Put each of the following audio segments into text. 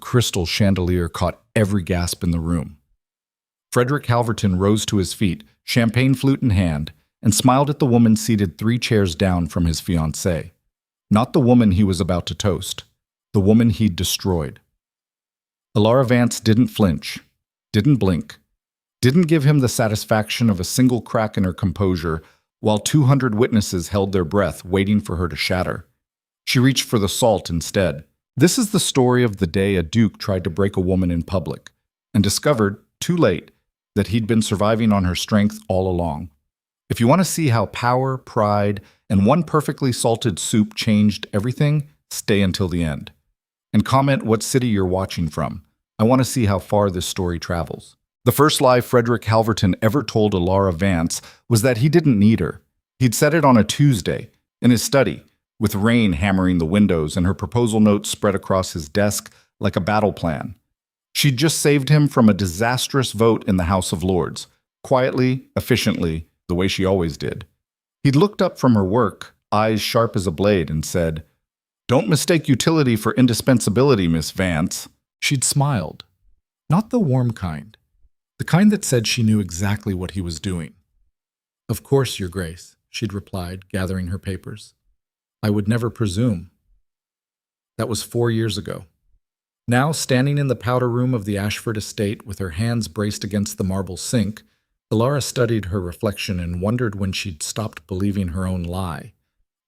crystal chandelier caught every gasp in the room. Frederick Halverton rose to his feet, champagne flute in hand, and smiled at the woman seated 3 chairs down from his fiancée. Not the woman he was about to toast, the woman he'd destroyed. Elara Vance didn't flinch, didn't blink, didn't give him the satisfaction of a single crack in her composure while 200 witnesses held their breath waiting for her to shatter. She reached for the salt instead. This is the story of the day a duke tried to break a woman in public and discovered, too late, that he'd been surviving on her strength all along. If you want to see how power, pride, and one perfectly salted soup changed everything, stay until the end. And comment what city you're watching from. I want to see how far this story travels. The first lie Frederick Halverton ever told Elara Vance was that he didn't need her. He'd said it on a Tuesday, in his study, with rain hammering the windows and her proposal notes spread across his desk like a battle plan. She'd just saved him from a disastrous vote in the House of Lords, quietly, efficiently, the way she always did. He'd looked up from her work, eyes sharp as a blade, and said, "Don't mistake utility for indispensability, Miss Vance." She'd smiled. Not the warm kind. The kind that said she knew exactly what he was doing. "Of course, Your Grace," she'd replied, gathering her papers. "I would never presume." That was 4 years ago. Now, standing in the powder room of the Ashford estate with her hands braced against the marble sink, Elara studied her reflection and wondered when she'd stopped believing her own lie,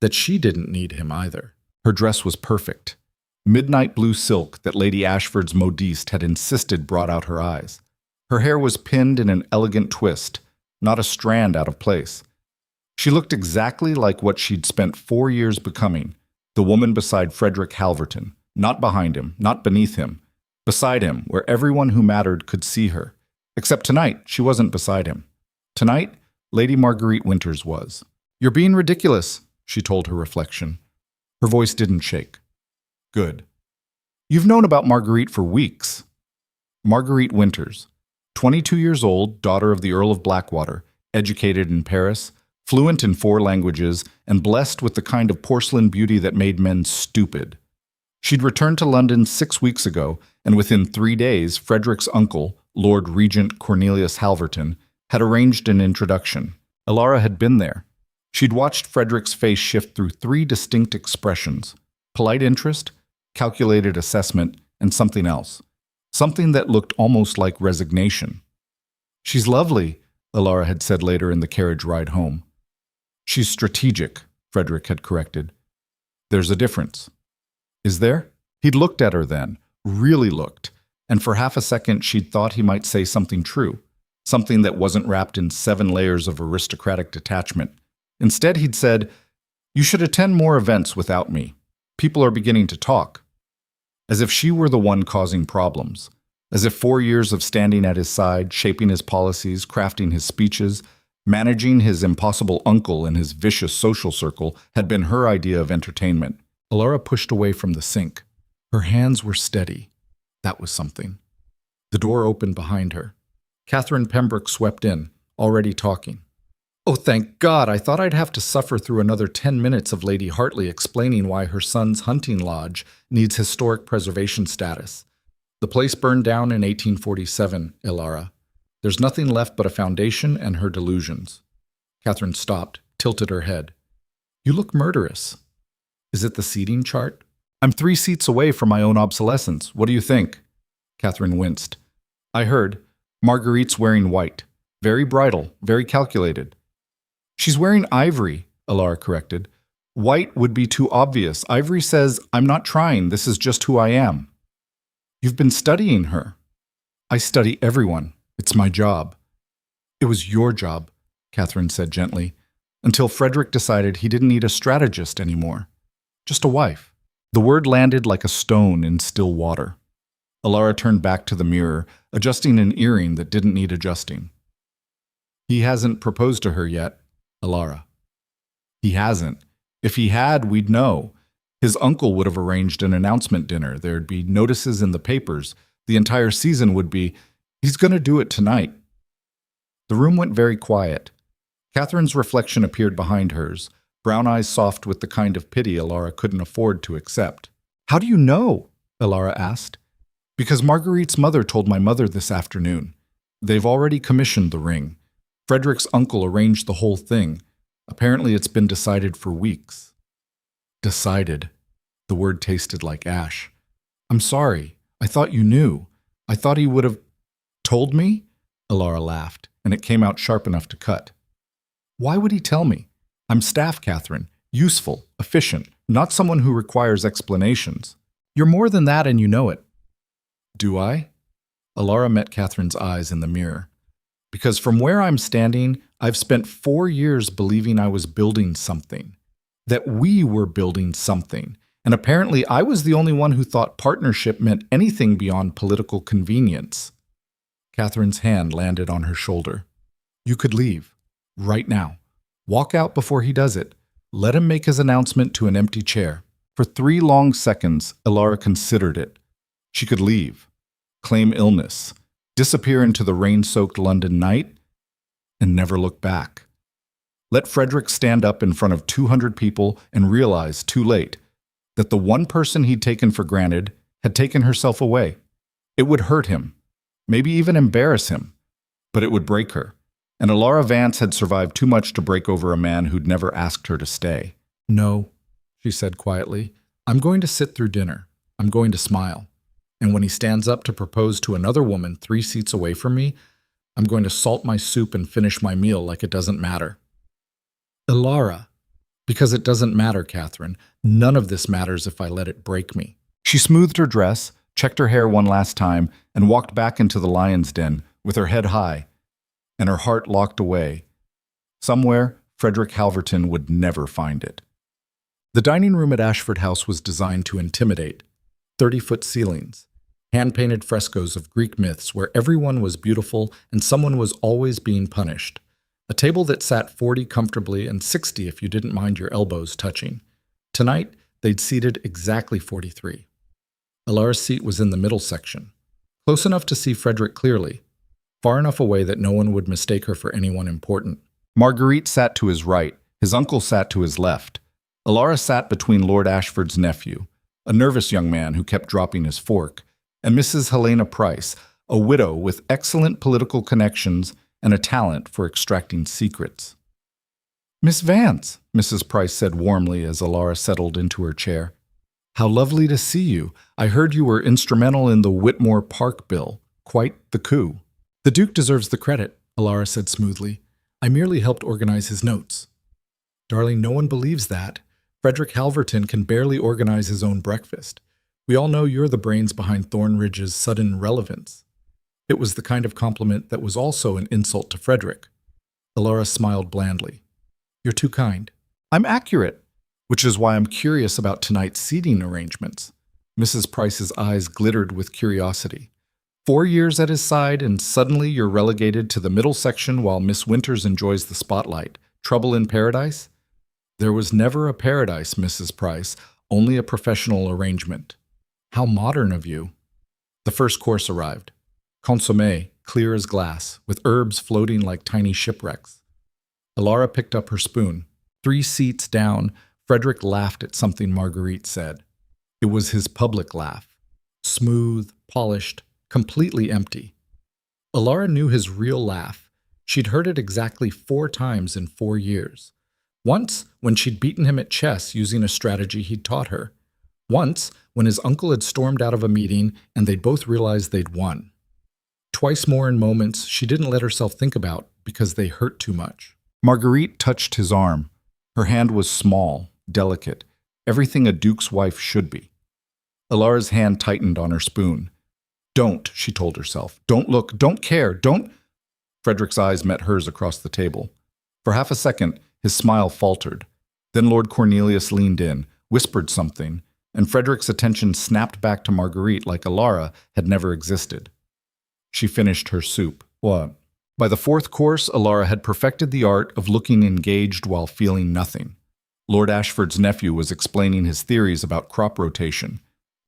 that she didn't need him either. Her dress was perfect. Midnight blue silk that Lady Ashford's modiste had insisted brought out her eyes. Her hair was pinned in an elegant twist, not a strand out of place. She looked exactly like what she'd spent 4 years becoming, the woman beside Frederick Halverton, not behind him, not beneath him, beside him where everyone who mattered could see her. Except tonight, she wasn't beside him. Tonight, Lady Marguerite Winters was. "You're being ridiculous," she told her reflection. Her voice didn't shake. "Good. You've known about Marguerite for weeks." Marguerite Winters, 22 years old, daughter of the Earl of Blackwater, educated in Paris, fluent in 4 languages, and blessed with the kind of porcelain beauty that made men stupid. She'd returned to London 6 weeks ago, and within 3 days, Frederick's uncle, Lord Regent Cornelius Halverton, had arranged an introduction. Elara had been there. She'd watched Frederick's face shift through 3 distinct expressions: polite interest, calculated assessment, and something else. Something that looked almost like resignation. "She's lovely," Elara had said later in the carriage ride home. "She's strategic," Frederick had corrected. "There's a difference." Is there? He'd looked at her then, really looked, and for half a second she'd thought he might say something true, something that wasn't wrapped in 7 layers of aristocratic detachment. Instead, he'd said, "You should attend more events without me. People are beginning to talk." As if she were the one causing problems. As if 4 years of standing at his side, shaping his policies, crafting his speeches, managing his impossible uncle and his vicious social circle had been her idea of entertainment. Elara pushed away from the sink. Her hands were steady. That was something. The door opened behind her. Catherine Pembroke swept in, already talking. "Oh, thank God! I thought I'd have to suffer through another 10 minutes of Lady Hartley explaining why her son's hunting lodge needs historic preservation status. The place burned down in 1847, Elara. There's nothing left but a foundation and her delusions." Catherine stopped, tilted her head. "You look murderous." "Is it the seating chart?" "I'm 3 seats away from my own obsolescence. What do you think?" Catherine winced. "I heard. Marguerite's wearing white. Very bridal, very calculated." "She's wearing ivory," Elara corrected. "White would be too obvious. Ivory says, 'I'm not trying, this is just who I am.'" "You've been studying her." "I study everyone. It's my job." "It was your job," Catherine said gently, until Frederick decided he didn't need a strategist anymore. Just a wife. The word landed like a stone in still water. Elara turned back to the mirror, adjusting an earring that didn't need adjusting. "He hasn't proposed to her yet, Elara." "He hasn't. If he had, we'd know. His uncle would have arranged an announcement dinner. There'd be notices in the papers. The entire season would be, 'He's going to do it tonight.'" The room went very quiet. Catherine's reflection appeared behind hers, brown eyes soft with the kind of pity Elara couldn't afford to accept. "How do you know?" Elara asked. Because Marguerite's mother told my mother this afternoon. They've already commissioned the ring. Frederick's uncle arranged the whole thing. Apparently it's been decided for weeks. Decided. The word tasted like ash. I'm sorry. I thought you knew. I thought he would have told me? Alara laughed, and it came out sharp enough to cut. Why would he tell me? I'm staff, Catherine. Useful, efficient, not someone who requires explanations. You're more than that and you know it. Do I? Alara met Catherine's eyes in the mirror. Because from where I'm standing, I've spent 4 years believing I was building something. That we were building something. And apparently I was the only one who thought partnership meant anything beyond political convenience. Catherine's hand landed on her shoulder. You could leave. Right now. Walk out before he does it. Let him make his announcement to an empty chair. For 3 long seconds, Alara considered it. She could leave. Claim illness. Disappear into the rain-soaked London night. And never look back. Let Frederick stand up in front of 200 people and realize, too late, that the one person he'd taken for granted had taken herself away. It would hurt him. Maybe even embarrass him. But it would break her. And Alara Vance had survived too much to break over a man who'd never asked her to stay. No, she said quietly. I'm going to sit through dinner. I'm going to smile. And when he stands up to propose to another woman 3 seats away from me, I'm going to salt my soup and finish my meal like it doesn't matter. Alara. Because it doesn't matter, Catherine. None of this matters if I let it break me. She smoothed her dress, checked her hair one last time, and walked back into the lion's den with her head high, and her heart locked away. Somewhere, Frederick Halverton would never find it. The dining room at Ashford House was designed to intimidate. 30-foot ceilings, hand-painted frescoes of Greek myths where everyone was beautiful and someone was always being punished. A table that sat 40 comfortably and 60 if you didn't mind your elbows touching. Tonight, they'd seated exactly 43. Alara's seat was in the middle section, close enough to see Frederick clearly, far enough away that no one would mistake her for anyone important. Marguerite sat to his right, his uncle sat to his left. Alara sat between Lord Ashford's nephew, a nervous young man who kept dropping his fork, and Mrs. Helena Price, a widow with excellent political connections and a talent for extracting secrets. Miss Vance, Mrs. Price said warmly as Alara settled into her chair. How lovely to see you. I heard you were instrumental in the Whitmore Park bill. Quite the coup. The Duke deserves the credit, Alara said smoothly. I merely helped organize his notes. Darling, no one believes that. Frederick Halverton can barely organize his own breakfast. We all know you're the brains behind Thornridge's sudden relevance. It was the kind of compliment that was also an insult to Frederick. Alara smiled blandly. You're too kind. I'm accurate, which is why I'm curious about tonight's seating arrangements. Mrs. Price's eyes glittered with curiosity. 4 years at his side, and suddenly you're relegated to the middle section while Miss Winters enjoys the spotlight. Trouble in paradise? There was never a paradise, Mrs. Price, only a professional arrangement. How modern of you. The first course arrived. Consommé, clear as glass, with herbs floating like tiny shipwrecks. Alara picked up her spoon. 3 seats down, Frederick laughed at something Marguerite said. It was his public laugh. Smooth, polished, completely empty. Alara knew his real laugh. She'd heard it exactly 4 times in 4 years. Once, when she'd beaten him at chess using a strategy he'd taught her. Once, when his uncle had stormed out of a meeting and they'd both realized they'd won. Twice more in moments she didn't let herself think about because they hurt too much. Marguerite touched his arm. Her hand was small, delicate, everything a duke's wife should be. Alara's hand tightened on her spoon. Don't, she told herself. Don't look, don't care, don't... Frederick's eyes met hers across the table. For half a second, his smile faltered. Then Lord Cornelius leaned in, whispered something, and Frederick's attention snapped back to Marguerite like Alara had never existed. She finished her soup. What? By the 4th course, Alara had perfected the art of looking engaged while feeling nothing. Lord Ashford's nephew was explaining his theories about crop rotation.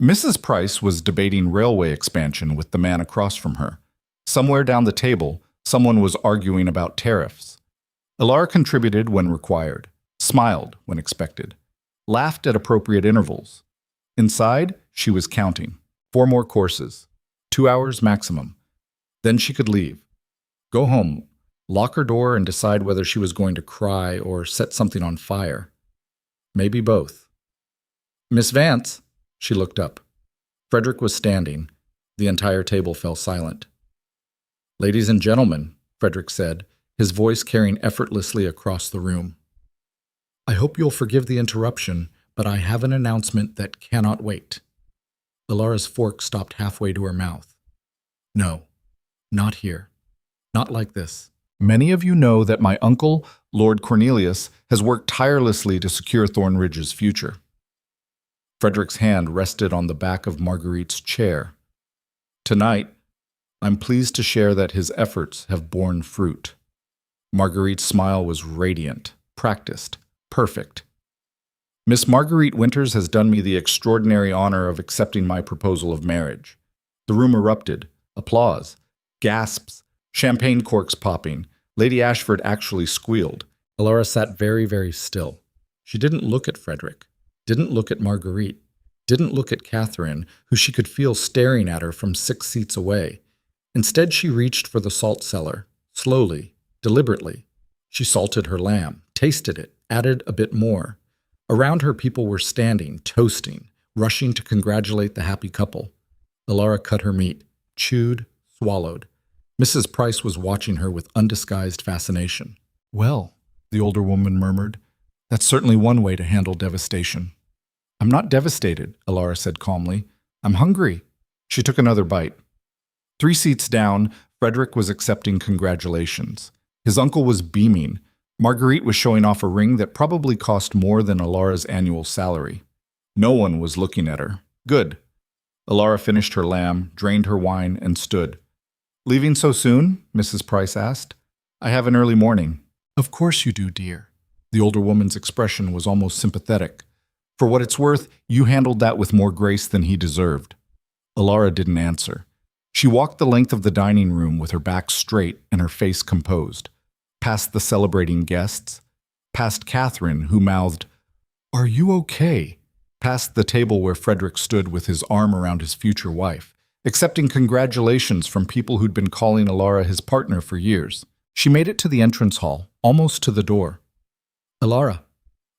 Mrs. Price was debating railway expansion with the man across from her. Somewhere down the table, someone was arguing about tariffs. Alara contributed when required, smiled when expected, laughed at appropriate intervals. Inside, she was counting. 4 more courses. 2 hours maximum. Then she could leave. Go home, lock her door, and decide whether she was going to cry or set something on fire. Maybe both. Miss Vance, she looked up. Frederick was standing. The entire table fell silent. Ladies and gentlemen, Frederick said, his voice carrying effortlessly across the room. I hope you'll forgive the interruption, but I have an announcement that cannot wait. Alara's fork stopped halfway to her mouth. No, not here. Not like this. Many of you know that my uncle, Lord Cornelius, has worked tirelessly to secure Thornridge's future. Frederick's hand rested on the back of Marguerite's chair. Tonight, I'm pleased to share that his efforts have borne fruit. Marguerite's smile was radiant, practiced, perfect. Miss Marguerite Winters has done me the extraordinary honor of accepting my proposal of marriage. The room erupted. Applause. Gasps. Champagne corks popping. Lady Ashford actually squealed. Alara sat very, very still. She didn't look at Frederick, didn't look at Marguerite, didn't look at Catherine, who she could feel staring at her from 6 seats away. Instead, she reached for the salt cellar, slowly, deliberately. She salted her lamb, tasted it, added a bit more. Around her, people were standing, toasting, rushing to congratulate the happy couple. Alara cut her meat, chewed, swallowed. Mrs. Price was watching her with undisguised fascination. Well, the older woman murmured, that's certainly one way to handle devastation. I'm not devastated, Alara said calmly. I'm hungry. She took another bite. 3 seats down, Frederick was accepting congratulations. His uncle was beaming. Marguerite was showing off a ring that probably cost more than Alara's annual salary. No one was looking at her. Good. Alara finished her lamb, drained her wine, and stood. Leaving so soon? Mrs. Price asked. I have an early morning. Of course you do, dear. The older woman's expression was almost sympathetic. For what it's worth, you handled that with more grace than he deserved. Alara didn't answer. She walked the length of the dining room with her back straight and her face composed, past the celebrating guests, past Catherine, who mouthed, Are you okay? Past the table where Frederick stood with his arm around his future wife, accepting congratulations from people who'd been calling Alara his partner for years. She made it to the entrance hall, almost to the door. Alara.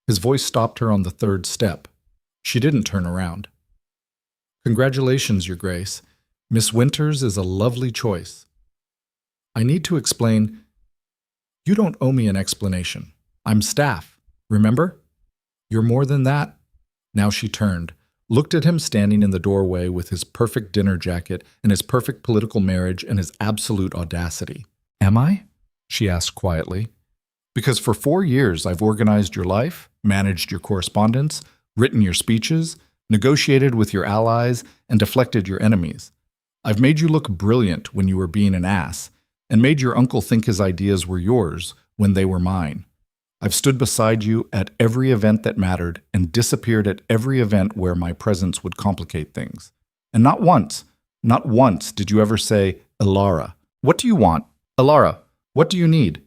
His voice stopped her on the 3rd step. She didn't turn around. Congratulations, Your Grace. Miss Winters is a lovely choice. I need to explain. You don't owe me an explanation. I'm staff, remember? You're more than that. Now she turned, looked at him standing in the doorway with his perfect dinner jacket and his perfect political marriage and his absolute audacity. Am I? She asked quietly. Because for 4 years I've organized your life, managed your correspondence, written your speeches, negotiated with your allies, and deflected your enemies. I've made you look brilliant when you were being an ass, and made your uncle think his ideas were yours when they were mine. I've stood beside you at every event that mattered and disappeared at every event where my presence would complicate things. And not once did you ever say, Alara, what do you want? Alara, what do you need?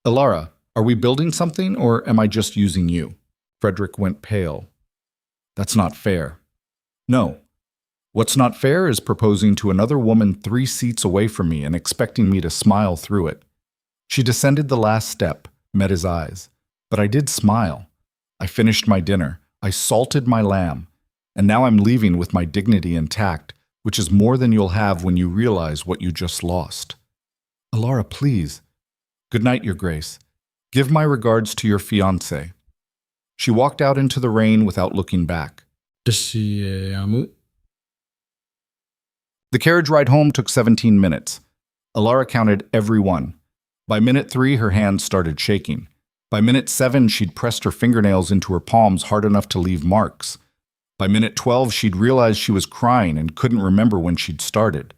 Alara, are we building something or am I just using you? Frederick went pale. That's not fair. No. What's not fair is proposing to another woman 3 seats away from me and expecting me to smile through it. She descended the last step, met his eyes. But I did smile. I finished my dinner. I salted my lamb. And now I'm leaving with my dignity intact, which is more than you'll have when you realize what you just lost. Alara, please. Good night, Your Grace. Give my regards to your fiancé. She walked out into the rain without looking back. The carriage ride home took 17 minutes. Alara counted every one. By minute 3, her hands started shaking. By minute 7, she'd pressed her fingernails into her palms hard enough to leave marks. By minute 12, she'd realized she was crying and couldn't remember when she'd started.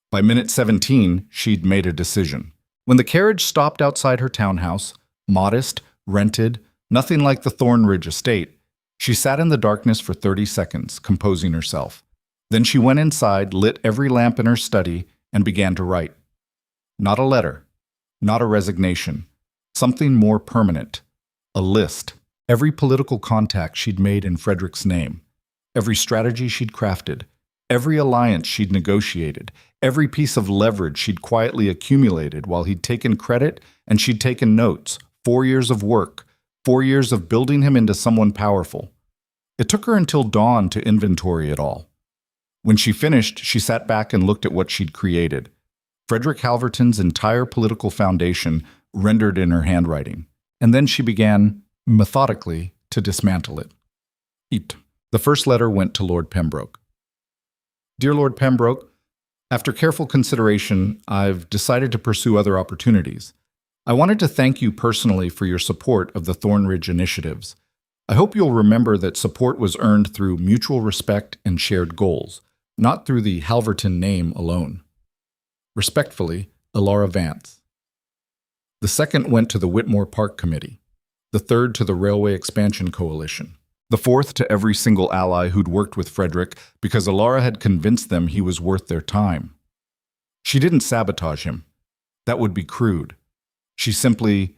By minute 17, she'd made a decision. When the carriage stopped outside her townhouse, modest, rented, nothing like the Thornridge estate, she sat in the darkness for 30 seconds, composing herself. Then she went inside, lit every lamp in her study, and began to write. Not a letter, not a resignation, something more permanent. A list. Every political contact she'd made in Frederick's name. Every strategy she'd crafted. Every alliance she'd negotiated, every piece of leverage she'd quietly accumulated while he'd taken credit and she'd taken notes, 4 years of work, 4 years of building him into someone powerful. It took her until dawn to inventory it all. When she finished, she sat back and looked at what she'd created. Frederick Halverton's entire political foundation rendered in her handwriting. And then she began, methodically, to dismantle it. Eat. The first letter went to Lord Pembroke. Dear Lord Pembroke, after careful consideration, I've decided to pursue other opportunities. I wanted to thank you personally for your support of the Thornridge initiatives. I hope you'll remember that support was earned through mutual respect and shared goals, not through the Halverton name alone. Respectfully, Alara Vance. The second went to the Whitmore Park Committee, the third to the Railway Expansion Coalition, the fourth to every single ally who'd worked with Frederick because Alara had convinced them he was worth their time. She didn't sabotage him. That would be crude. She simply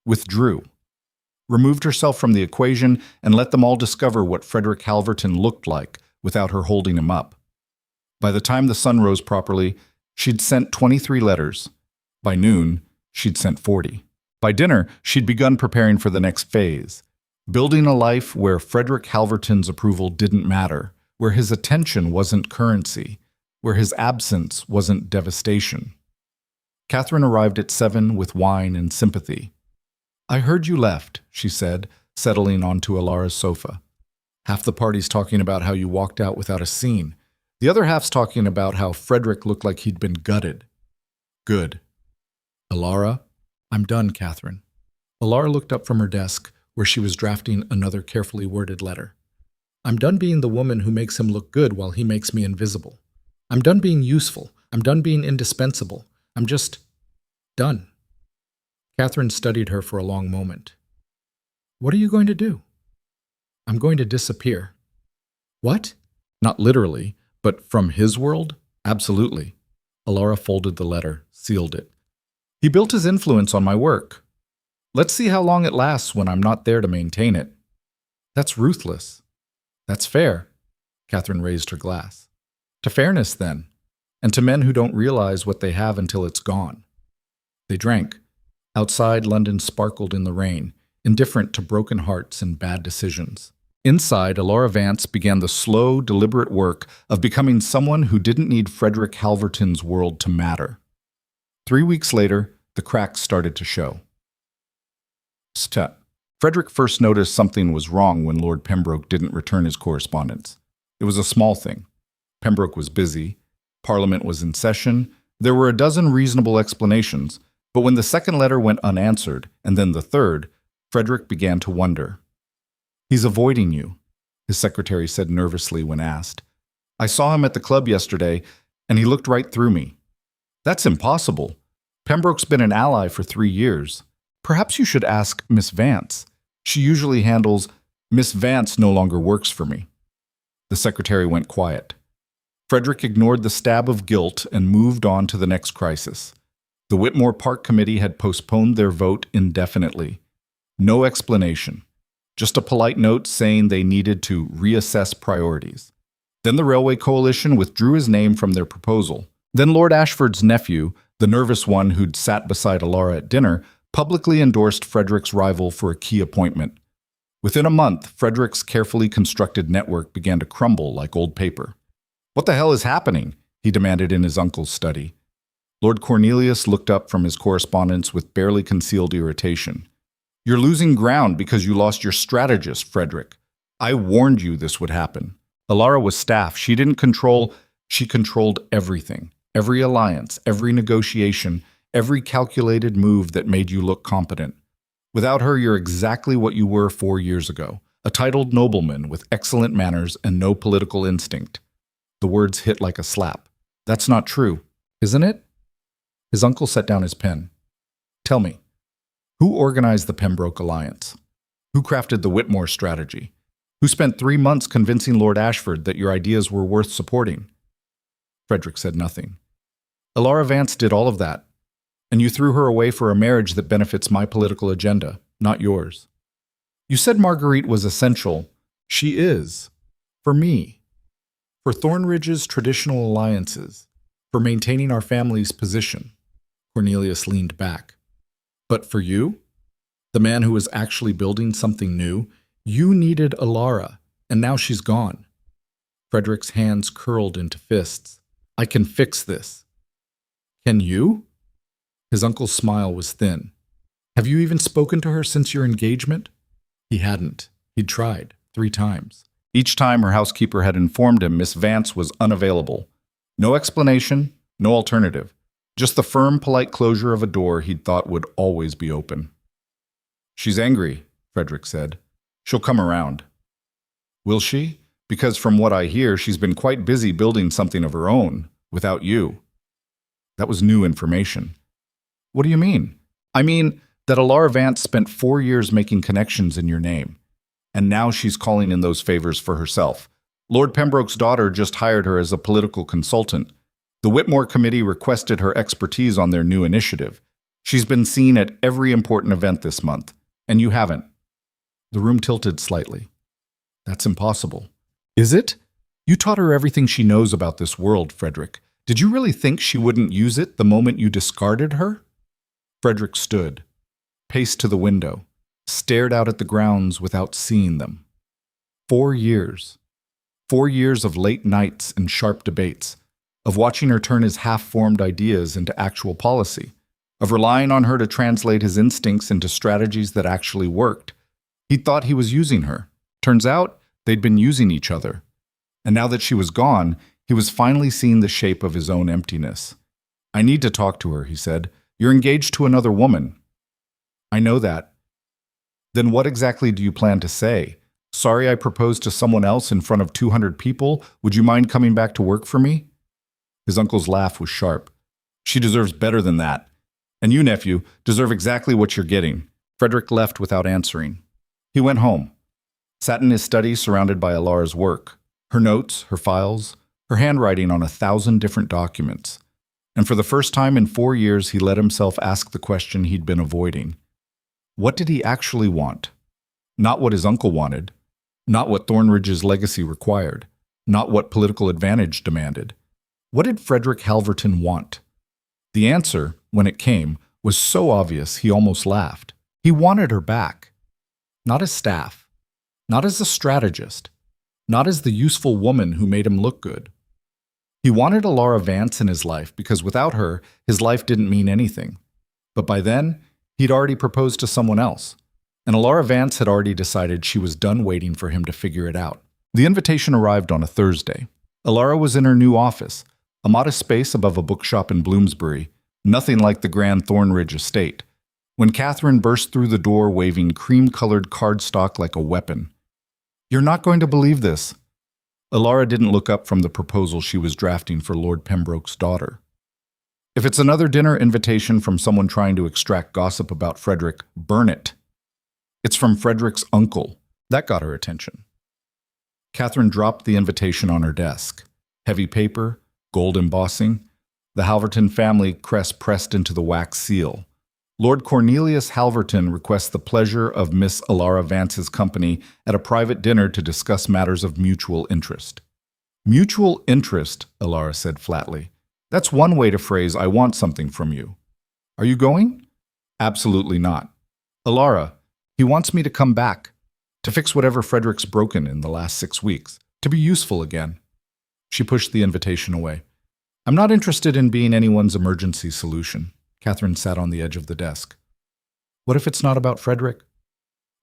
withdrew, removed herself from the equation, and let them all discover what Frederick Halverton looked like without her holding him up. By the time the sun rose properly, she'd sent 23 letters. By noon, she'd sent 40. By dinner, she'd begun preparing for the next phase, building a life where Frederick Halverton's approval didn't matter, where his attention wasn't currency, where his absence wasn't devastation. Catherine arrived at 7 with wine and sympathy. I heard you left, she said, settling onto Alara's sofa. Half the party's talking about how you walked out without a scene. The other half's talking about how Frederick looked like he'd been gutted. Good. Alara, I'm done, Catherine. Alara looked up from her desk, where she was drafting another carefully worded letter. I'm done being the woman who makes him look good while he makes me invisible. I'm done being useful. I'm done being indispensable. I'm just done. Catherine studied her for a long moment. What are you going to do? I'm going to disappear. What? Not literally, but from his world? Absolutely. Alara folded the letter, sealed it. He built his influence on my work. Let's see how long it lasts when I'm not there to maintain it. That's ruthless. That's fair. Catherine raised her glass. To fairness, then, and to men who don't realize what they have until it's gone. They drank. Outside, London sparkled in the rain, indifferent to broken hearts and bad decisions. Inside, Alara Vance began the slow, deliberate work of becoming someone who didn't need Frederick Halverton's world to matter. 3 weeks later, the cracks started to show. Frederick first noticed something was wrong when Lord Pembroke didn't return his correspondence. It was a small thing. Pembroke was busy. Parliament was in session. There were a dozen reasonable explanations, but when the second letter went unanswered, and then the third, Frederick began to wonder. He's avoiding you, his secretary said nervously when asked. I saw him at the club yesterday, and he looked right through me. That's impossible. Pembroke's been an ally for 3 years. Perhaps you should ask Miss Vance. She usually handles. Miss Vance no longer works for me. The secretary went quiet. Frederick ignored the stab of guilt and moved on to the next crisis. The Whitmore Park Committee had postponed their vote indefinitely. No explanation. Just a polite note saying they needed to reassess priorities. Then the Railway Coalition withdrew his name from their proposal. Then Lord Ashford's nephew, the nervous one who'd sat beside Alara at dinner, publicly endorsed Frederick's rival for a key appointment. Within a month, Frederick's carefully constructed network began to crumble like old paper. What the hell is happening? He demanded in his uncle's study. Lord Cornelius looked up from his correspondence with barely concealed irritation. You're losing ground because you lost your strategist, Frederick. I warned you this would happen. Alara was staff. She controlled everything. Every alliance, every negotiation, every calculated move that made you look competent. Without her, you're exactly what you were 4 years ago, a titled nobleman with excellent manners and no political instinct. The words hit like a slap. That's not true, isn't it? His uncle set down his pen. Tell me, who organized the Pembroke Alliance? Who crafted the Whitmore strategy? Who spent 3 months convincing Lord Ashford that your ideas were worth supporting? Frederick said nothing. Alara Vance did all of that, and you threw her away for a marriage that benefits my political agenda, not yours. You said Marguerite was essential. She is. For me. For Thornridge's traditional alliances, for maintaining our family's position. Cornelius leaned back. But for you, the man who was actually building something new, you needed Alara, and now she's gone. Frederick's hands curled into fists. I can fix this. Can you? His uncle's smile was thin. Have you even spoken to her since your engagement? He hadn't. He'd tried 3 times. Each time her housekeeper had informed him Miss Vance was unavailable. No explanation, no alternative. Just the firm, polite closure of a door he'd thought would always be open. She's angry, Frederick said. She'll come around. Will she? Because from what I hear, she's been quite busy building something of her own, without you. That was new information. What do you mean? I mean that Alara Vance spent 4 years making connections in your name, and now she's calling in those favors for herself. Lord Pembroke's daughter just hired her as a political consultant. The Whitmore Committee requested her expertise on their new initiative. She's been seen at every important event this month, and you haven't. The room tilted slightly. That's impossible. Is it? You taught her everything she knows about this world, Frederick. Did you really think she wouldn't use it the moment you discarded her? Frederick stood, paced to the window, stared out at the grounds without seeing them. 4 years. 4 years of late nights and sharp debates, of watching her turn his half-formed ideas into actual policy, of relying on her to translate his instincts into strategies that actually worked. He thought he was using her. Turns out, they'd been using each other. And now that she was gone, he was finally seeing the shape of his own emptiness. I need to talk to her, he said. You're engaged to another woman. I know that. Then what exactly do you plan to say? Sorry I proposed to someone else in front of 200 people. Would you mind coming back to work for me? His uncle's laugh was sharp. She deserves better than that. And you, nephew, deserve exactly what you're getting. Frederick left without answering. He went home, sat in his study surrounded by Alara's work, her notes, her files, her handwriting on 1,000 different documents. And for the first time in 4 years, he let himself ask the question he'd been avoiding. What did he actually want? Not what his uncle wanted, not what Thornridge's legacy required, not what political advantage demanded. What did Frederick Halverton want? The answer, when it came, was so obvious he almost laughed. He wanted her back. Not as staff, not as a strategist, not as the useful woman who made him look good. He wanted Alara Vance in his life because without her, his life didn't mean anything. But by then, he'd already proposed to someone else, and Alara Vance had already decided she was done waiting for him to figure it out. The invitation arrived on a Thursday. Alara was in her new office, a modest space above a bookshop in Bloomsbury, nothing like the grand Thornridge estate, when Catherine burst through the door waving cream-colored cardstock like a weapon. You're not going to believe this. Alara didn't look up from the proposal she was drafting for Lord Pembroke's daughter. If it's another dinner invitation from someone trying to extract gossip about Frederick, burn it. It's from Frederick's uncle. That got her attention. Catherine dropped the invitation on her desk. Heavy paper, gold embossing, the Halverton family crest pressed into the wax seal. Lord Cornelius Halverton requests the pleasure of Miss Alara Vance's company at a private dinner to discuss matters of mutual interest. Mutual interest, Alara said flatly. That's one way to phrase I want something from you. Are you going? Absolutely not. Alara, he wants me to come back, to fix whatever Frederick's broken in the last 6 weeks, to be useful again. She pushed the invitation away. I'm not interested in being anyone's emergency solution. Catherine sat on the edge of the desk. What if it's not about Frederick?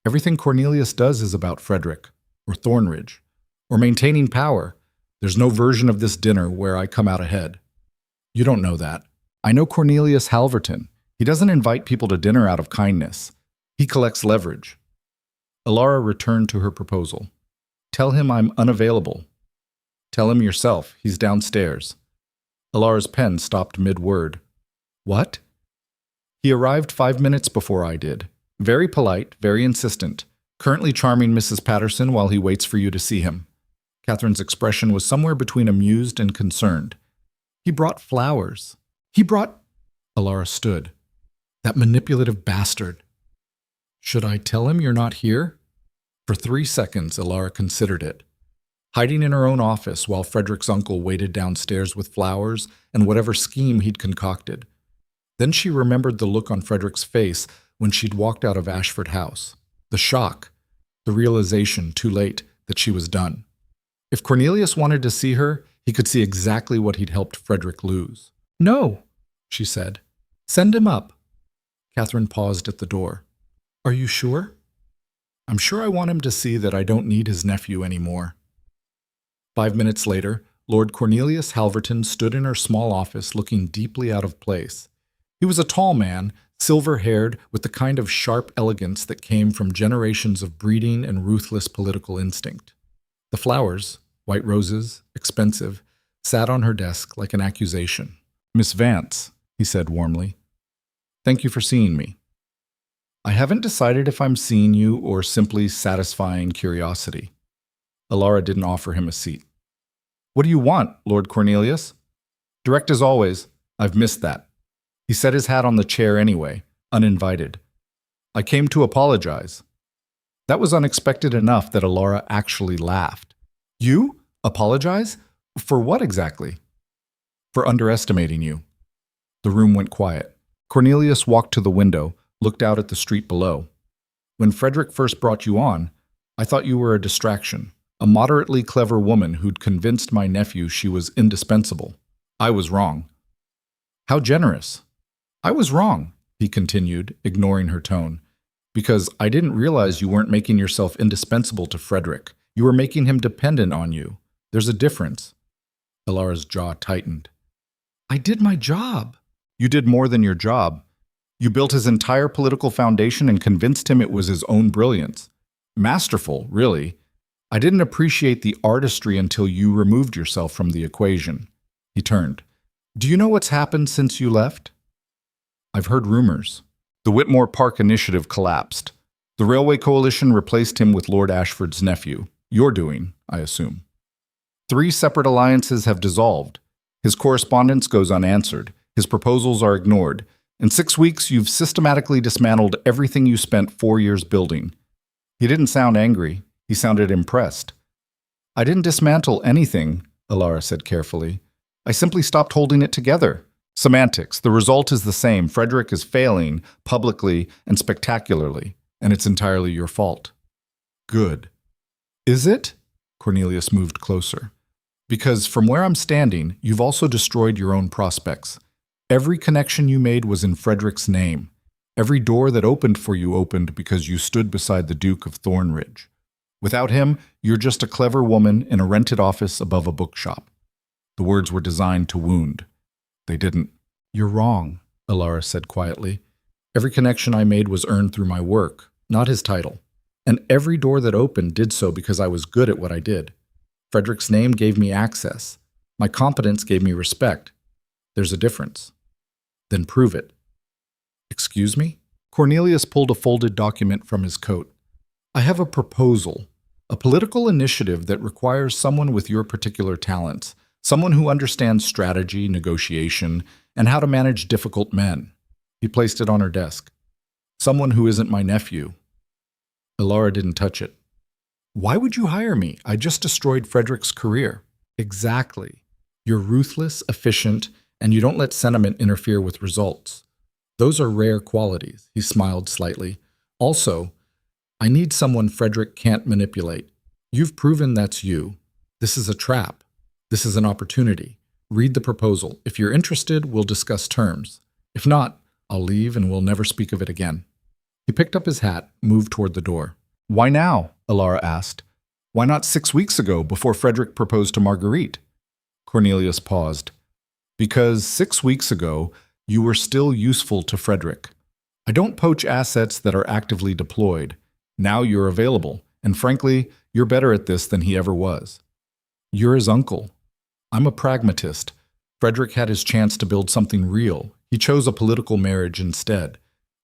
Everything Cornelius does is about Frederick, or Thornridge, or maintaining power. There's no version of this dinner where I come out ahead. You don't know that. I know Cornelius Halverton. He doesn't invite people to dinner out of kindness. He collects leverage. Alara returned to her proposal. Tell him I'm unavailable. Tell him yourself. He's downstairs. Alara's pen stopped mid-word. What? He arrived 5 minutes before I did. Very polite, very insistent. Currently charming Mrs. Patterson while he waits for you to see him. Catherine's expression was somewhere between amused and concerned. He brought flowers. He brought... Alara stood. That manipulative bastard. Should I tell him you're not here? For 3 seconds, Alara considered it. hiding in her own office while Frederick's uncle waited downstairs with flowers and whatever scheme he'd concocted. Then she remembered the look on Frederick's face when she'd walked out of Ashford House. The shock, the realization, too late, that she was done. If Cornelius wanted to see her, he could see exactly what he'd helped Frederick lose. "No," she said. "Send him up." Catherine paused at the door. "Are you sure?" "I'm sure I want him to see that I don't need his nephew anymore." 5 minutes later, Lord Cornelius Halverton stood in her small office looking deeply out of place. He was a tall man, silver-haired, with the kind of sharp elegance that came from generations of breeding and ruthless political instinct. The flowers, white roses, expensive, sat on her desk like an accusation. "Miss Vance," he said warmly, "thank you for seeing me. I haven't decided if I'm seeing you or simply satisfying curiosity." Alara didn't offer him a seat. "What do you want, Lord Cornelius?" "Direct as always. I've missed that." He set his hat on the chair anyway, uninvited. "I came to apologize." That was unexpected enough that Alara actually laughed. "You? Apologize? For what exactly?" "For underestimating you." The room went quiet. Cornelius walked to the window, looked out at the street below. "When Frederick first brought you on, I thought you were a distraction, a moderately clever woman who'd convinced my nephew she was indispensable. I was wrong." "How generous." "I was wrong," he continued, ignoring her tone, "because I didn't realize you weren't making yourself indispensable to Frederick. You were making him dependent on you. There's a difference." Alara's jaw tightened. "I did my job." "You did more than your job. You built his entire political foundation and convinced him it was his own brilliance. Masterful, really. I didn't appreciate the artistry until you removed yourself from the equation." He turned. "Do you know what's happened since you left?" "I've heard rumors. The Whitmore Park initiative collapsed. The Railway Coalition replaced him with Lord Ashford's nephew. Your doing, I assume. 3 separate alliances have dissolved. His correspondence goes unanswered. His proposals are ignored. In 6 weeks, you've systematically dismantled everything you spent 4 years building." He didn't sound angry. He sounded impressed. "I didn't dismantle anything," Alara said carefully. "I simply stopped holding it together." "Semantics. The result is the same. Frederick is failing, publicly and spectacularly, and it's entirely your fault." "Good." "Is it?" Cornelius moved closer. "Because from where I'm standing, you've also destroyed your own prospects. Every connection you made was in Frederick's name. Every door that opened for you opened because you stood beside the Duke of Thornridge. Without him, you're just a clever woman in a rented office above a bookshop." The words were designed to wound. They didn't. "You're wrong," Alara said quietly. "Every connection I made was earned through my work, not his title. And every door that opened did so because I was good at what I did. Frederick's name gave me access. My competence gave me respect. There's a difference." "Then prove it." "Excuse me?" Cornelius pulled a folded document from his coat. "I have a proposal, a political initiative that requires someone with your particular talents, someone who understands strategy, negotiation, and how to manage difficult men." He placed it on her desk. "Someone who isn't my nephew." Alara didn't touch it. "Why would you hire me? I just destroyed Frederick's career." "Exactly. You're ruthless, efficient, and you don't let sentiment interfere with results. Those are rare qualities." He smiled slightly. "Also, I need someone Frederick can't manipulate. You've proven that's you. This is a trap. This is an opportunity. Read the proposal. If you're interested, we'll discuss terms. If not, I'll leave and we'll never speak of it again." He picked up his hat, moved toward the door. "Why now?" Alara asked. "Why not 6 weeks ago, before Frederick proposed to Marguerite?" Cornelius paused. "Because 6 weeks ago, you were still useful to Frederick. I don't poach assets that are actively deployed. Now you're available, and frankly, you're better at this than he ever was. You're his uncle. I'm a pragmatist. Frederick had his chance to build something real. He chose a political marriage instead.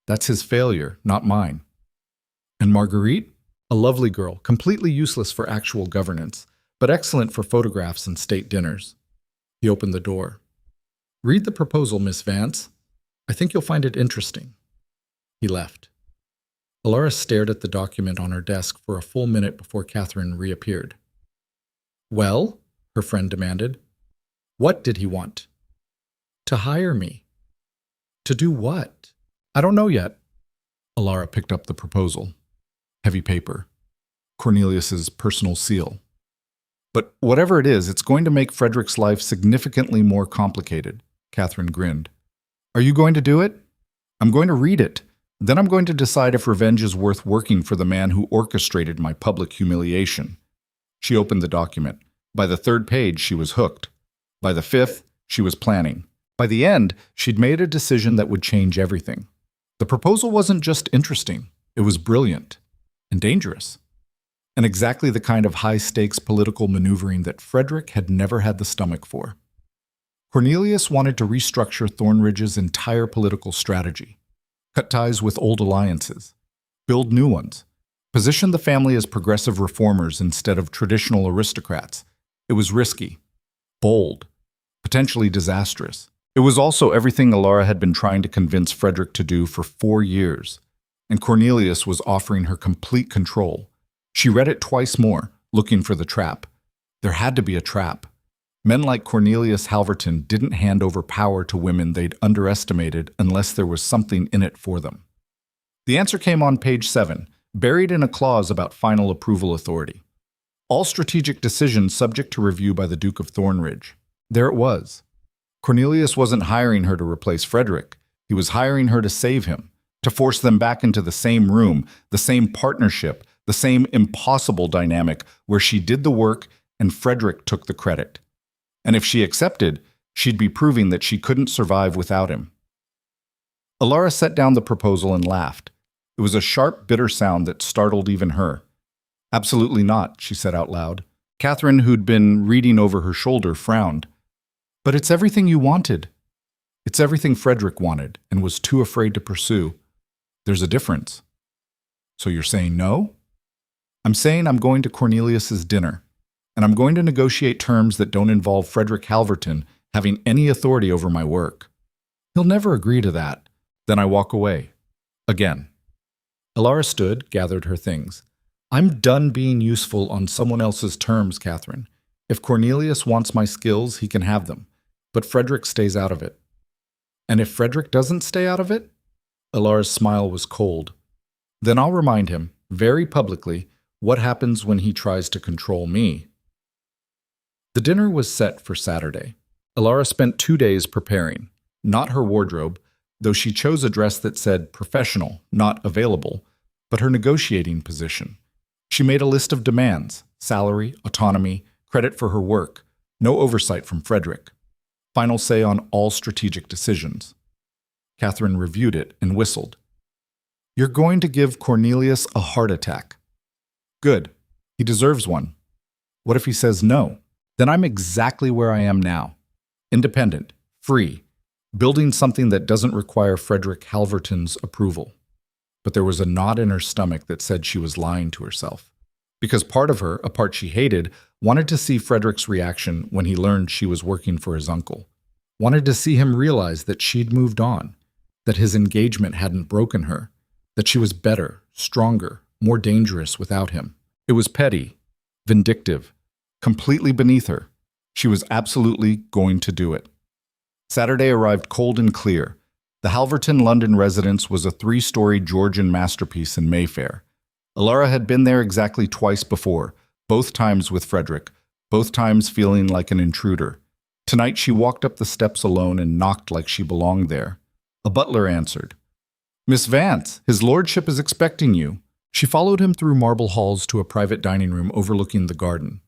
That's his failure, not mine." "And Marguerite?" "A lovely girl, completely useless for actual governance, but excellent for photographs and state dinners." He opened the door. "Read the proposal, Miss Vance. I think you'll find it interesting." He left. Alara stared at the document on her desk for a full minute before Catherine reappeared. Well, her friend demanded. What did he want? To hire me. To do what? I don't know yet. Alara picked up the proposal. Heavy paper. Cornelius's personal seal. But whatever it is, it's going to make Frederick's life significantly more complicated. Catherine grinned. Are you going to do it? I'm going to read it. Then I'm going to decide if revenge is worth working for the man who orchestrated my public humiliation. She opened the document. By the 3rd page, she was hooked. By the 5th, she was planning. By the end, she'd made a decision that would change everything. The proposal wasn't just interesting. It was brilliant and dangerous. And exactly the kind of high-stakes political maneuvering that Frederick had never had the stomach for. Cornelius wanted to restructure Thornridge's entire political strategy. Cut ties with old alliances. Build new ones. Position the family as progressive reformers instead of traditional aristocrats. It was risky, bold, potentially disastrous. It was also everything Alara had been trying to convince Frederick to do for 4 years. And Cornelius was offering her complete control. She read it twice more, looking for the trap. There had to be a trap. Men like Cornelius Halverton didn't hand over power to women they'd underestimated unless there was something in it for them. The answer came on page 7, buried in a clause about final approval authority. All strategic decisions subject to review by the Duke of Thornridge. There it was. Cornelius wasn't hiring her to replace Frederick. He was hiring her to save him, to force them back into the same room, the same partnership, the same impossible dynamic where she did the work and Frederick took the credit. And if she accepted, she'd be proving that she couldn't survive without him. Alara set down the proposal and laughed. It was a sharp, bitter sound that startled even her. Absolutely not, she said out loud. Catherine, who'd been reading over her shoulder, frowned. But it's everything you wanted. It's everything Frederick wanted and was too afraid to pursue. There's a difference. So you're saying no? I'm saying I'm going to Cornelius's dinner, and I'm going to negotiate terms that don't involve Frederick Halverton having any authority over my work. He'll never agree to that. Then I walk away. Again. Alara stood, gathered her things. I'm done being useful on someone else's terms, Catherine. If Cornelius wants my skills, he can have them. But Frederick stays out of it. And if Frederick doesn't stay out of it? Alara's smile was cold. Then I'll remind him, very publicly, what happens when he tries to control me. The dinner was set for Saturday. Alara spent 2 days preparing, not her wardrobe, though she chose a dress that said professional, not available, but her negotiating position. She made a list of demands, salary, autonomy, credit for her work, no oversight from Frederick. Final say on all strategic decisions. Catherine reviewed it and whistled. You're going to give Cornelius a heart attack. Good. He deserves one. What if he says no? Then I'm exactly where I am now. Independent, free, building something that doesn't require Frederick Halverton's approval. But there was a knot in her stomach that said she was lying to herself. Because part of her, a part she hated, wanted to see Frederick's reaction when he learned she was working for his uncle. Wanted to see him realize that she'd moved on, that his engagement hadn't broken her, that she was better, stronger, more dangerous without him. It was petty, vindictive, completely beneath her. She was absolutely going to do it. Saturday arrived cold and clear. The Halverton London residence was a 3-story Georgian masterpiece in Mayfair. Alara had been there exactly twice before, both times with Frederick, both times feeling like an intruder. Tonight she walked up the steps alone and knocked like she belonged there. A butler answered. Miss Vance, his lordship is expecting you. She followed him through marble halls to a private dining room overlooking the garden.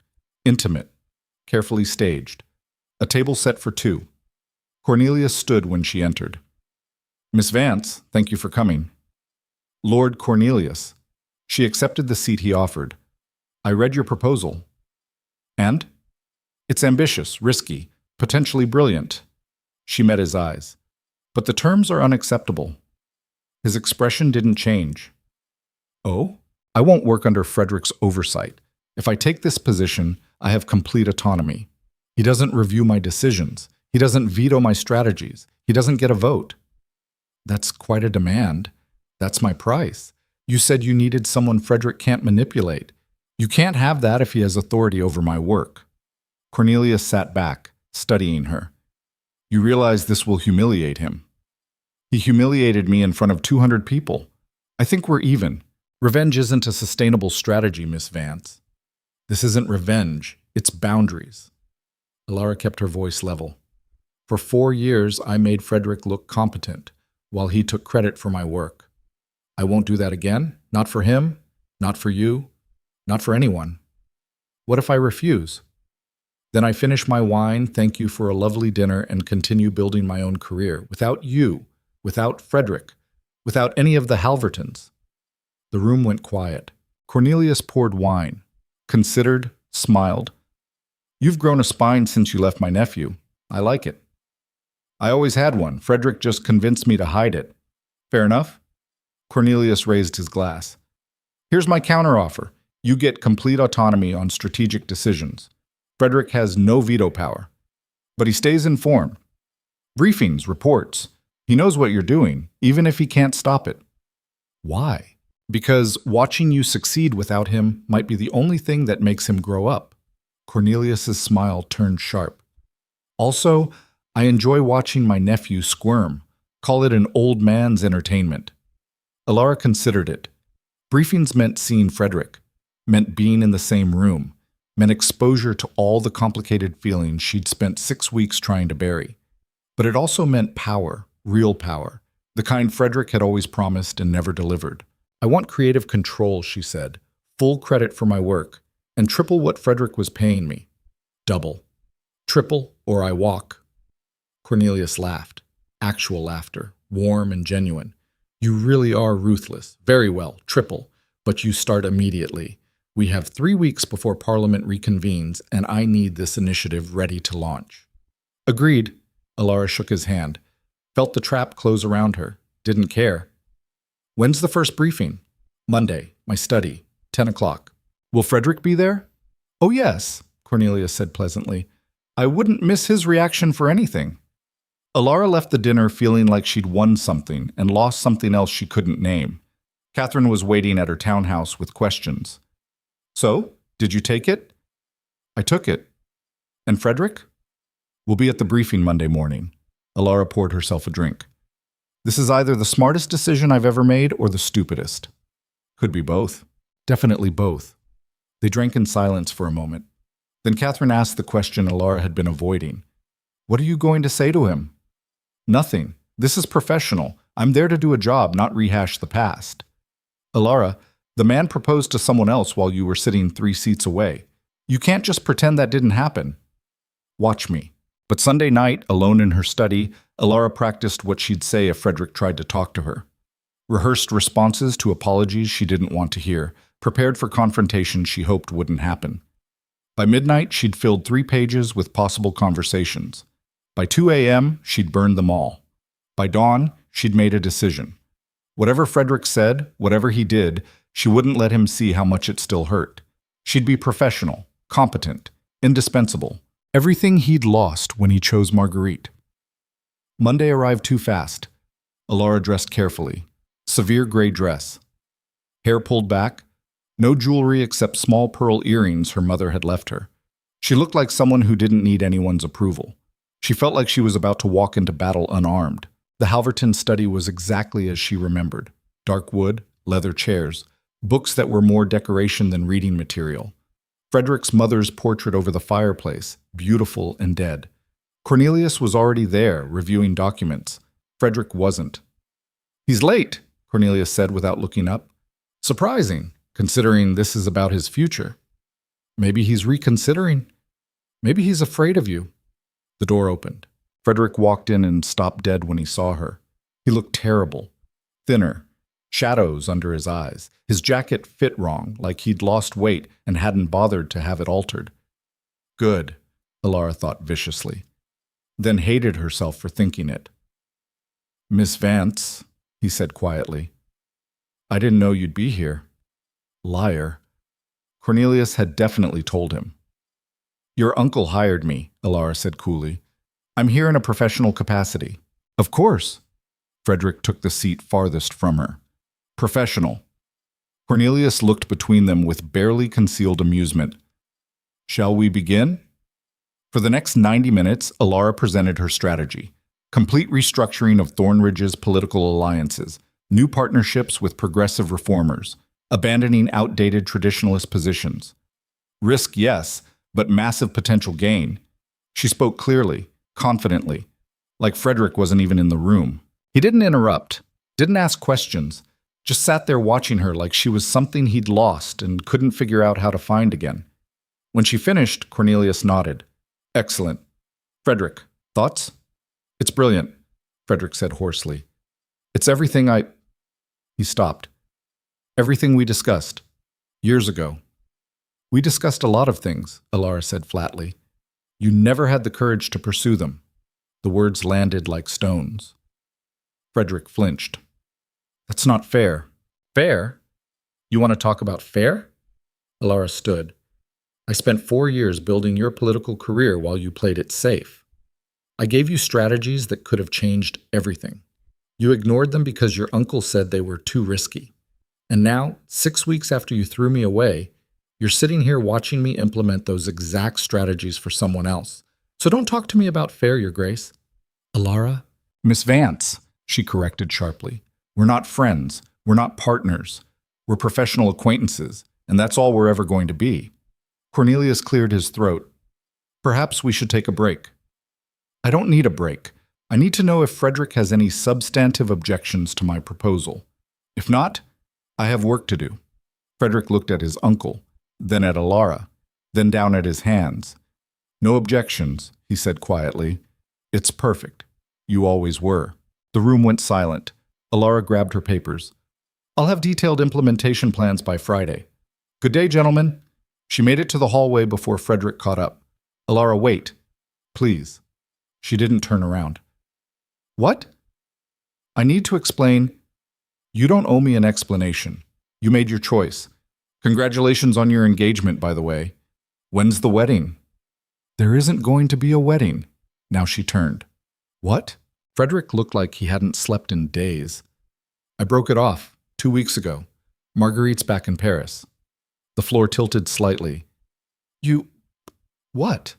Intimate, carefully staged. A table set for 2. Cornelius stood when she entered. Miss Vance, thank you for coming. Lord Cornelius. She accepted the seat he offered. I read your proposal. And? It's ambitious, risky, potentially brilliant. She met his eyes. But the terms are unacceptable. His expression didn't change. Oh? I won't work under Frederick's oversight. If I take this position, I have complete autonomy. He doesn't review my decisions. He doesn't veto my strategies. He doesn't get a vote. That's quite a demand. That's my price. You said you needed someone Frederick can't manipulate. You can't have that if he has authority over my work. Cornelius sat back, studying her. You realize this will humiliate him. He humiliated me in front of 200 people. I think we're even. Revenge isn't a sustainable strategy, Miss Vance. This isn't revenge, it's boundaries. Alara kept her voice level. For 4 years, I made Frederick look competent, while he took credit for my work. I won't do that again, not for him, not for you, not for anyone. What if I refuse? Then I finish my wine, thank you for a lovely dinner, and continue building my own career, without you, without Frederick, without any of the Halvertons. The room went quiet. Cornelius poured wine, considered, smiled. You've grown a spine since you left my nephew. I like it. I always had one. Frederick just convinced me to hide it. Fair enough? Cornelius raised his glass. Here's my counteroffer. You get complete autonomy on strategic decisions. Frederick has no veto power. But he stays informed. Briefings, reports. He knows what you're doing, even if he can't stop it. Why? Because watching you succeed without him might be the only thing that makes him grow up. Cornelius's smile turned sharp. Also, I enjoy watching my nephew squirm. Call it an old man's entertainment. Alara considered it. Briefings meant seeing Frederick, meant being in the same room, meant exposure to all the complicated feelings she'd spent 6 weeks trying to bury. But it also meant power, real power, the kind Frederick had always promised and never delivered. I want creative control, she said, full credit for my work, and triple what Frederick was paying me. Double. Triple, or I walk. Cornelius laughed. Actual laughter, warm and genuine. You really are ruthless. Very well, triple. But you start immediately. We have 3 weeks before Parliament reconvenes, and I need this initiative ready to launch. Agreed. Alara shook his hand. Felt the trap close around her. Didn't care. When's the first briefing? Monday, my study, 10 o'clock. Will Frederick be there? Oh yes, Cornelius said pleasantly. I wouldn't miss his reaction for anything. Alara left the dinner feeling like she'd won something and lost something else she couldn't name. Catherine was waiting at her townhouse with questions. So, did you take it? I took it. And Frederick? We'll be at the briefing Monday morning. Alara poured herself a drink. This is either the smartest decision I've ever made or the stupidest. Could be both. Definitely both. They drank in silence for a moment. Then Catherine asked the question Alara had been avoiding. What are you going to say to him? Nothing. This is professional. I'm there to do a job, not rehash the past. Alara, the man proposed to someone else while you were sitting 3 seats away. You can't just pretend that didn't happen. Watch me. But Sunday night, alone in her study, Alara practiced what she'd say if Frederick tried to talk to her. Rehearsed responses to apologies she didn't want to hear, prepared for confrontation she hoped wouldn't happen. By midnight, she'd filled 3 pages with possible conversations. By 2 a.m., she'd burned them all. By dawn, she'd made a decision. Whatever Frederick said, whatever he did, she wouldn't let him see how much it still hurt. She'd be professional, competent, indispensable. Everything he'd lost when he chose Marguerite. Monday arrived too fast. Alara dressed carefully. Severe gray dress. Hair pulled back. No jewelry except small pearl earrings her mother had left her. She looked like someone who didn't need anyone's approval. She felt like she was about to walk into battle unarmed. The Halverton study was exactly as she remembered. Dark wood, leather chairs, books that were more decoration than reading material. Frederick's mother's portrait over the fireplace, beautiful and dead. Cornelius was already there, reviewing documents. Frederick wasn't. He's late, Cornelius said without looking up. Surprising, considering this is about his future. Maybe he's reconsidering. Maybe he's afraid of you. The door opened. Frederick walked in and stopped dead when he saw her. He looked terrible. Thinner. Shadows under his eyes. His jacket fit wrong, like he'd lost weight and hadn't bothered to have it altered. Good, Alara thought viciously, then hated herself for thinking it. Miss Vance, he said quietly. I didn't know you'd be here. Liar. Cornelius had definitely told him. Your uncle hired me, Alara said coolly. I'm here in a professional capacity. Of course. Frederick took the seat farthest from her. Professional. Cornelius looked between them with barely concealed amusement. Shall we begin? For the next 90 minutes, Alara presented her strategy. Complete restructuring of Thornridge's political alliances, new partnerships with progressive reformers, abandoning outdated traditionalist positions. Risk, yes, but massive potential gain. She spoke clearly, confidently, like Frederick wasn't even in the room. He didn't interrupt, didn't ask questions, just sat there watching her like she was something he'd lost and couldn't figure out how to find again. When she finished, Cornelius nodded. Excellent. Frederick, thoughts? It's brilliant, Frederick said hoarsely. It's everything I... He stopped. Everything we discussed. Years ago. We discussed a lot of things, Alara said flatly. You never had the courage to pursue them. The words landed like stones. Frederick flinched. That's not fair. Fair? You want to talk about fair? Alara stood. I spent 4 years building your political career while you played it safe. I gave you strategies that could have changed everything. You ignored them because your uncle said they were too risky. And now, 6 weeks after you threw me away, you're sitting here watching me implement those exact strategies for someone else. So don't talk to me about fair, Your Grace. Alara? Miss Vance, she corrected sharply. We're not friends. We're not partners. We're professional acquaintances, and that's all we're ever going to be. Cornelius cleared his throat. Perhaps we should take a break. I don't need a break. I need to know if Frederick has any substantive objections to my proposal. If not, I have work to do. Frederick looked at his uncle, then at Alara, then down at his hands. No objections, he said quietly. It's perfect. You always were. The room went silent. Alara grabbed her papers. I'll have detailed implementation plans by Friday. Good day, gentlemen. She made it to the hallway before Frederick caught up. Alara, wait. Please. She didn't turn around. What? I need to explain. You don't owe me an explanation. You made your choice. Congratulations on your engagement, by the way. When's the wedding? There isn't going to be a wedding. Now she turned. What? Frederick looked like he hadn't slept in days. I broke it off 2 weeks ago. Marguerite's back in Paris. The floor tilted slightly. You... what?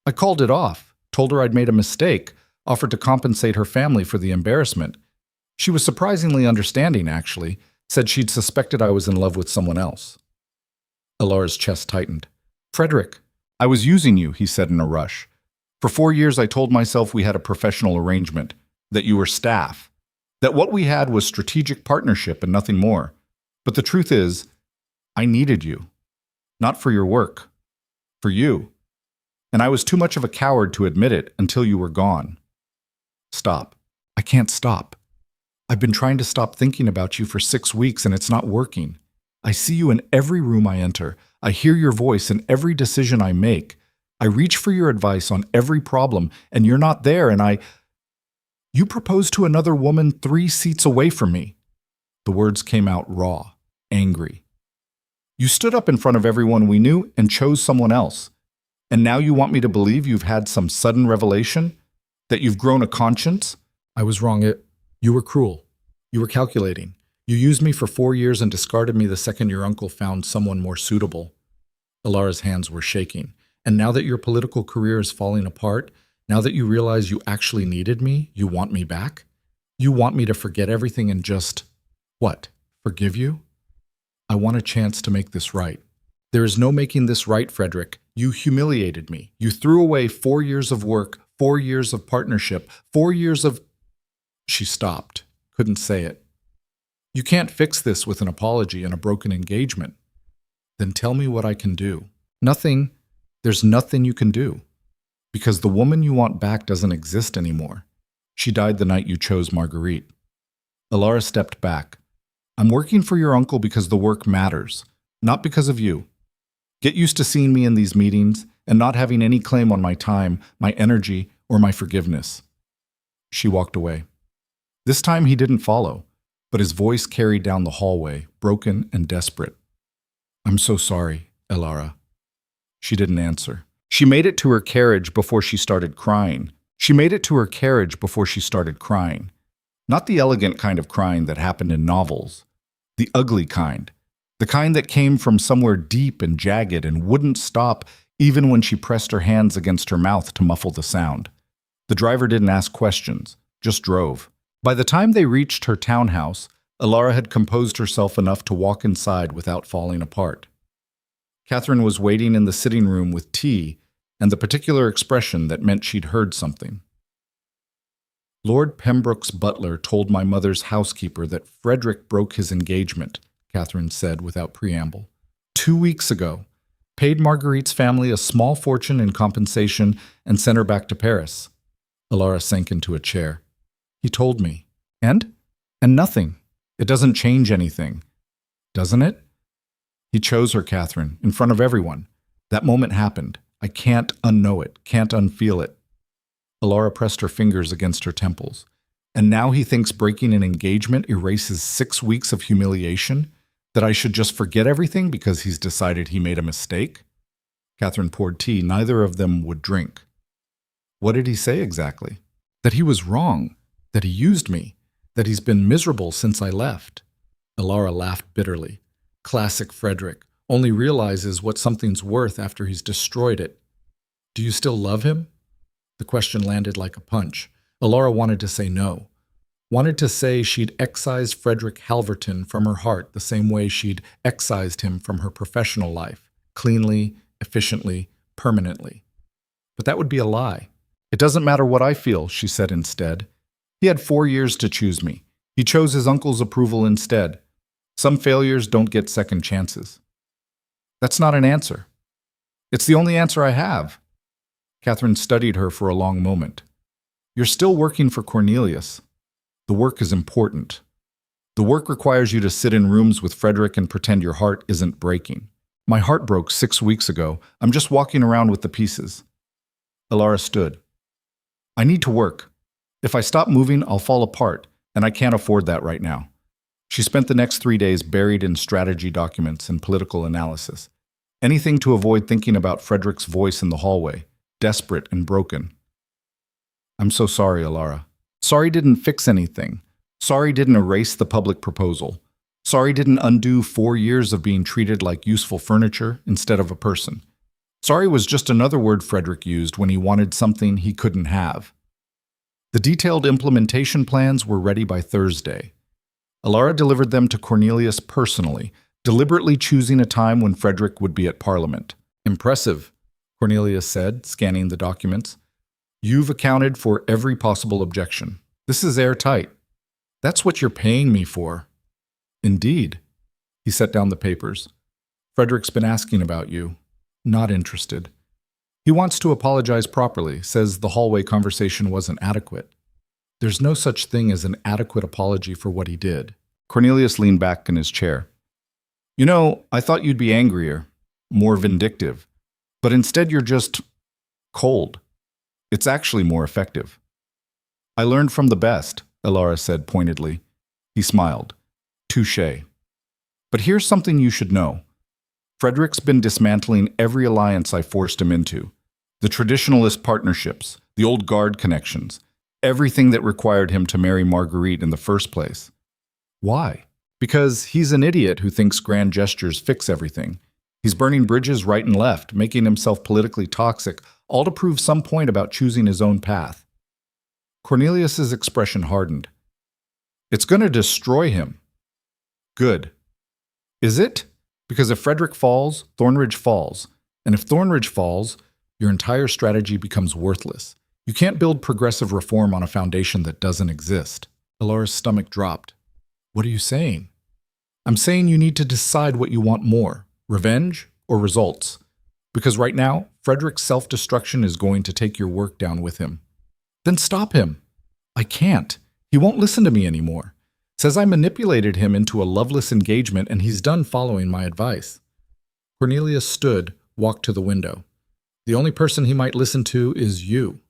I called it off, told her I'd made a mistake, offered to compensate her family for the embarrassment. She was surprisingly understanding, actually, said she'd suspected I was in love with someone else. Alara's chest tightened. Frederick, I was using you, he said in a rush. For 4 years I told myself we had a professional arrangement, that you were staff, that what we had was strategic partnership and nothing more. But the truth is, I needed you. Not for your work. For you. And I was too much of a coward to admit it until you were gone. Stop. I can't stop. I've been trying to stop thinking about you for 6 weeks and it's not working. I see you in every room I enter. I hear your voice in every decision I make. I reach for your advice on every problem and you're not there and You proposed to another woman 3 seats away from me. The words came out raw, angry. You stood up in front of everyone we knew and chose someone else. And now you want me to believe you've had some sudden revelation? That you've grown a conscience? I was wrong. You were cruel. You were calculating. You used me for 4 years and discarded me the second your uncle found someone more suitable. Alara's hands were shaking. And now that your political career is falling apart, now that you realize you actually needed me, you want me back? You want me to forget everything and just, what, forgive you? I want a chance to make this right. There is no making this right, Frederick. You humiliated me. You threw away 4 years of work, 4 years of partnership, 4 years of... She stopped, couldn't say it. You can't fix this with an apology and a broken engagement. Then tell me what I can do. Nothing. There's nothing you can do. Because the woman you want back doesn't exist anymore. She died the night you chose Marguerite. Alara stepped back. I'm working for your uncle because the work matters, not because of you. Get used to seeing me in these meetings and not having any claim on my time, my energy, or my forgiveness. She walked away. This time he didn't follow, but his voice carried down the hallway, broken and desperate. I'm so sorry, Alara. She didn't answer. She made it to her carriage before she started crying. Not the elegant kind of crying that happened in novels. The ugly kind. The kind that came from somewhere deep and jagged and wouldn't stop even when she pressed her hands against her mouth to muffle the sound. The driver didn't ask questions, just drove. By the time they reached her townhouse, Alara had composed herself enough to walk inside without falling apart. Catherine was waiting in the sitting room with tea and the particular expression that meant she'd heard something. Lord Pembroke's butler told my mother's housekeeper that Frederick broke his engagement, Catherine said without preamble. 2 weeks ago, paid Marguerite's family a small fortune in compensation and sent her back to Paris. Alara sank into a chair. He told me. And nothing. It doesn't change anything. Doesn't it? He chose her, Catherine, in front of everyone. That moment happened. I can't unknow it, can't unfeel it. Alara pressed her fingers against her temples. And now he thinks breaking an engagement erases 6 weeks of humiliation? That I should just forget everything because he's decided he made a mistake? Catherine poured tea. Neither of them would drink. What did he say exactly? That he was wrong. That he used me. That he's been miserable since I left. Alara laughed bitterly. Classic Frederick. Only realizes what something's worth after he's destroyed it. Do you still love him? The question landed like a punch. Alara wanted to say no. Wanted to say she'd excised Frederick Halverton from her heart the same way she'd excised him from her professional life, cleanly, efficiently, permanently. But that would be a lie. It doesn't matter what I feel, she said instead. He had 4 years to choose me. He chose his uncle's approval instead. Some failures don't get second chances. That's not an answer. It's the only answer I have. Catherine studied her for a long moment. You're still working for Cornelius. The work is important. The work requires you to sit in rooms with Frederick and pretend your heart isn't breaking. My heart broke 6 weeks ago. I'm just walking around with the pieces. Alara stood. I need to work. If I stop moving, I'll fall apart, and I can't afford that right now. She spent the next 3 days buried in strategy documents and political analysis. Anything to avoid thinking about Frederick's voice in the hallway, desperate and broken. I'm so sorry, Alara. Sorry didn't fix anything. Sorry didn't erase the public proposal. Sorry didn't undo 4 years of being treated like useful furniture instead of a person. Sorry was just another word Frederick used when he wanted something he couldn't have. The detailed implementation plans were ready by Thursday. Alara delivered them to Cornelius personally, deliberately choosing a time when Frederick would be at Parliament. Impressive, Cornelius said, scanning the documents. You've accounted for every possible objection. This is airtight. That's what you're paying me for. Indeed. He set down the papers. Frederick's been asking about you. Not interested. He wants to apologize properly, says the hallway conversation wasn't adequate. There's no such thing as an adequate apology for what he did. Cornelius leaned back in his chair. You know, I thought you'd be angrier, more vindictive, but instead you're just cold. It's actually more effective. I learned from the best, Alara said pointedly. He smiled. Touché. But here's something you should know. Frederick's been dismantling every alliance I forced him into. The traditionalist partnerships, the old guard connections, everything that required him to marry Marguerite in the first place. Why? Because he's an idiot who thinks grand gestures fix everything. He's burning bridges right and left, making himself politically toxic, all to prove some point about choosing his own path. Cornelius's expression hardened. It's going to destroy him. Good. Is it? Because if Frederick falls, Thornridge falls. And if Thornridge falls, your entire strategy becomes worthless. You can't build progressive reform on a foundation that doesn't exist. Alara's stomach dropped. What are you saying? I'm saying you need to decide what you want more, revenge or results. Because right now, Frederick's self-destruction is going to take your work down with him. Then stop him. I can't. He won't listen to me anymore. Says I manipulated him into a loveless engagement and he's done following my advice. Cornelius stood, walked to the window. The only person he might listen to is you.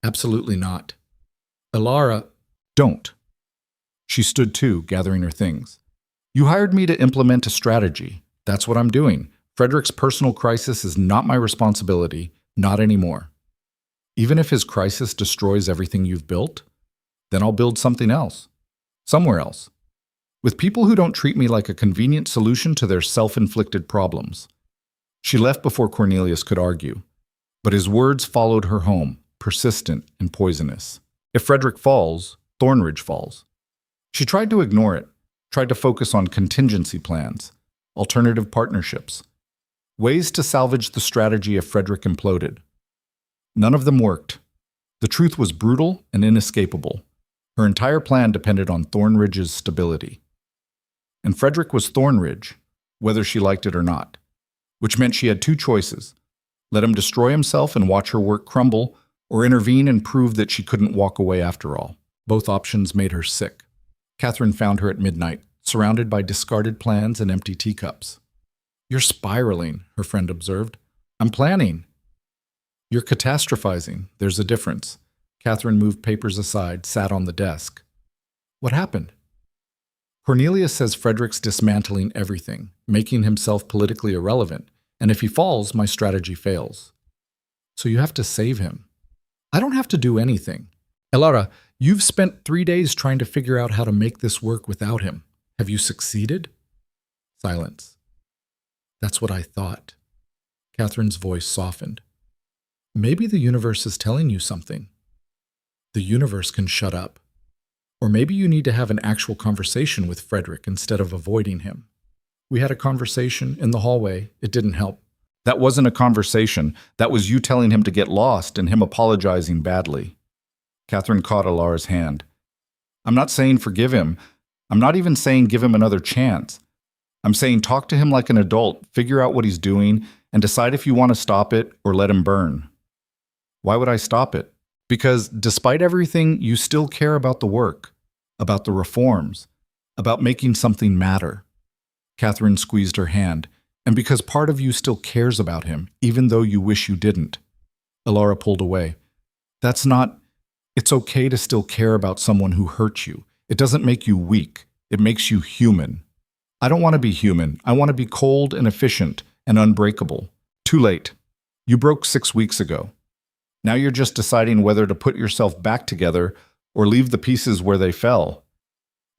Absolutely not. Alara, don't. She stood too, gathering her things. You hired me to implement a strategy. That's what I'm doing. Frederick's personal crisis is not my responsibility, not anymore. Even if his crisis destroys everything you've built, then I'll build something else. Somewhere else. With people who don't treat me like a convenient solution to their self-inflicted problems. She left before Cornelius could argue, but his words followed her home, persistent and poisonous. If Frederick falls, Thornridge falls. She tried to ignore it, tried to focus on contingency plans, alternative partnerships, ways to salvage the strategy if Frederick imploded. None of them worked. The truth was brutal and inescapable. Her entire plan depended on Thornridge's stability. And Frederick was Thornridge, whether she liked it or not, which meant she had two choices: let him destroy himself and watch her work crumble, or intervene and prove that she couldn't walk away after all. Both options made her sick. Catherine found her at midnight, surrounded by discarded plans and empty teacups. "You're spiraling," her friend observed. "I'm planning." "You're catastrophizing. There's a difference." Catherine moved papers aside, sat on the desk. "What happened?" "Cornelius says Frederick's dismantling everything, making himself politically irrelevant, and if he falls, my strategy fails. So you have to save him." "I don't have to do anything. Elara, you've spent 3 days trying to figure out how to make this work without him. Have you succeeded?" Silence. "That's what I thought." Catherine's voice softened. "Maybe the universe is telling you something. The universe can shut up. Or maybe you need to have an actual conversation with Frederick instead of avoiding him." "We had a conversation in the hallway. It didn't help." "That wasn't a conversation. That was you telling him to get lost and him apologizing badly." Catherine caught Alara's hand. "I'm not saying forgive him. I'm not even saying give him another chance. I'm saying talk to him like an adult, figure out what he's doing, and decide if you want to stop it or let him burn." "Why would I stop it?" "Because despite everything, you still care about the work, about the reforms, about making something matter." Catherine squeezed her hand. "And because part of you still cares about him, even though you wish you didn't." Alara pulled away. "That's not... It's okay to still care about someone who hurt you. It doesn't make you weak. It makes you human." "I don't want to be human. I want to be cold and efficient and unbreakable." "Too late. You broke 6 weeks ago. Now you're just deciding whether to put yourself back together or leave the pieces where they fell."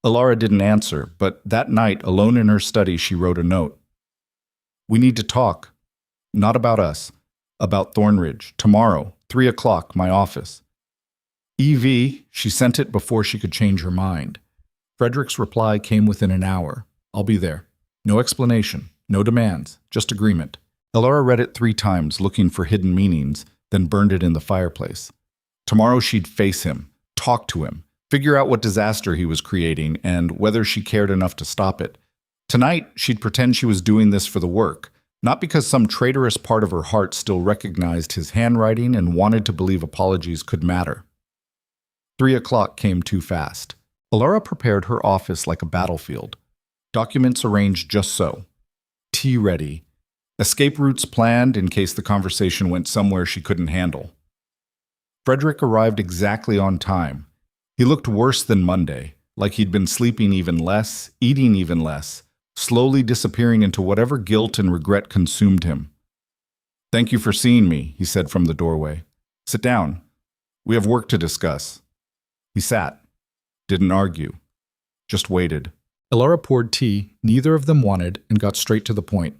Alara didn't answer, but that night, alone in her study, she wrote a note. "We need to talk. Not about us. About Thornridge. Tomorrow, 3 o'clock, my office." EV, she sent it before she could change her mind. Frederick's reply came within an hour. "I'll be there. No explanation. No demands. Just agreement." Alara read it 3 times, looking for hidden meanings, then burned it in the fireplace. Tomorrow she'd face him, talk to him, figure out what disaster he was creating and whether she cared enough to stop it. Tonight, she'd pretend she was doing this for the work, not because some traitorous part of her heart still recognized his handwriting and wanted to believe apologies could matter. 3 o'clock came too fast. Alara prepared her office like a battlefield. Documents arranged just so. Tea ready. Escape routes planned in case the conversation went somewhere she couldn't handle. Frederick arrived exactly on time. He looked worse than Monday, like he'd been sleeping even less, eating even less, slowly disappearing into whatever guilt and regret consumed him. "Thank you for seeing me," he said from the doorway. "Sit down. We have work to discuss." He sat. Didn't argue. Just waited. Alara poured tea neither of them wanted and got straight to the point.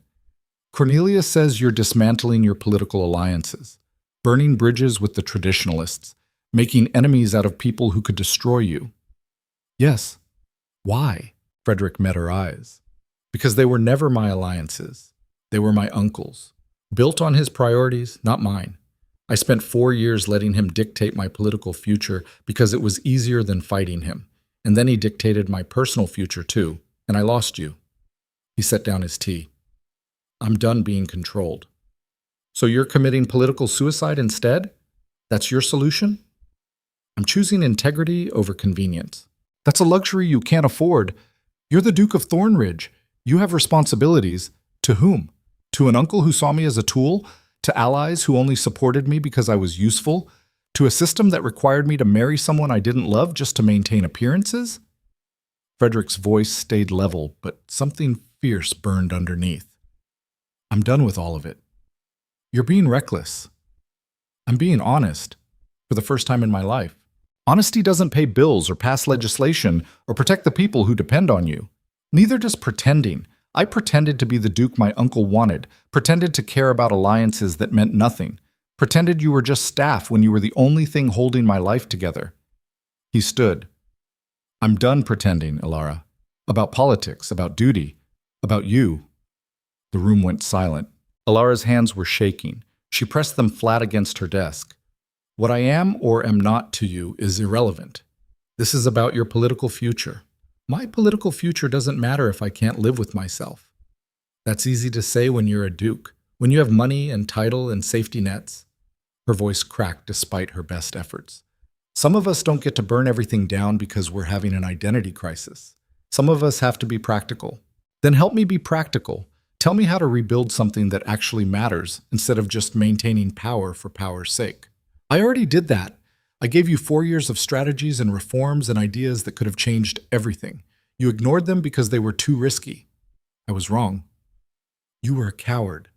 "Cornelius says you're dismantling your political alliances, burning bridges with the traditionalists, making enemies out of people who could destroy you." "Yes." "Why?" Frederick met her eyes. "Because they were never my alliances. They were my uncle's. Built on his priorities, not mine. I spent 4 years letting him dictate my political future because it was easier than fighting him. And then he dictated my personal future too, and I lost you." He set down his tea. "I'm done being controlled." "So you're committing political suicide instead? That's your solution?" "I'm choosing integrity over convenience." "That's a luxury you can't afford. You're the Duke of Thornridge. You have responsibilities. To whom? To an uncle who saw me as a tool? To allies who only supported me because I was useful? To a system that required me to marry someone I didn't love just to maintain appearances?" Frederick's voice stayed level, but something fierce burned underneath. "I'm done with all of it. You're being reckless." "I'm being honest, for the first time in my life. Honesty doesn't pay bills or pass legislation or protect the people who depend on you. Neither does pretending. I pretended to be the duke my uncle wanted, pretended to care about alliances that meant nothing, pretended you were just staff when you were the only thing holding my life together. He stood. I'm done pretending, Ilara. About politics, about duty, about you. The room went silent. Ilara's hands were shaking. She pressed them flat against her desk. What I am or am not to you is irrelevant. This is about your political future. My political future doesn't matter if I can't live with myself. That's easy to say when you're a duke, when you have money and title and safety nets. Her voice cracked despite her best efforts. Some of us don't get to burn everything down because we're having an identity crisis. Some of us have to be practical. Then help me be practical. Tell me how to rebuild something that actually matters instead of just maintaining power for power's sake. I already did that. I gave you 4 years of strategies and reforms and ideas that could have changed everything. You ignored them because they were too risky. I was wrong. You were a coward.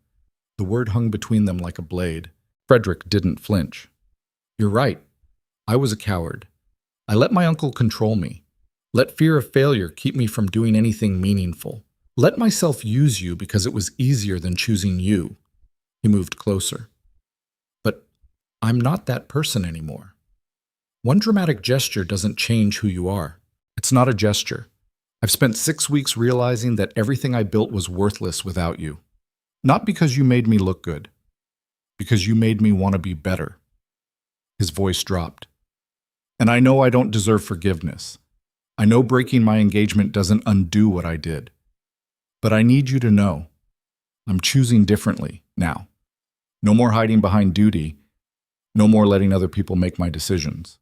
The word hung between them like a blade. Frederick didn't flinch. You're right. I was a coward. I let my uncle control me. Let fear of failure keep me from doing anything meaningful. Let myself use you because it was easier than choosing you. He moved closer. But I'm not that person anymore. One dramatic gesture doesn't change who you are. It's not a gesture. I've spent 6 weeks realizing that everything I built was worthless without you. Not because you made me look good. Because you made me want to be better. His voice dropped. And I know I don't deserve forgiveness. I know breaking my engagement doesn't undo what I did. But I need you to know, I'm choosing differently now. No more hiding behind duty. No more letting other people make my decisions.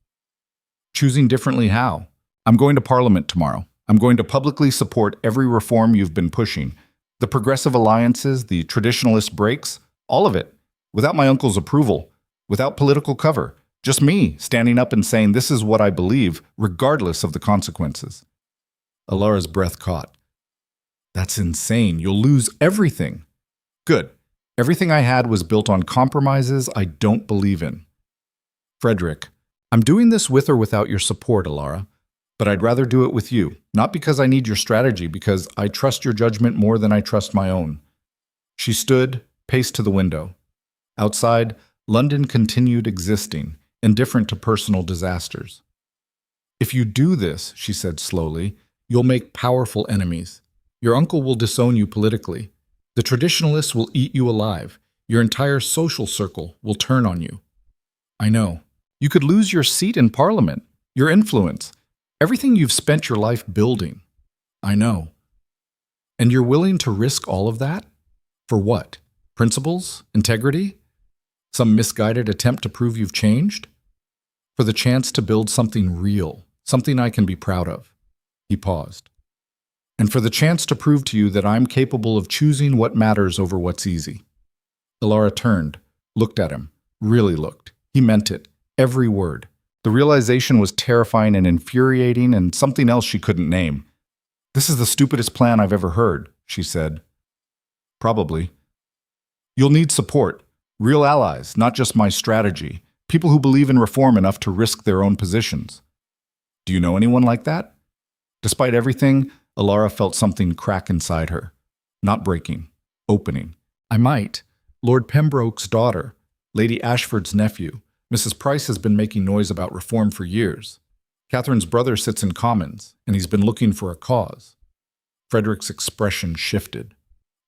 Choosing differently how? I'm going to Parliament tomorrow. I'm going to publicly support every reform you've been pushing. The progressive alliances, the traditionalist breaks, all of it. Without my uncle's approval, without political cover. Just me standing up and saying this is what I believe, regardless of the consequences. Ilara's breath caught. That's insane. You'll lose everything. Good. Everything I had was built on compromises I don't believe in. Frederick, I'm doing this with or without your support, Ilara. But I'd rather do it with you. Not because I need your strategy, because I trust your judgment more than I trust my own. She stood, paced to the window. Outside, London continued existing, indifferent to personal disasters. If you do this, she said slowly, you'll make powerful enemies. Your uncle will disown you politically. The traditionalists will eat you alive. Your entire social circle will turn on you. I know. You could lose your seat in Parliament, your influence, everything you've spent your life building. I know. And you're willing to risk all of that? For what? Principles? Integrity? Some misguided attempt to prove you've changed? For the chance to build something real, something I can be proud of. He paused. And for the chance to prove to you that I'm capable of choosing what matters over what's easy. Ilara turned, looked at him, really looked. He meant it, every word. The realization was terrifying and infuriating and something else she couldn't name. This is the stupidest plan I've ever heard, she said. Probably. You'll need support. Real allies, not just my strategy. People who believe in reform enough to risk their own positions. Do you know anyone like that? Despite everything, Ilara felt something crack inside her. Not breaking. Opening. I might. Lord Pembroke's daughter. Lady Ashford's nephew. Mrs. Price has been making noise about reform for years. Catherine's brother sits in Commons, and he's been looking for a cause. Frederick's expression shifted.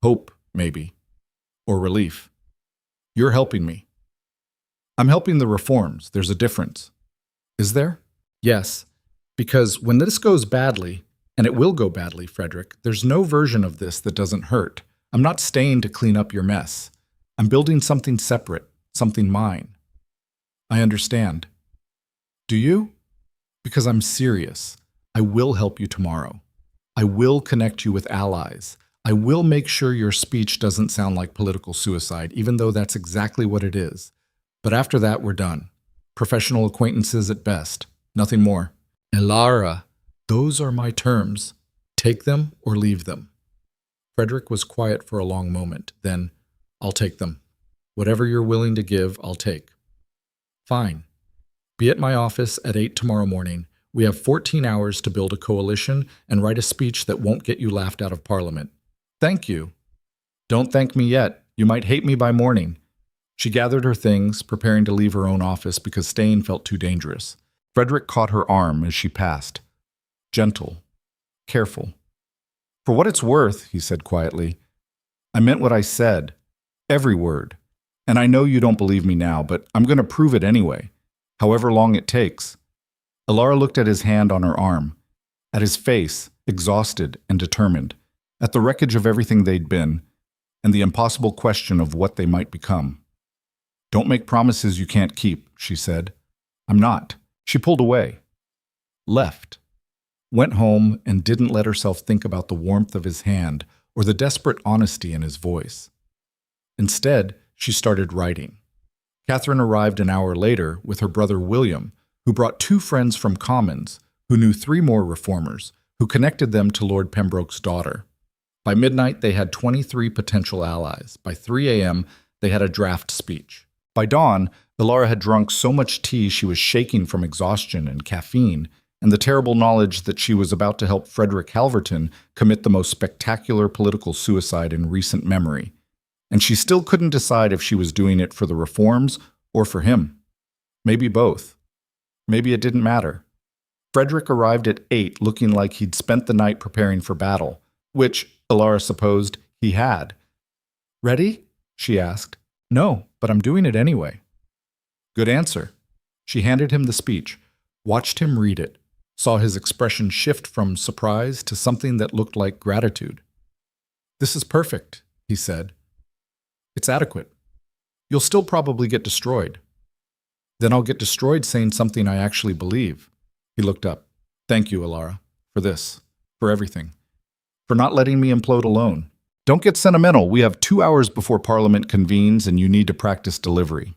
Hope, maybe. Or relief. You're helping me. I'm helping the reforms. There's a difference. Is there? Yes. Because when this goes badly, and it will go badly, Frederick, there's no version of this that doesn't hurt. I'm not staying to clean up your mess. I'm building something separate, something mine. I understand. Do you? Because I'm serious. I will help you tomorrow. I will connect you with allies. I will make sure your speech doesn't sound like political suicide, even though that's exactly what it is. But after that, we're done. Professional acquaintances at best. Nothing more. Ilara, those are my terms. Take them or leave them. Frederick was quiet for a long moment. Then, I'll take them. Whatever you're willing to give, I'll take. Fine. Be at my office at 8 tomorrow morning. We have 14 hours to build a coalition and write a speech that won't get you laughed out of Parliament. Thank you. Don't thank me yet. You might hate me by morning. She gathered her things, preparing to leave her own office because staying felt too dangerous. Frederick caught her arm as she passed. Gentle. Careful. For what it's worth, he said quietly, I meant what I said. Every word. And I know you don't believe me now, but I'm going to prove it anyway, however long it takes. Alara looked at his hand on her arm, at his face, exhausted and determined, at the wreckage of everything they'd been, and the impossible question of what they might become. Don't make promises you can't keep, she said. I'm not. She pulled away. Left. Went home and didn't let herself think about the warmth of his hand or the desperate honesty in his voice. Instead, she started writing. Catherine arrived an hour later with her brother William, who brought 2 friends from Commons, who knew 3 more reformers, who connected them to Lord Pembroke's daughter. By midnight, they had 23 potential allies. By 3 a.m., they had a draft speech. By dawn, Alara had drunk so much tea she was shaking from exhaustion and caffeine, and the terrible knowledge that she was about to help Frederick Halverton commit the most spectacular political suicide in recent memory. And she still couldn't decide if she was doing it for the reforms or for him. Maybe both. Maybe it didn't matter. Frederick arrived at 8 looking like he'd spent the night preparing for battle, which, Alara supposed, he had. Ready? She asked. No, but I'm doing it anyway. Good answer. She handed him the speech, watched him read it, saw his expression shift from surprise to something that looked like gratitude. This is perfect, he said. It's adequate. You'll still probably get destroyed. Then I'll get destroyed saying something I actually believe. He looked up. Thank you, Alara, for this, for everything, for not letting me implode alone. Don't get sentimental. We have 2 hours before Parliament convenes and you need to practice delivery.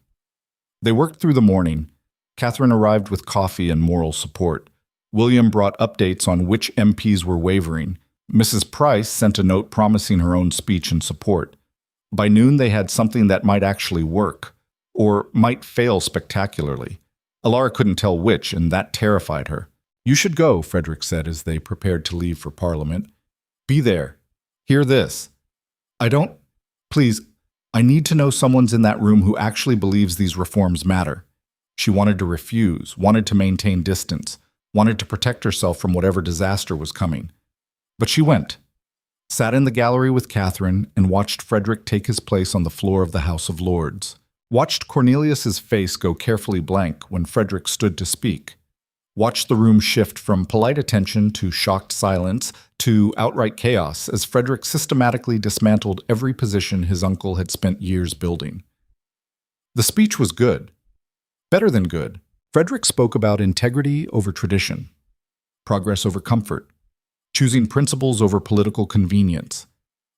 They worked through the morning. Catherine arrived with coffee and moral support. William brought updates on which MPs were wavering. Mrs. Price sent a note promising her own speech and support. By noon, they had something that might actually work, or might fail spectacularly. Alara couldn't tell which, and that terrified her. You should go, Frederick said as they prepared to leave for Parliament. Be there. Hear this. Please, I need to know someone's in that room who actually believes these reforms matter. She wanted to refuse, wanted to maintain distance, wanted to protect herself from whatever disaster was coming. But she went, sat in the gallery with Catherine, and watched Frederick take his place on the floor of the House of Lords. Watched Cornelius's face go carefully blank when Frederick stood to speak. Watched the room shift from polite attention to shocked silence to outright chaos as Frederick systematically dismantled every position his uncle had spent years building. The speech was good. Better than good. Frederick spoke about integrity over tradition, progress over comfort, choosing principles over political convenience.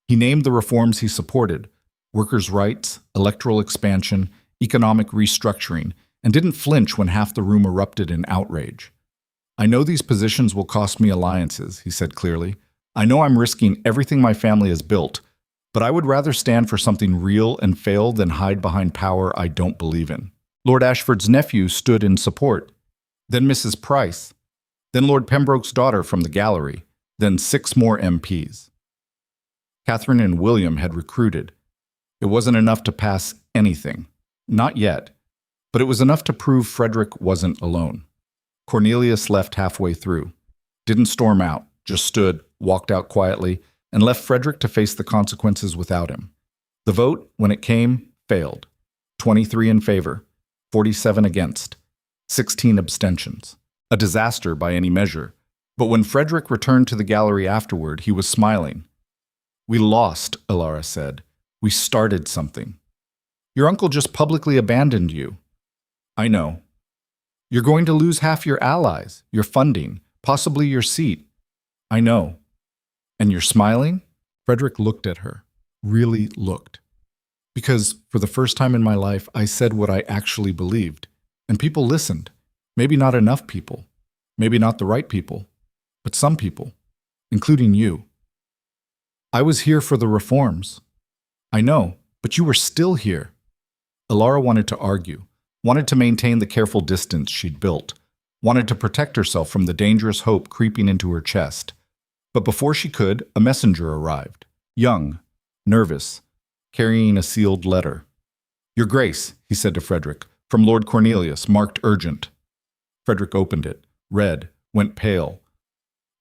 He named the reforms he supported: workers' rights, electoral expansion, economic restructuring, and didn't flinch when half the room erupted in outrage. I know these positions will cost me alliances, he said clearly. I know I'm risking everything my family has built, but I would rather stand for something real and fail than hide behind power I don't believe in. Lord Ashford's nephew stood in support, then Mrs. Price, then Lord Pembroke's daughter from the gallery, then 6 more MPs. Catherine and William had recruited. It wasn't enough to pass anything. Not yet. But it was enough to prove Frederick wasn't alone. Cornelius left halfway through. Didn't storm out, just stood, walked out quietly, and left Frederick to face the consequences without him. The vote, when it came, failed. 23 in favor, 47 against, 16 abstentions. A disaster by any measure. But when Frederick returned to the gallery afterward, he was smiling. We lost, Alara said. We started something. Your uncle just publicly abandoned you. I know. You're going to lose half your allies, your funding, possibly your seat. I know. And you're smiling? Frederick looked at her. Really looked. Because for the first time in my life, I said what I actually believed. And people listened. Maybe not enough people. Maybe not the right people. But some people. Including you. I was here for the reforms. I know, but you were still here. Alara wanted to argue, wanted to maintain the careful distance she'd built, wanted to protect herself from the dangerous hope creeping into her chest. But before she could, a messenger arrived. young, nervous, carrying a sealed letter. "Your Grace," he said to Frederick, "from Lord Cornelius, marked urgent." Frederick opened it, read, went pale.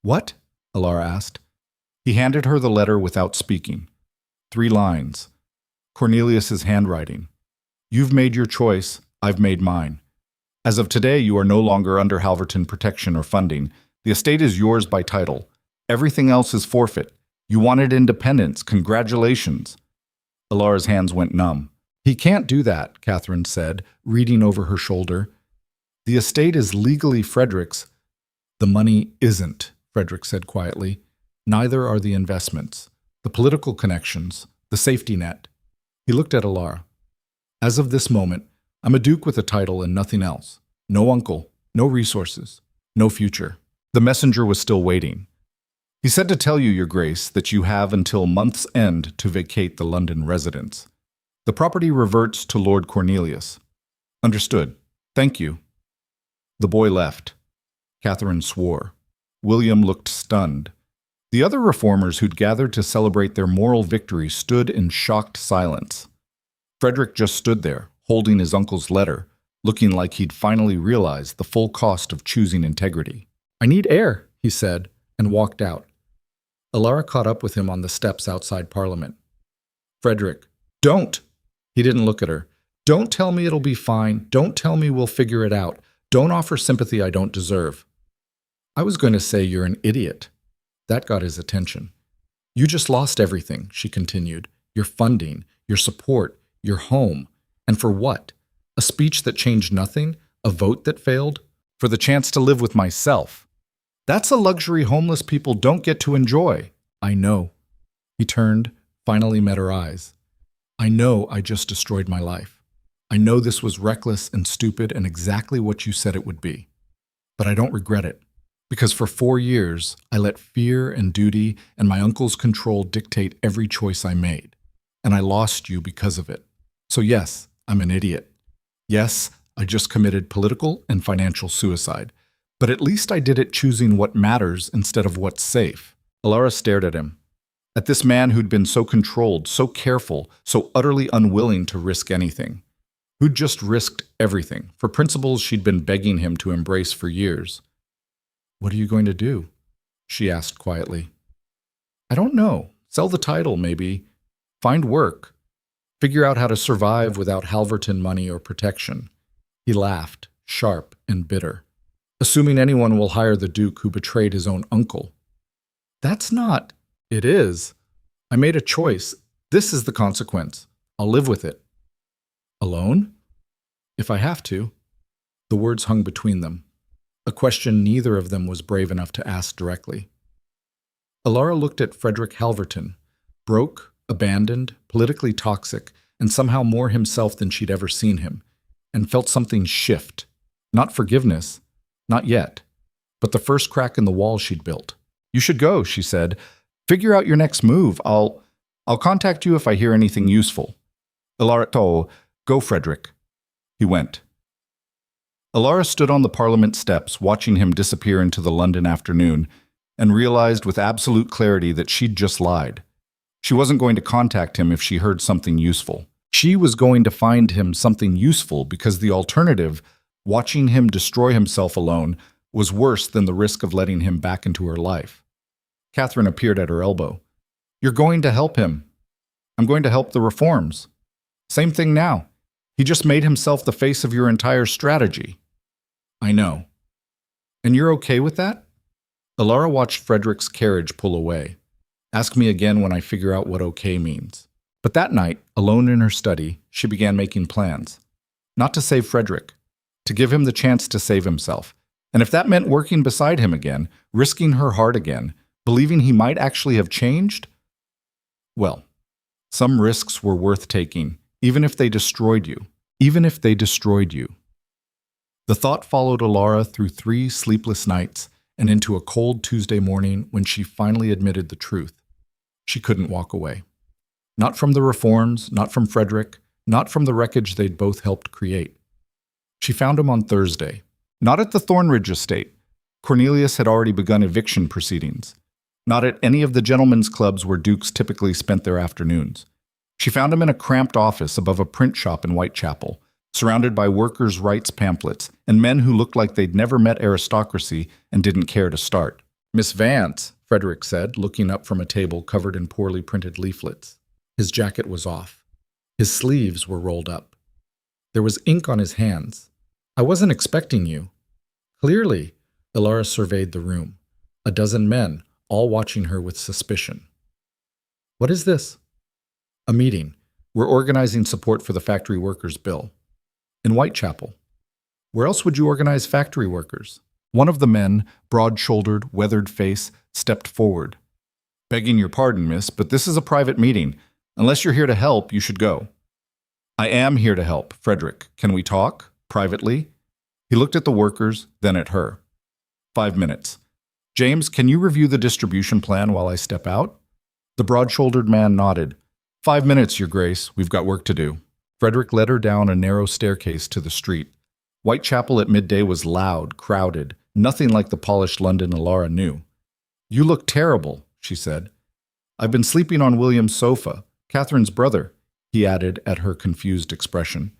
"What?" Alara asked. He handed her the letter without speaking. 3 lines. Cornelius's handwriting. "You've made your choice, I've made mine. As of today, you are no longer under Halverton protection or funding. The estate is yours by title. Everything else is forfeit. You wanted independence. Congratulations." Alara's hands went numb. "He can't do that," Catherine said, reading over her shoulder. "The estate is legally Frederick's." "The money isn't," Frederick said quietly. "Neither are the investments, the political connections, the safety net." He looked at Alara. "As of this moment, I'm a duke with a title and nothing else. No uncle, no resources, no future." The messenger was still waiting. "He said to tell you, Your Grace, that you have until month's end to vacate the London residence. The property reverts to Lord Cornelius." "Understood. Thank you." The boy left. Catherine swore. William looked stunned. The other reformers who'd gathered to celebrate their moral victory stood in shocked silence. Frederick just stood there, holding his uncle's letter, looking like he'd finally realized the full cost of choosing integrity. "I need air," he said, and walked out. Alara caught up with him on the steps outside Parliament. "Frederick, don't!" He didn't look at her. "Don't tell me it'll be fine. Don't tell me we'll figure it out. Don't offer sympathy I don't deserve." "I was going to say you're an idiot." That got his attention. "You just lost everything," she continued. "Your funding, your support, your home. And for what? A speech that changed nothing? A vote that failed? For the chance to live with myself. That's a luxury homeless people don't get to enjoy." "I know." He turned, finally met her eyes. "I know I just destroyed my life. I know this was reckless and stupid and exactly what you said it would be. But I don't regret it. Because for 4 years, I let fear and duty and my uncle's control dictate every choice I made. And I lost you because of it. So yes, I'm an idiot. Yes, I just committed political and financial suicide. But at least I did it choosing what matters instead of what's safe." Alara stared at him. At this man who'd been so controlled, so careful, so utterly unwilling to risk anything. Who'd just risked everything for principles she'd been begging him to embrace for years. "What are you going to do?" she asked quietly. "I don't know. Sell the title, maybe. Find work. Figure out how to survive without Halverton money or protection." He laughed, sharp and bitter. "Assuming anyone will hire the Duke who betrayed his own uncle." "That's not—" "It is. I made a choice. This is the consequence. I'll live with it." "Alone?" "If I have to." The words hung between them. A question neither of them was brave enough to ask directly. Alara looked at Frederick Halverton, broke, abandoned, politically toxic, and somehow more himself than she'd ever seen him, and felt something shift. Not forgiveness, not yet, but the first crack in the wall she'd built. "You should go," she said. "Figure out your next move. I'll contact you if I hear anything useful." "Alara, go, Frederick." He went. Alara stood on the Parliament steps, watching him disappear into the London afternoon, and realized with absolute clarity that she'd just lied. She wasn't going to contact him if she heard something useful. She was going to find him something useful because the alternative, watching him destroy himself alone, was worse than the risk of letting him back into her life. Catherine appeared at her elbow. "You're going to help him." "I'm going to help the reforms." "Same thing now. He just made himself the face of your entire strategy." "I know." "And you're okay with that?" Alara watched Frederick's carriage pull away. "Ask me again when I figure out what okay means." But that night, alone in her study, she began making plans. Not to save Frederick, to give him the chance to save himself. And if that meant working beside him again, risking her heart again, believing he might actually have changed, well, some risks were worth taking, even if they destroyed you. Even if they destroyed you. The thought followed Alara through 3 sleepless nights and into a cold Tuesday morning when she finally admitted the truth. She couldn't walk away. Not from the reforms, not from Frederick, not from the wreckage they'd both helped create. She found him on Thursday. Not at the Thornridge estate. Cornelius had already begun eviction proceedings. Not at any of the gentlemen's clubs where dukes typically spent their afternoons. She found him in a cramped office above a print shop in Whitechapel, surrounded by workers' rights pamphlets and men who looked like they'd never met aristocracy and didn't care to start. "Miss Vance," Frederick said, looking up from a table covered in poorly printed leaflets. His jacket was off. His sleeves were rolled up. There was ink on his hands. "I wasn't expecting you." Clearly, Ilara surveyed the room. A dozen men, all watching her with suspicion. "What is this?" "A meeting. We're organizing support for the factory workers' bill." "In Whitechapel." "Where else would you organize factory workers?" One of the men, broad-shouldered, weathered face, stepped forward. "Begging your pardon, miss, but this is a private meeting. Unless you're here to help, you should go." "I am here to help, Frederick. Can we talk? Privately?" He looked at the workers, then at her. 5 minutes. "James, can you review the distribution plan while I step out?" The broad-shouldered man nodded. 5 minutes, Your Grace. We've got work to do." Frederick led her down a narrow staircase to the street. Whitechapel at midday was loud, crowded, nothing like the polished London Ilara knew. "You look terrible," she said. "I've been sleeping on William's sofa, Catherine's brother," he added at her confused expression.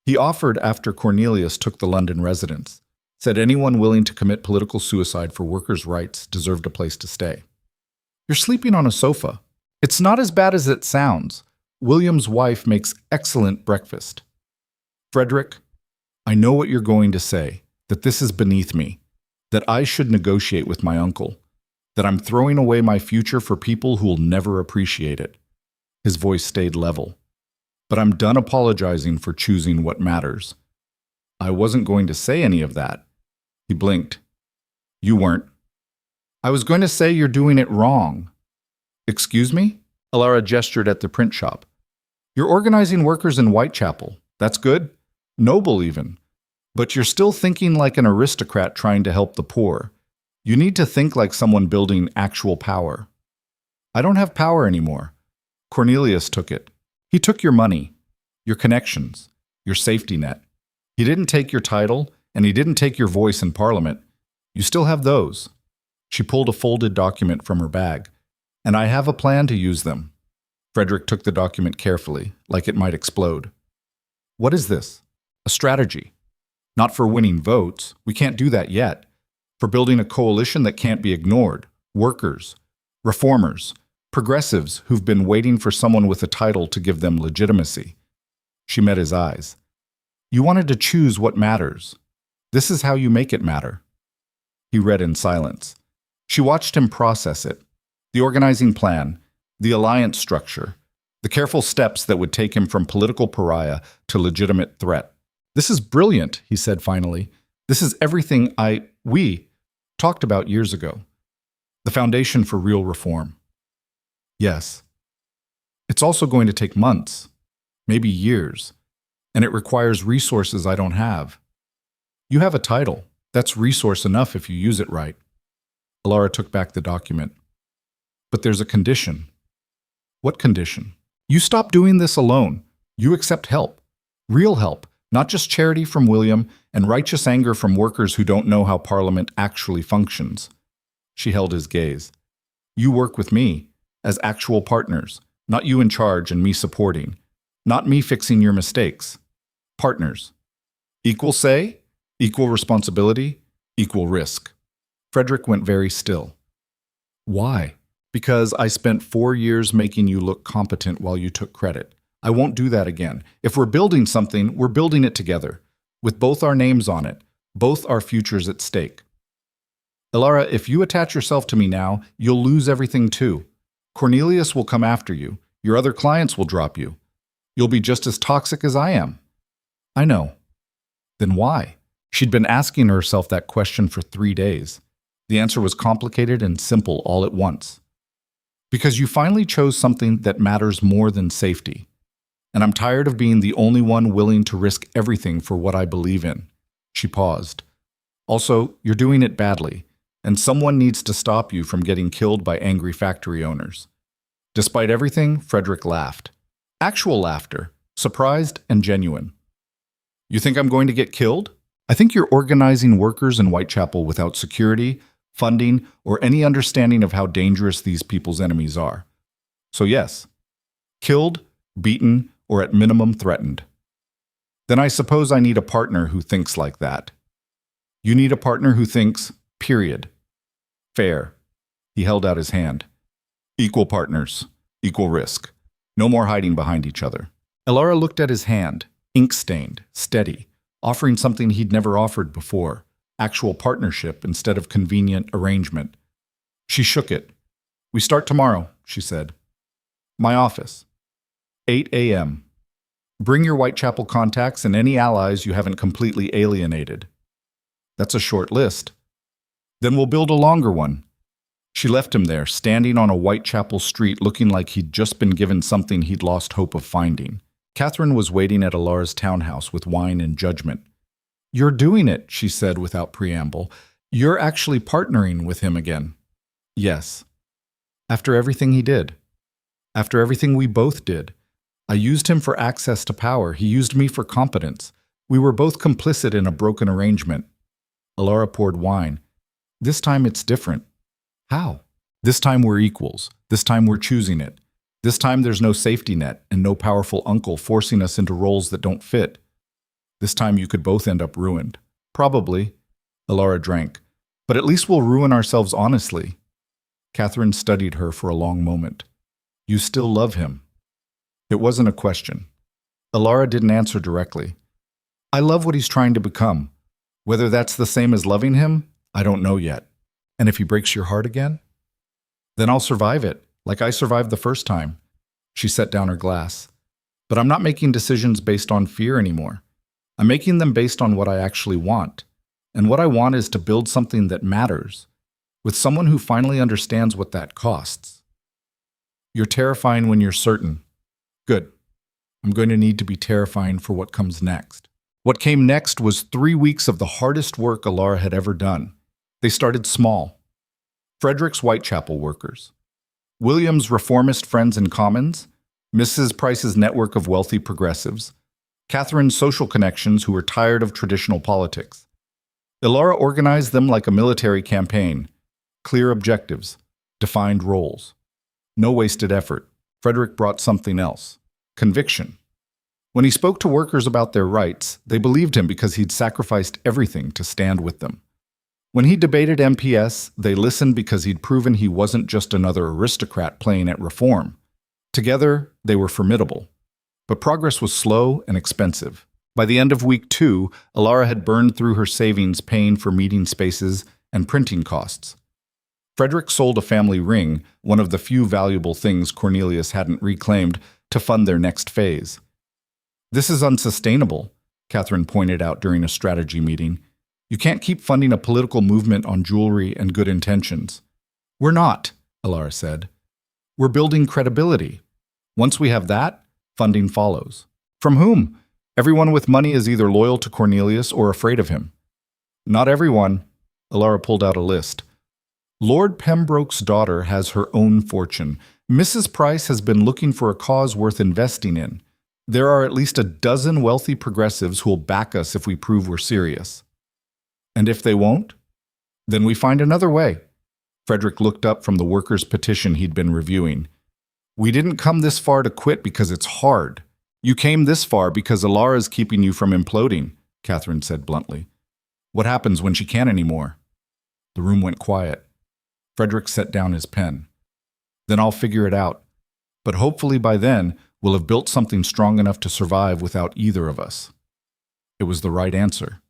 He offered after Cornelius took the London residence, said anyone willing to commit political suicide for workers' rights deserved a place to stay. "You're sleeping on a sofa. It's not as bad as it sounds. William's wife makes excellent breakfast." "Frederick, I know what you're going to say, that this is beneath me, that I should negotiate with my uncle, that I'm throwing away my future for people who'll never appreciate it." His voice stayed level. "But I'm done apologizing for choosing what matters." "I wasn't going to say any of that." He blinked. "You weren't." "I was going to say you're doing it wrong." "Excuse me?" Ilara gestured at the print shop. "You're organizing workers in Whitechapel. That's good. Noble, even. But you're still thinking like an aristocrat trying to help the poor. You need to think like someone building actual power." "I don't have power anymore. Cornelius took it. He took your money, your connections, your safety net. He didn't take your title, and he didn't take your voice in Parliament. You still have those." She pulled a folded document from her bag. "And I have a plan to use them." Frederick took the document carefully, like it might explode. "What is this?" "A strategy. Not for winning votes. We can't do that yet. For building a coalition that can't be ignored. Workers, reformers, progressives who've been waiting for someone with a title to give them legitimacy." She met his eyes. "You wanted to choose what matters. This is how you make it matter." He read in silence. She watched him process it. The organizing plan, the alliance structure, the careful steps that would take him from political pariah to legitimate threat. "This is brilliant," he said finally. "This is everything we talked about years ago. The foundation for real reform." "Yes. It's also going to take months, maybe years, and it requires resources I don't have." "You have a title. That's resource enough if you use it right." Ilara took back the document. "But there's a condition." "What condition?" "You stop doing this alone. You accept help. Real help, not just charity from William and righteous anger from workers who don't know how Parliament actually functions." She held his gaze. "You work with me, as actual partners, not you in charge and me supporting, not me fixing your mistakes. Partners. Equal say, equal responsibility, equal risk." Frederick went very still. "Why?" "Because I spent 4 years making you look competent while you took credit. I won't do that again. If we're building something, we're building it together, with both our names on it, both our futures at stake." "Ilara, if you attach yourself to me now, you'll lose everything too. Cornelius will come after you. Your other clients will drop you. You'll be just as toxic as I am." "I know." "Then why?" She'd been asking herself that question for 3 days. The answer was complicated and simple all at once. "Because you finally chose something that matters more than safety. And I'm tired of being the only one willing to risk everything for what I believe in." She paused. "Also, you're doing it badly, and someone needs to stop you from getting killed by angry factory owners." Despite everything, Frederick laughed. Actual laughter, surprised and genuine. "You think I'm going to get killed? I think you're organizing workers in Whitechapel without security, funding, or any understanding of how dangerous these people's enemies are. So yes, killed, beaten, or at minimum threatened. Then I suppose I need a partner who thinks like that. You need a partner who thinks, period. Fair. He held out his hand. Equal partners, equal risk. No more hiding behind each other. Elara looked at his hand, ink-stained, steady, offering something he'd never offered before, actual partnership instead of convenient arrangement. She shook it. We start tomorrow, she said. My office. 8 a.m. Bring your Whitechapel contacts and any allies you haven't completely alienated. That's a short list. Then we'll build a longer one. She left him there, standing on a Whitechapel street looking like he'd just been given something he'd lost hope of finding. Catherine was waiting at Alara's townhouse with wine and judgment. You're doing it, she said without preamble. You're actually partnering with him again. Yes. After everything he did. After everything we both did. I used him for access to power. He used me for competence. We were both complicit in a broken arrangement. Alara poured wine. This time it's different. How? This time we're equals. This time we're choosing it. This time there's no safety net and no powerful uncle forcing us into roles that don't fit. This time you could both end up ruined. Probably. Alara drank. But at least we'll ruin ourselves honestly. Catherine studied her for a long moment. You still love him. It wasn't a question. Alara didn't answer directly. I love what he's trying to become. Whether that's the same as loving him, I don't know yet. And if he breaks your heart again? Then I'll survive it, like I survived the first time. She set down her glass. But I'm not making decisions based on fear anymore. I'm making them based on what I actually want. And what I want is to build something that matters, with someone who finally understands what that costs. You're terrifying when you're certain. Good. I'm going to need to be terrifying for what comes next. What came next was 3 weeks of the hardest work Alara had ever done. They started small. Frederick's Whitechapel workers. William's reformist friends and commons. Mrs. Price's network of wealthy progressives. Catherine's social connections who were tired of traditional politics. Alara organized them like a military campaign. Clear objectives. Defined roles. No wasted effort. Frederick brought something else. Conviction. When he spoke to workers about their rights, they believed him because he'd sacrificed everything to stand with them. When he debated MPS, they listened because he'd proven he wasn't just another aristocrat playing at reform. Together, they were formidable. But progress was slow and expensive. By the end of week 2, Alara had burned through her savings paying for meeting spaces and printing costs. Frederick sold a family ring, one of the few valuable things Cornelius hadn't reclaimed, to fund their next phase. This is unsustainable, Catherine pointed out during a strategy meeting. You can't keep funding a political movement on jewelry and good intentions. We're not, Alara said. We're building credibility. Once we have that, funding follows. From whom? Everyone with money is either loyal to Cornelius or afraid of him. Not everyone. Alara pulled out a list. Lord Pembroke's daughter has her own fortune. Mrs. Price has been looking for a cause worth investing in. There are at least a dozen wealthy progressives who will back us if we prove we're serious. And if they won't? Then we find another way. Frederick looked up from the workers' petition he'd been reviewing. We didn't come this far to quit because it's hard. You came this far because Alara's keeping you from imploding, Catherine said bluntly. What happens when she can't anymore? The room went quiet. Frederick set down his pen. Then I'll figure it out. But hopefully by then, we'll have built something strong enough to survive without either of us. It was the right answer.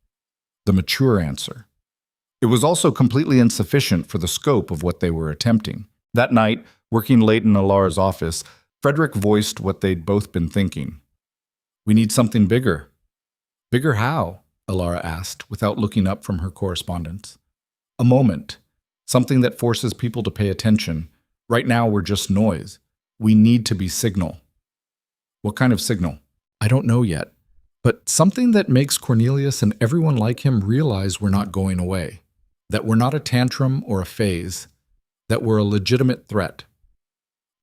The mature answer. It was also completely insufficient for the scope of what they were attempting. That night, working late in Alara's office, Frederick voiced what they'd both been thinking. We need something bigger. Bigger how? Alara asked, without looking up from her correspondence. A moment. Something that forces people to pay attention. Right now, we're just noise. We need to be signal. What kind of signal? I don't know yet. But something that makes Cornelius and everyone like him realize we're not going away. That we're not a tantrum or a phase. That we're a legitimate threat.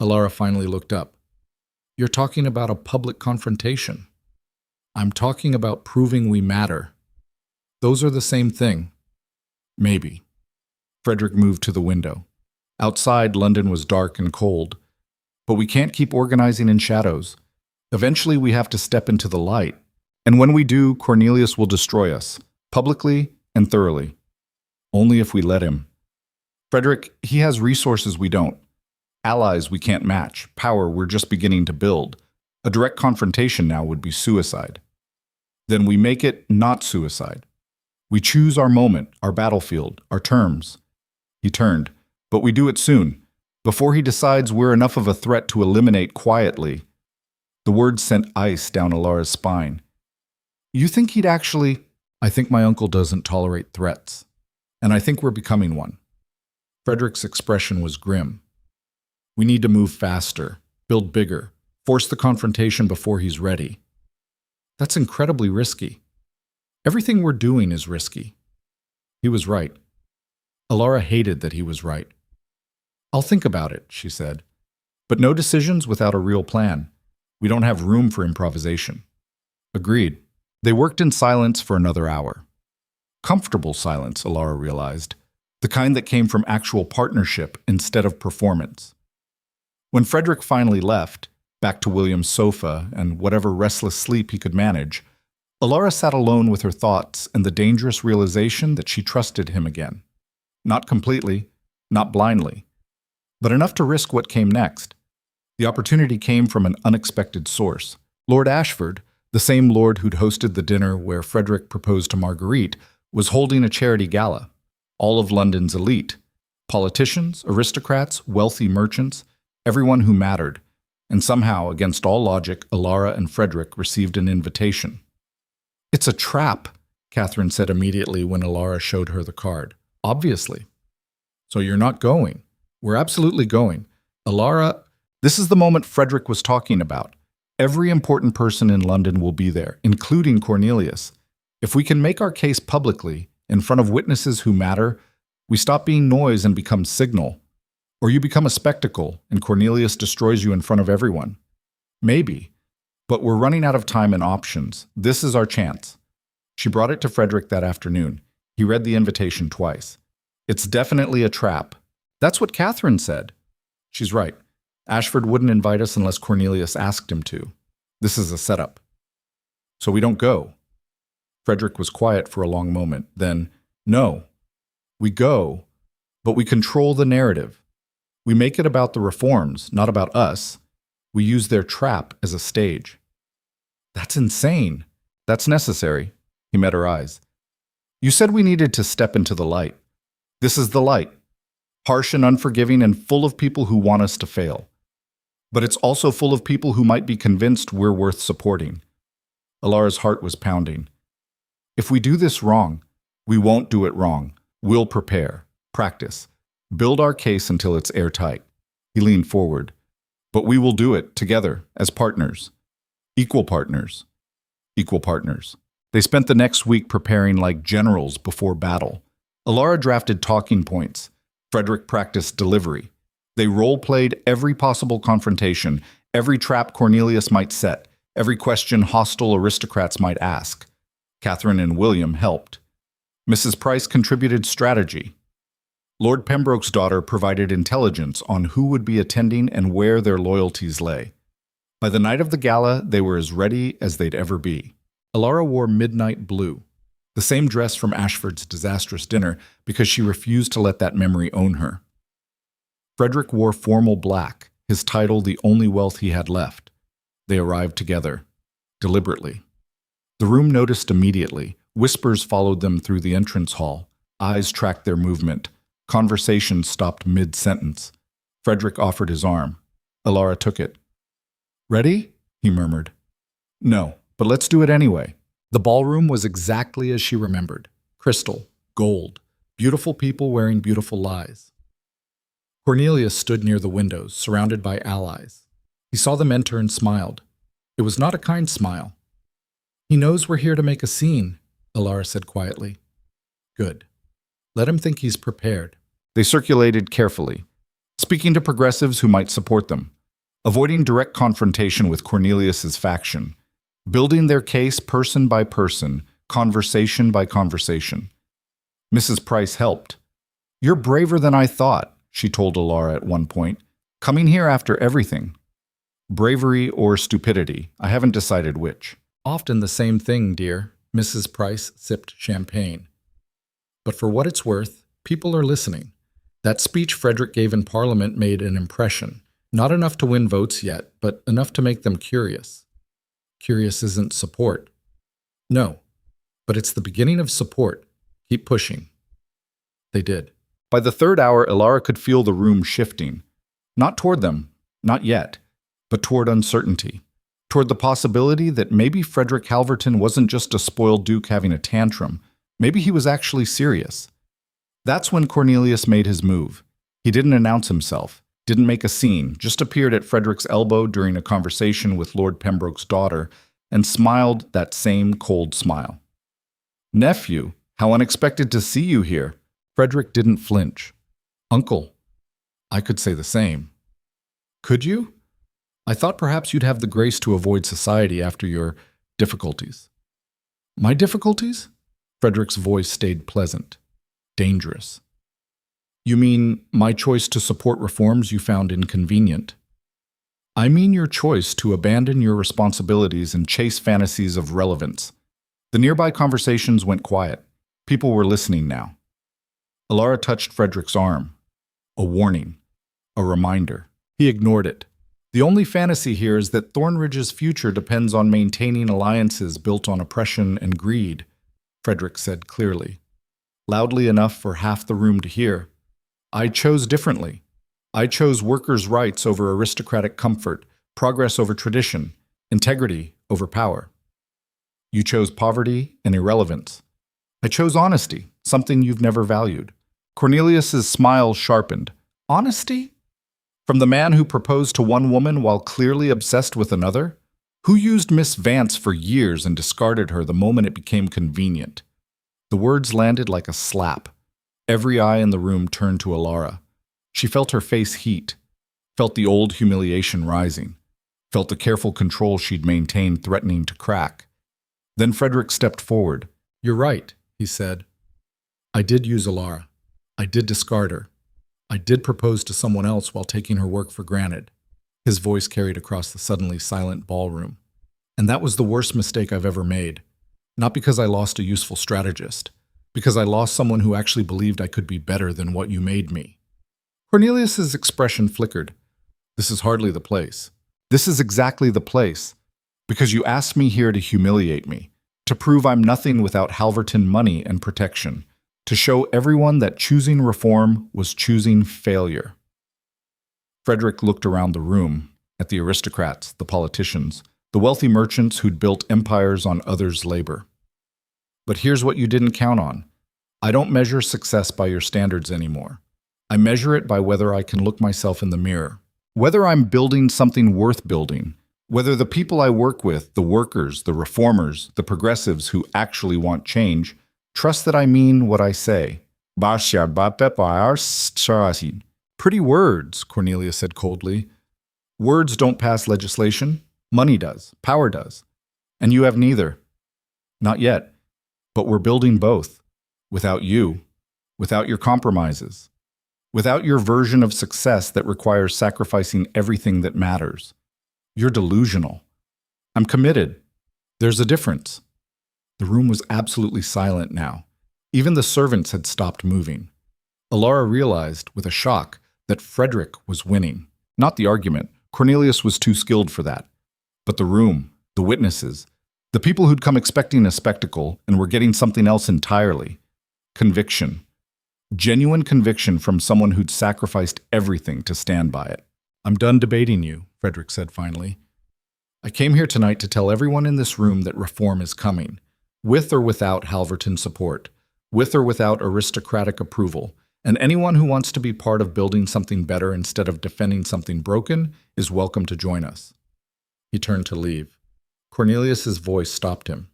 Alara finally looked up. You're talking about a public confrontation. I'm talking about proving we matter. Those are the same thing. Maybe. Frederick moved to the window. Outside, London was dark and cold. But we can't keep organizing in shadows. Eventually, we have to step into the light. And when we do, Cornelius will destroy us, publicly and thoroughly. Only if we let him. Frederick, he has resources we don't. Allies we can't match. Power we're just beginning to build. A direct confrontation now would be suicide. Then we make it not suicide. We choose our moment, our battlefield, our terms. He turned. But we do it soon, before he decides we're enough of a threat to eliminate quietly. The words sent ice down Alara's spine. You think he'd actually... I think my uncle doesn't tolerate threats. And I think we're becoming one. Frederick's expression was grim. We need to move faster, build bigger, force the confrontation before he's ready. That's incredibly risky. Everything we're doing is risky. He was right. Alara hated that he was right. I'll think about it, she said. But no decisions without a real plan. We don't have room for improvisation. Agreed. They worked in silence for another hour. Comfortable silence, Alara realized. The kind that came from actual partnership instead of performance. When Frederick finally left, back to William's sofa and whatever restless sleep he could manage, Alara sat alone with her thoughts and the dangerous realization that she trusted him again. Not completely, not blindly, but enough to risk what came next. The opportunity came from an unexpected source. Lord Ashford, the same lord who'd hosted the dinner where Frederick proposed to Marguerite, was holding a charity gala. All of London's elite. Politicians, aristocrats, wealthy merchants, everyone who mattered. And somehow, against all logic, Alara and Frederick received an invitation. It's a trap, Catherine said immediately when Alara showed her the card. Obviously. So you're not going. We're absolutely going. Alara, this is the moment Frederick was talking about. Every important person in London will be there, including Cornelius. If we can make our case publicly, in front of witnesses who matter, we stop being noise and become signal. Or you become a spectacle, and Cornelius destroys you in front of everyone. Maybe. But we're running out of time and options. This is our chance. She brought it to Frederick that afternoon. He read the invitation twice. It's definitely a trap. That's what Catherine said. She's right. Ashford wouldn't invite us unless Cornelius asked him to. This is a setup. So we don't go. Frederick was quiet for a long moment. Then, no. We go, but we control the narrative. We make it about the reforms, not about us. We use their trap as a stage. That's insane. That's necessary. He met her eyes. You said we needed to step into the light. This is the light. Harsh and unforgiving and full of people who want us to fail. But it's also full of people who might be convinced we're worth supporting. Alara's heart was pounding. If we do this wrong, we won't do it wrong. We'll prepare, practice, build our case until it's airtight. He leaned forward. But we will do it together, as partners. Equal partners. Equal partners. They spent the next week preparing like generals before battle. Alara drafted talking points. Frederick practiced delivery. They role-played every possible confrontation, every trap Cornelius might set, every question hostile aristocrats might ask. Catherine and William helped. Mrs. Price contributed strategy. Lord Pembroke's daughter provided intelligence on who would be attending and where their loyalties lay. By the night of the gala, they were as ready as they'd ever be. Alara wore midnight blue, the same dress from Ashford's disastrous dinner, because she refused to let that memory own her. Frederick wore formal black, his title the only wealth he had left. They arrived together, deliberately. The room noticed immediately. Whispers followed them through the entrance hall. Eyes tracked their movement. Conversation stopped mid-sentence. Frederick offered his arm. Alara took it. Ready? He murmured. No, but let's do it anyway. The ballroom was exactly as she remembered. Crystal, gold, beautiful people wearing beautiful lies. Cornelius stood near the windows, surrounded by allies. He saw them enter and smiled. It was not a kind smile. He knows we're here to make a scene, Alara said quietly. Good. Let him think he's prepared. They circulated carefully, speaking to progressives who might support them, avoiding direct confrontation with Cornelius's faction, building their case person by person, conversation by conversation. Mrs. Price helped. You're braver than I thought, she told Alara at one point. Coming here after everything. Bravery or stupidity, I haven't decided which. Often the same thing, dear. Mrs. Price sipped champagne. But for what it's worth, people are listening. That speech Frederick gave in Parliament made an impression. Not enough to win votes yet, but enough to make them curious. Curious isn't support. No, but it's the beginning of support. Keep pushing. They did. By the third hour, Alara could feel the room shifting. Not toward them, not yet, but toward uncertainty. Toward the possibility that maybe Frederick Halverton wasn't just a spoiled duke having a tantrum. Maybe he was actually serious. That's when Cornelius made his move. He didn't announce himself, didn't make a scene, just appeared at Frederick's elbow during a conversation with Lord Pembroke's daughter and smiled that same cold smile. Nephew, how unexpected to see you here. Frederick didn't flinch. Uncle, I could say the same. Could you? I thought perhaps you'd have the grace to avoid society after your difficulties. My difficulties? Frederick's voice stayed pleasant. Dangerous. You mean my choice to support reforms you found inconvenient? I mean your choice to abandon your responsibilities and chase fantasies of relevance. The nearby conversations went quiet. People were listening now. Alara touched Frederick's arm. A warning. A reminder. He ignored it. The only fantasy here is that Thornridge's future depends on maintaining alliances built on oppression and greed, Frederick said clearly. Loudly enough for half the room to hear. I chose differently. I chose workers' rights over aristocratic comfort, progress over tradition, integrity over power. You chose poverty and irrelevance. I chose honesty, something you've never valued. Cornelius's smile sharpened. Honesty? From the man who proposed to one woman while clearly obsessed with another? Who used Miss Vance for years and discarded her the moment it became convenient? The words landed like a slap. Every eye in the room turned to Alara. She felt her face heat, felt the old humiliation rising, felt the careful control she'd maintained threatening to crack. Then Frederick stepped forward. You're right, he said. I did use Alara. I did discard her. I did propose to someone else while taking her work for granted. His voice carried across the suddenly silent ballroom. And that was the worst mistake I've ever made. Not because I lost a useful strategist, because I lost someone who actually believed I could be better than what you made me. Cornelius's expression flickered. This is hardly the place. This is exactly the place. Because you asked me here to humiliate me, to prove I'm nothing without Halverton money and protection, to show everyone that choosing reform was choosing failure. Frederick looked around the room, at the aristocrats, the politicians, the wealthy merchants who'd built empires on others' labor. But here's what you didn't count on. I don't measure success by your standards anymore. I measure it by whether I can look myself in the mirror, whether I'm building something worth building, whether the people I work with, the workers, the reformers, the progressives who actually want change, trust that I mean what I say. Pretty words, Cornelia said coldly. Words don't pass legislation. Money does. Power does. And you have neither. Not yet. But we're building both. Without you. Without your compromises. Without your version of success that requires sacrificing everything that matters. You're delusional. I'm committed. There's a difference. The room was absolutely silent now. Even the servants had stopped moving. Alara realized, with a shock, that Frederick was winning. Not the argument. Cornelius was too skilled for that. But the room, the witnesses, the people who'd come expecting a spectacle and were getting something else entirely. Conviction. Genuine conviction from someone who'd sacrificed everything to stand by it. I'm done debating you, Frederick said finally. I came here tonight to tell everyone in this room that reform is coming, with or without Halverton support, with or without aristocratic approval, and anyone who wants to be part of building something better instead of defending something broken is welcome to join us. He turned to leave. Cornelius's voice stopped him.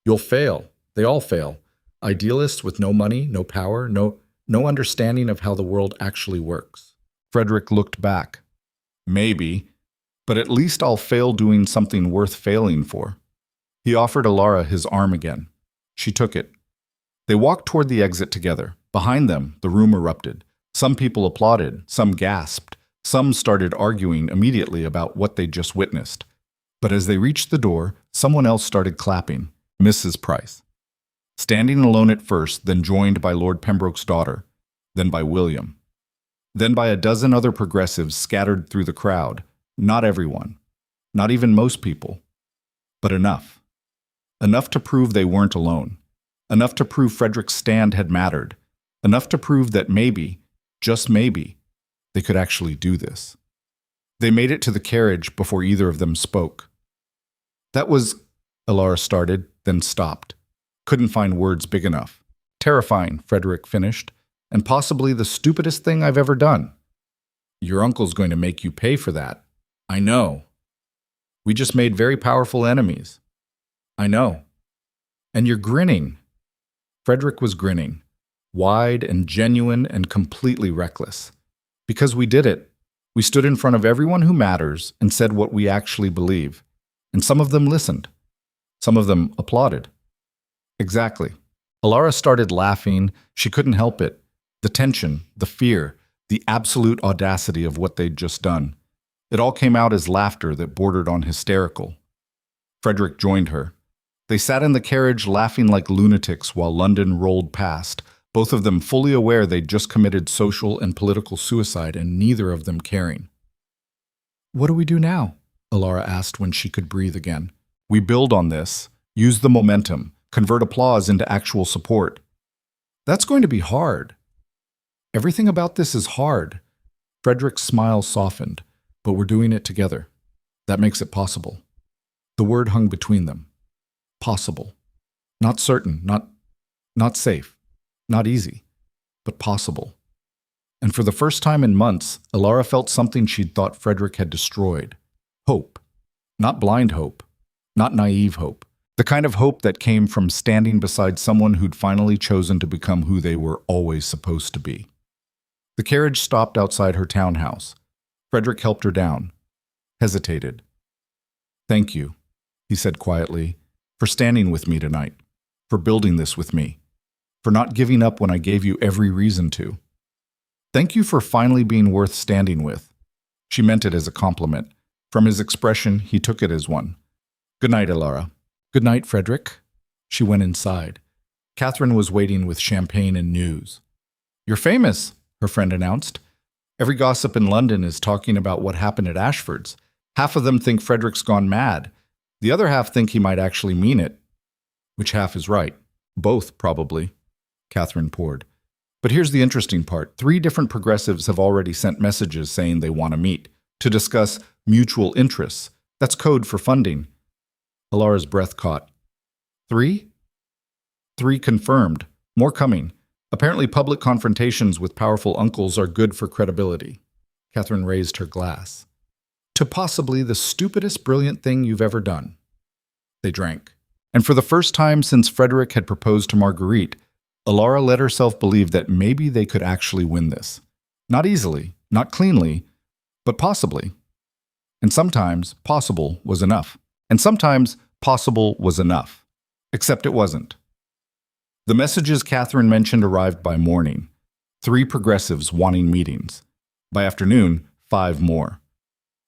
You'll fail. They all fail. Idealists with no money, no power, no understanding of how the world actually works. Frederick looked back. Maybe, but at least I'll fail doing something worth failing for. He offered Alara his arm again. She took it. They walked toward the exit together, Behind them, the room erupted. Some people applauded, some gasped, some started arguing immediately about what they'd just witnessed. But as they reached the door, someone else started clapping, Mrs. Price. Standing alone at first, then joined by Lord Pembroke's daughter, then by William. Then by a dozen other progressives scattered through the crowd. Not everyone. Not even most people. But enough. Enough to prove they weren't alone. Enough to prove Frederick's stand had mattered. Enough to prove that maybe, just maybe, they could actually do this. They made it to the carriage before either of them spoke. That was, Alara started, then stopped. Couldn't find words big enough. Terrifying, Frederick finished, and possibly the stupidest thing I've ever done. Your uncle's going to make you pay for that. I know. We just made very powerful enemies. I know. And you're grinning. Frederick was grinning, wide and genuine and completely reckless. Because we did it. We stood in front of everyone who matters and said what we actually believe. And some of them listened. Some of them applauded. Exactly. Alara started laughing. She couldn't help it. The tension, the fear, the absolute audacity of what they'd just done. It all came out as laughter that bordered on hysterical. Frederick joined her. They sat in the carriage laughing like lunatics while London rolled past, both of them fully aware they'd just committed social and political suicide and neither of them caring. What do we do now? Alara asked when she could breathe again. We build on this, use the momentum, convert applause into actual support. That's going to be hard. Everything about this is hard. Frederick's smile softened, but we're doing it together. That makes it possible. The word hung between them. Possible. Not certain, not safe, not easy, but possible. And for the first time in months, Alara felt something she'd thought Frederick had destroyed. Hope. Not blind hope. Not naive hope. The kind of hope that came from standing beside someone who'd finally chosen to become who they were always supposed to be. The carriage stopped outside her townhouse. Frederick helped her down. Hesitated. Thank you, he said quietly, for standing with me tonight, for building this with me, for not giving up when I gave you every reason to. Thank you for finally being worth standing with. She meant it as a compliment. From his expression, he took it as one. Good night, Alara. Good night, Frederick. She went inside. Catherine was waiting with champagne and news. You're famous, her friend announced. Every gossip in London is talking about what happened at Ashford's. Half of them think Frederick's gone mad. The other half think he might actually mean it. Which half is right? Both, probably. Catherine poured. But here's the interesting part. 3 different progressives have already sent messages saying they want to meet, to discuss mutual interests. That's code for funding. Alara's breath caught. 3? 3 confirmed. More coming. Apparently public confrontations with powerful uncles are good for credibility. Catherine raised her glass. To possibly the stupidest brilliant thing you've ever done. They drank. And for the first time since Frederick had proposed to Marguerite, Alara let herself believe that maybe they could actually win this. Not easily, not cleanly, but possibly. And sometimes possible was enough. And sometimes possible was enough. Except it wasn't. The messages Catherine mentioned arrived by morning. 3 progressives wanting meetings. By afternoon, 5 more.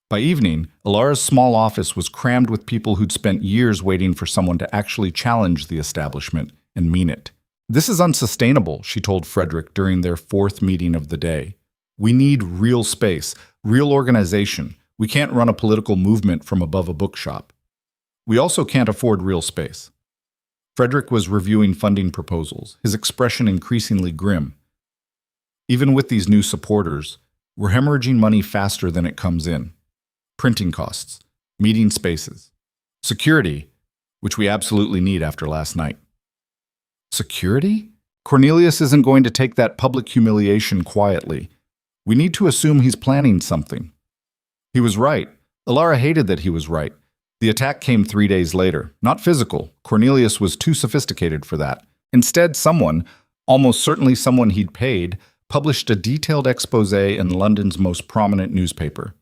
By evening, Alara's small office was crammed with people who'd spent years waiting for someone to actually challenge the establishment and mean it. This is unsustainable, she told Frederick during their 4th meeting of the day. We need real space, real organization. We can't run a political movement from above a bookshop. We also can't afford real space. Frederick was reviewing funding proposals, his expression increasingly grim. Even with these new supporters, we're hemorrhaging money faster than it comes in. Printing costs, meeting spaces, security, which we absolutely need after last night. Security? Cornelius isn't going to take that public humiliation quietly. We need to assume he's planning something. He was right. Alara hated that he was right. The attack came 3 days later. Not physical. Cornelius was too sophisticated for that. Instead, someone, almost certainly someone he'd paid, published a detailed expose in London's most prominent newspaper.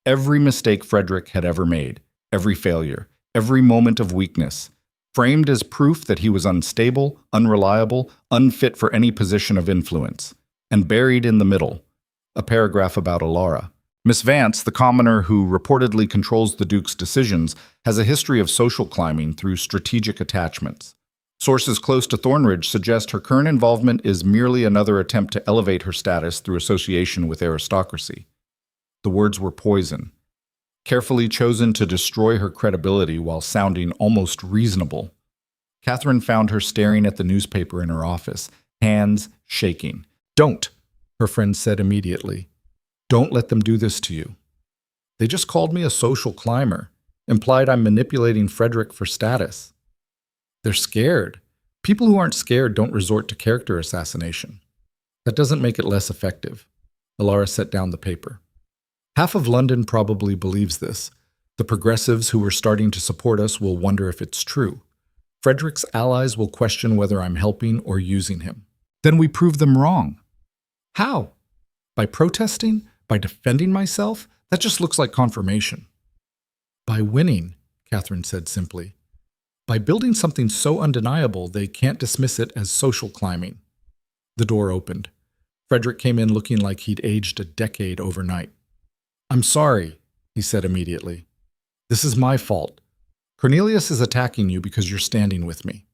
Every mistake Frederick had ever made, every failure, every moment of weakness, framed as proof that he was unstable, unreliable, unfit for any position of influence. And buried in the middle, a paragraph about Alara. Miss Vance, the commoner who reportedly controls the Duke's decisions, has a history of social climbing through strategic attachments. Sources close to Thornridge suggest her current involvement is merely another attempt to elevate her status through association with aristocracy. The words were poison, carefully chosen to destroy her credibility while sounding almost reasonable. Catherine found her staring at the newspaper in her office, hands shaking. "Don't," her friend said immediately. "Don't let them do this to you. They just called me a social climber, implied I'm manipulating Frederick for status. They're scared. People who aren't scared don't resort to character assassination. That doesn't make it less effective." Alara set down the paper. "Half of London probably believes this. The progressives who are starting to support us will wonder if it's true. Frederick's allies will question whether I'm helping or using him. Then we prove them wrong. How? By protesting? By defending myself? That just looks like confirmation." "By winning," Catherine said simply. "By building something so undeniable they can't dismiss it as social climbing." The door opened. Frederick came in looking like he'd aged a decade overnight. "I'm sorry," he said immediately. "This is my fault. Cornelius is attacking you because you're standing with me.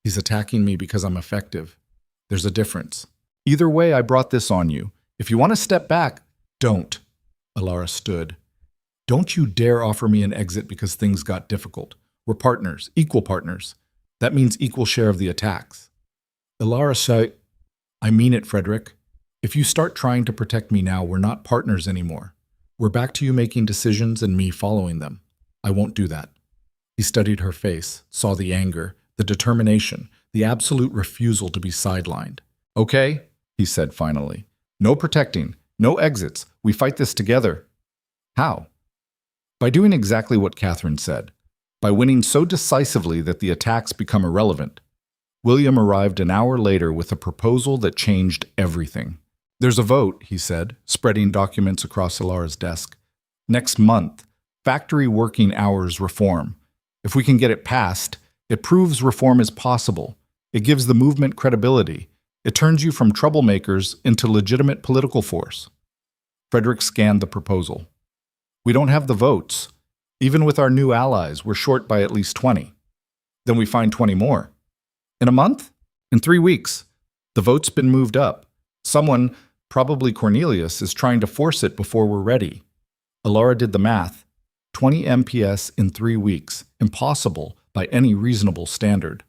He's attacking me because I'm effective. There's a difference. Either way, I brought this on you. If you want to step back, don't." Alara stood. "Don't you dare offer me an exit because things got difficult. We're partners, equal partners. That means equal share of the attacks." Alara said, "I mean it, Frederick. If you start trying to protect me now, we're not partners anymore. We're back to you making decisions and me following them. I won't do that." He studied her face, saw the anger, the determination, the absolute refusal to be sidelined. "Okay," he said finally. "No protecting, no exits. We fight this together." "How?" "By doing exactly what Catherine said. By winning so decisively that the attacks become irrelevant." William arrived an hour later with a proposal that changed everything. "There's a vote," he said, spreading documents across Alara's desk. "Next month, factory working hours reform. If we can get it passed, it proves reform is possible. It gives the movement credibility. It turns you from troublemakers into legitimate political force." Frederick scanned the proposal. "We don't have the votes. Even with our new allies, we're short by at least 20. Then we find 20 more. In a month? In 3 weeks. The vote's been moved up. Someone, probably Cornelius, is trying to force it before we're ready." Alara did the math. 20 MPS in 3 weeks. Impossible by any reasonable standard.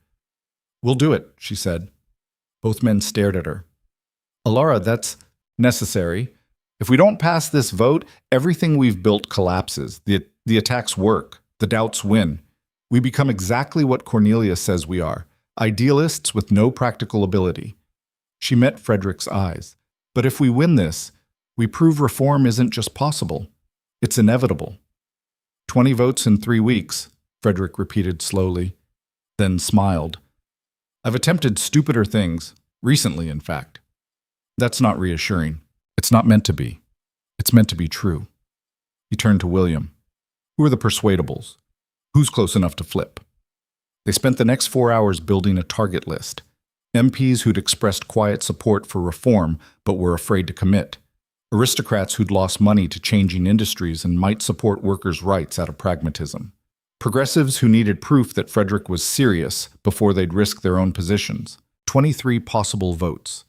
"We'll do it," she said. Both men stared at her. "Alara, that's necessary. If we don't pass this vote, everything we've built collapses. The attacks work. The doubts win. We become exactly what Cornelius says we are, idealists with no practical ability." She met Frederick's eyes. "But if we win this, we prove reform isn't just possible. It's inevitable." 20 votes in 3 weeks, Frederick repeated slowly, then smiled. "I've attempted stupider things, recently in fact." "That's not reassuring. It's not meant to be. It's meant to be true." He turned to William. "Who are the persuadables? Who's close enough to flip?" They spent the next 4 hours building a target list. MPs who'd expressed quiet support for reform but were afraid to commit. Aristocrats who'd lost money to changing industries and might support workers' rights out of pragmatism. Progressives who needed proof that Frederick was serious before they'd risk their own positions. 23 possible votes.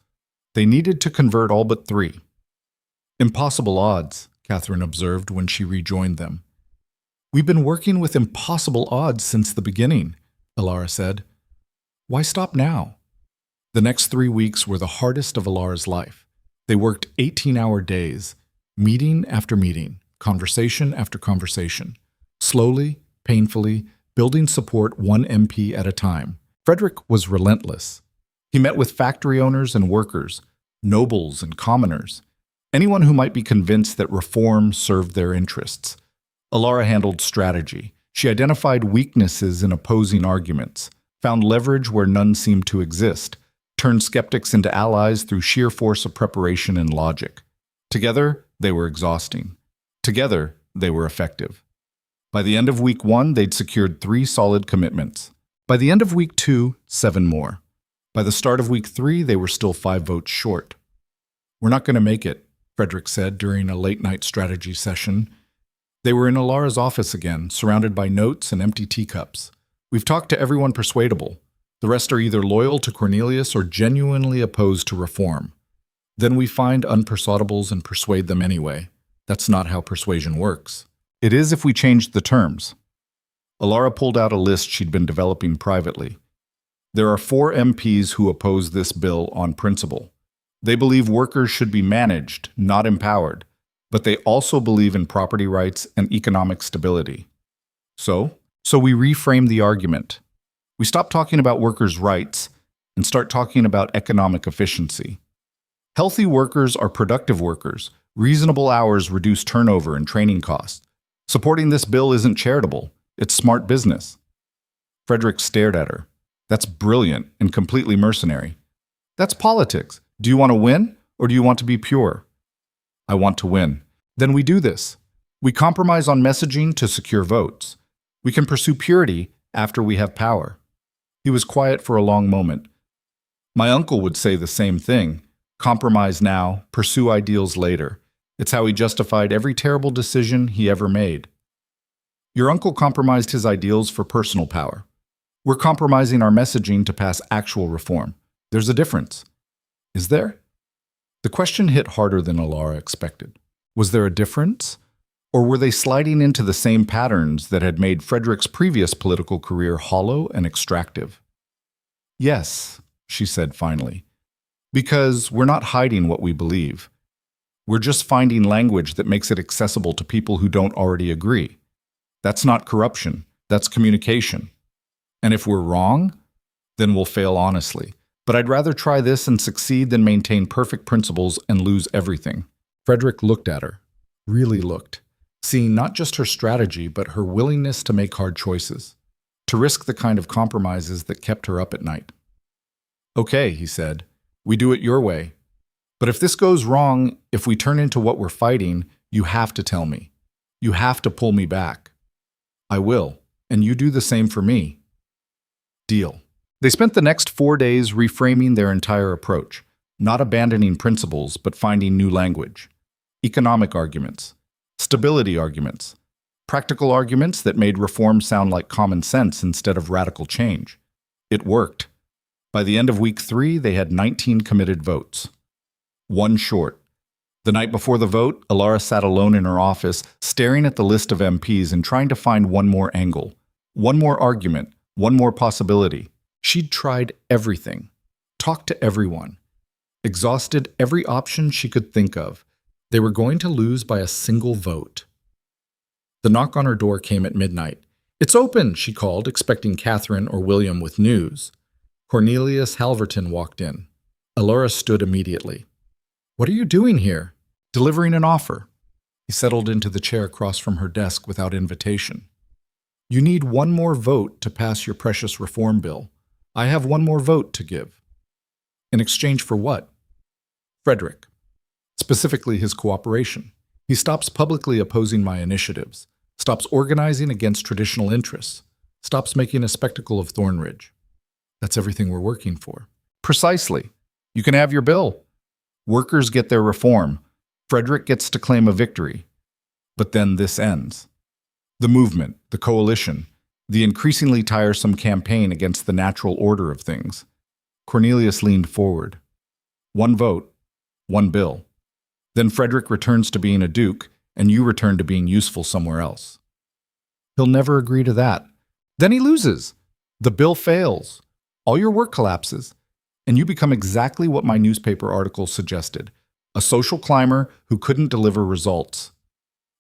They needed to convert all but 3. "Impossible odds," Catherine observed when she rejoined them. "We've been working with impossible odds since the beginning," Alara said. "Why stop now?" The next 3 weeks were the hardest of Alara's life. They worked 18-hour days, meeting after meeting, conversation after conversation, slowly, painfully, building support one MP at a time. Frederick was relentless. He met with factory owners and workers, nobles and commoners, anyone who might be convinced that reform served their interests. Alara handled strategy. She identified weaknesses in opposing arguments, found leverage where none seemed to exist, turned skeptics into allies through sheer force of preparation and logic. Together, they were exhausting. Together, they were effective. By the end of week 1, they'd secured 3 solid commitments. By the end of week 2, 7 more. By the start of week 3, they were still 5 votes short. "We're not going to make it," Frederick said during a late-night strategy session. They were in Alara's office again, surrounded by notes and empty teacups. "We've talked to everyone persuadable. The rest are either loyal to Cornelius or genuinely opposed to reform. Then we find unpersuadables and persuade them anyway. That's not how persuasion works. It is if we change the terms." Alara pulled out a list she'd been developing privately. "There are 4 MPs who oppose this bill on principle. They believe workers should be managed, not empowered, but they also believe in property rights and economic stability. So we reframe the argument. We stop talking about workers' rights and start talking about economic efficiency. Healthy workers are productive workers. Reasonable hours reduce turnover and training costs. Supporting this bill isn't charitable. It's smart business." Frederick stared at her. "That's brilliant and completely mercenary. That's politics. Do you want to win, or do you want to be pure?" "I want to win." "Then we do this. We compromise on messaging to secure votes. We can pursue purity after we have power." He was quiet for a long moment. "My uncle would say the same thing. Compromise now, pursue ideals later. It's how he justified every terrible decision he ever made." "Your uncle compromised his ideals for personal power. We're compromising our messaging to pass actual reform. There's a difference." "Is there?" The question hit harder than Alara expected. Was there a difference? Or were they sliding into the same patterns that had made Frederick's previous political career hollow and extractive? "Yes," she said finally. "Because we're not hiding what we believe. We're just finding language that makes it accessible to people who don't already agree. That's not corruption. That's communication. And if we're wrong, then we'll fail honestly. But I'd rather try this and succeed than maintain perfect principles and lose everything." Frederick looked at her, really looked, seeing not just her strategy, but her willingness to make hard choices, to risk the kind of compromises that kept her up at night. "Okay," he said, "we do it your way. But if this goes wrong, if we turn into what we're fighting, you have to tell me. You have to pull me back." "I will, and you do the same for me." Deal. They spent the next 4 days reframing their entire approach, not abandoning principles, but finding new language. Economic arguments, stability arguments, practical arguments that made reform sound like common sense instead of radical change. It worked. By the end of week 3, they had 19 committed votes. 1 short. The night before the vote, Alara sat alone in her office, staring at the list of MPs and trying to find one more angle, one more argument, one more possibility. She'd tried everything, talked to everyone, exhausted every option she could think of. They were going to lose by a single vote. The knock on her door came at midnight. "It's open," she called, expecting Catherine or William with news. Cornelius Halverton walked in. Alara stood immediately. "What are you doing here?" "Delivering an offer." He settled into the chair across from her desk without invitation. "You need one more vote to pass your precious reform bill. I have one more vote to give." "In exchange for what?" "Frederick. Specifically his cooperation. He stops publicly opposing my initiatives, stops organizing against traditional interests, stops making a spectacle of Thornridge." "That's everything we're working for." "Precisely. You can have your bill. Workers get their reform. Frederick gets to claim a victory. But then this ends. The movement, the coalition, the increasingly tiresome campaign against the natural order of things." Cornelius leaned forward. "One vote, one bill. Then Frederick returns to being a duke, and you return to being useful somewhere else." "He'll never agree to that." "Then he loses. The bill fails. All your work collapses. And you become exactly what my newspaper article suggested, a social climber who couldn't deliver results."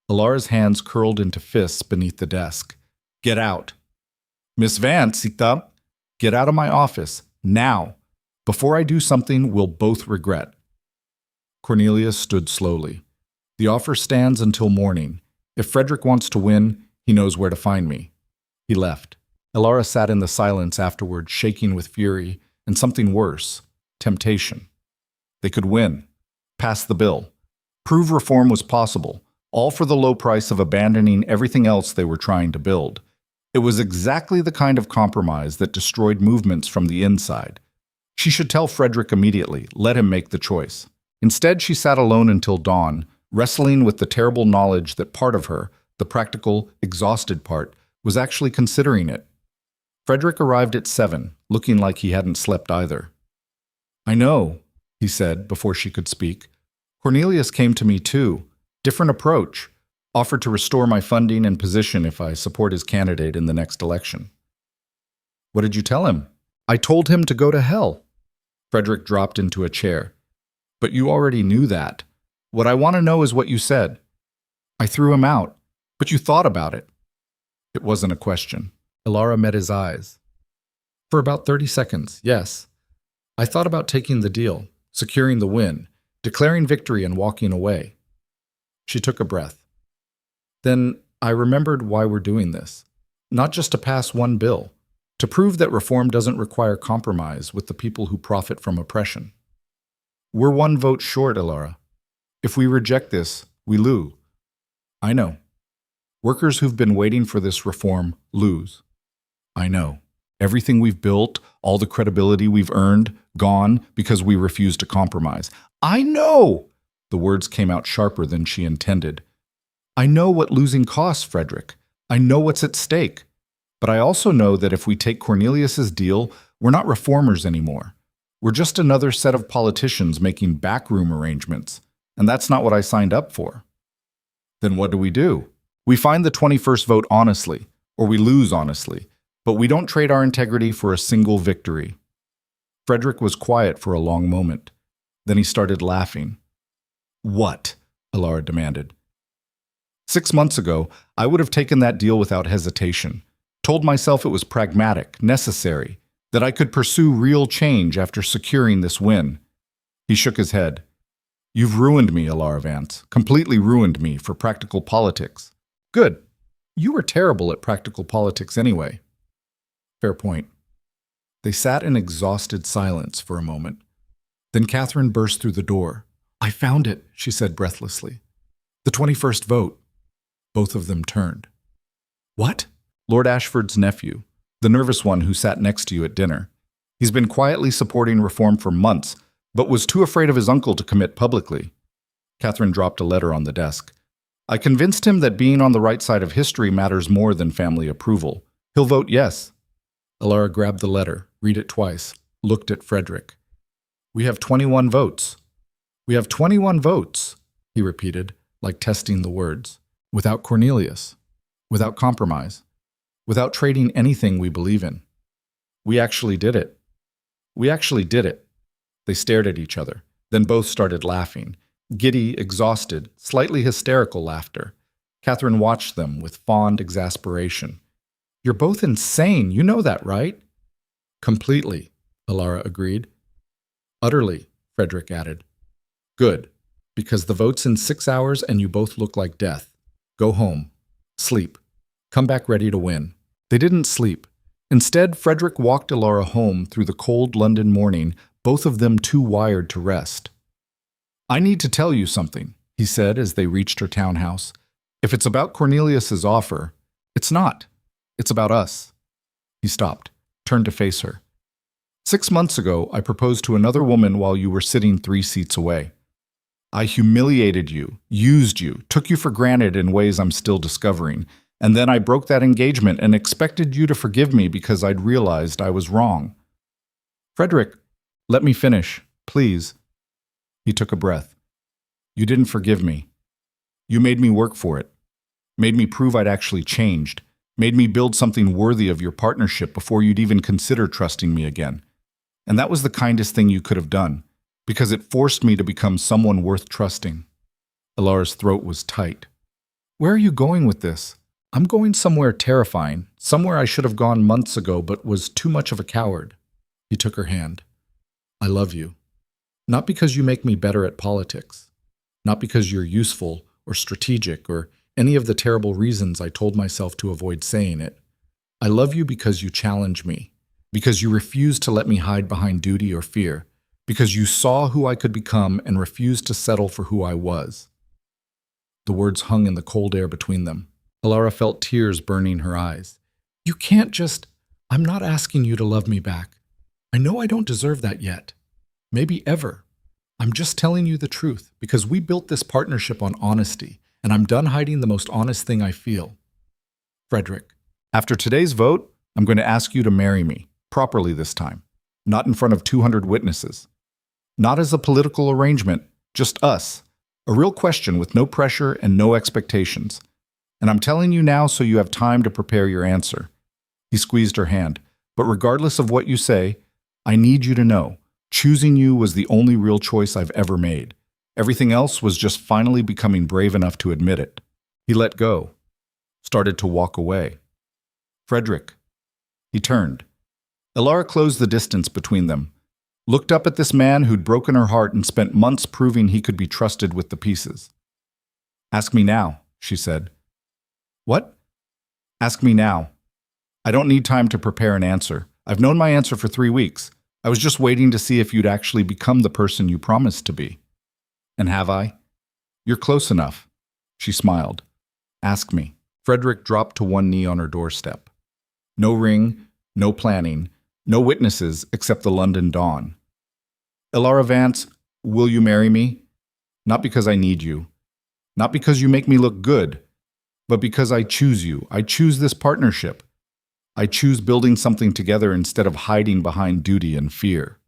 Alara's hands curled into fists beneath the desk. "Get out." "Miss Vance, get out of my office, now. Before I do something we'll both regret." Cornelius stood slowly. "The offer stands until morning. If Frederick wants to win, he knows where to find me." He left. Alara sat in the silence afterward, shaking with fury and something worse, temptation. They could win, pass the bill, prove reform was possible, all for the low price of abandoning everything else they were trying to build. It was exactly the kind of compromise that destroyed movements from the inside. She should tell Frederick immediately, let him make the choice. Instead, she sat alone until dawn, wrestling with the terrible knowledge that part of her, the practical, exhausted part, was actually considering it. Frederick arrived at 7, looking like he hadn't slept either. "I know," he said before she could speak. "Cornelius came to me too. Different approach. Offered to restore my funding and position if I support his candidate in the next election." "What did you tell him?" "I told him to go to hell." Frederick dropped into a chair. "But you already knew that. What I want to know is what you said." "I threw him out. But you thought about it." It wasn't a question. Ilara met his eyes. "For about 30 seconds, yes. I thought about taking the deal, securing the win, declaring victory and walking away." She took a breath. "Then I remembered why we're doing this. Not just to pass one bill, to prove that reform doesn't require compromise with the people who profit from oppression. We're one vote short, Ilara. If we reject this, we lose." "I know. Workers who've been waiting for this reform lose." "I know. Everything we've built, all the credibility we've earned, gone because we refuse to compromise." "I know!" The words came out sharper than she intended. "I know what losing costs, Frederick. I know what's at stake. But I also know that if we take Cornelius's deal, we're not reformers anymore. We're just another set of politicians making backroom arrangements, and that's not what I signed up for." "Then what do? We find the 21st vote honestly, or we lose honestly, but we don't trade our integrity for a single victory." Frederick was quiet for a long moment. Then he started laughing. "What?" Ilara demanded. 6 months ago, I would have taken that deal without hesitation, told myself it was pragmatic, necessary, that I could pursue real change after securing this win. He shook his head. "You've ruined me, Ilara Vance, completely ruined me for practical politics." "Good. You were terrible at practical politics anyway." "Fair point." They sat in exhausted silence for a moment. Then Catherine burst through the door. "I found it," she said breathlessly. "The 21st vote." Both of them turned. "What?" "Lord Ashford's nephew, the nervous one who sat next to you at dinner. He's been quietly supporting reform for months, but was too afraid of his uncle to commit publicly." Catherine dropped a letter on the desk. "I convinced him that being on the right side of history matters more than family approval. He'll vote yes." Ilara grabbed the letter, read it twice, looked at Frederick. "We have 21 votes. We have 21 votes," he repeated, like testing the words. "Without Cornelius. Without compromise. Without trading anything we believe in. We actually did it. We actually did it." They stared at each other, then both started laughing. Giddy, exhausted, slightly hysterical laughter. Catherine watched them with fond exasperation. "You're both insane, you know that, right?" "Completely," Ilara agreed. "Utterly," Frederick added. "Good, because the vote's in 6 hours and you both look like death. Go home. Sleep. Come back ready to win." They didn't sleep. Instead, Frederick walked Ilara home through the cold London morning, both of them too wired to rest. "I need to tell you something," he said as they reached her townhouse. "If it's about Cornelius's offer, it's not. It's about us." He stopped, turned to face her. 6 months ago, I proposed to another woman while you were sitting 3 seats away. I humiliated you, used you, took you for granted in ways I'm still discovering, and then I broke that engagement and expected you to forgive me because I'd realized I was wrong. Frederick, let me finish, please." He took a breath. "You didn't forgive me. You made me work for it. Made me prove I'd actually changed. Made me build something worthy of your partnership before you'd even consider trusting me again. And that was the kindest thing you could have done, because it forced me to become someone worth trusting." Ilara's throat was tight. "Where are you going with this?" "I'm going somewhere terrifying, somewhere I should have gone months ago but was too much of a coward." He took her hand. "I love you. Not because you make me better at politics. Not because you're useful or strategic or any of the terrible reasons I told myself to avoid saying it. I love you because you challenge me, because you refuse to let me hide behind duty or fear, because you saw who I could become and refused to settle for who I was." The words hung in the cold air between them. Ilara felt tears burning her eyes. You can't just... I'm not asking you to love me back. I know I don't deserve that yet. Maybe ever. I'm just telling you the truth because we built this partnership on honesty, and I'm done hiding the most honest thing I feel. Frederick, after today's vote, I'm going to ask you to marry me, properly this time, not in front of 200 witnesses. Not as a political arrangement, just us. A real question with no pressure and no expectations. And I'm telling you now so you have time to prepare your answer. He squeezed her hand. But regardless of what you say, I need you to know, choosing you was the only real choice I've ever made. Everything else was just finally becoming brave enough to admit it. He let go, started to walk away. Frederick. He turned. Elara closed the distance between them, looked up at this man who'd broken her heart and spent months proving he could be trusted with the pieces. Ask me now, she said. What? Ask me now. I don't need time to prepare an answer. I've known my answer for 3 weeks. I was just waiting to see if you'd actually become the person you promised to be. And have I? You're close enough. She smiled. Ask me. Frederick dropped to one knee on her doorstep. No ring, no planning, no witnesses except the London dawn. Elara Vance, will you marry me? Not because I need you. Not because you make me look good. But because I choose you. I choose this partnership. I choose building something together instead of hiding behind duty and fear.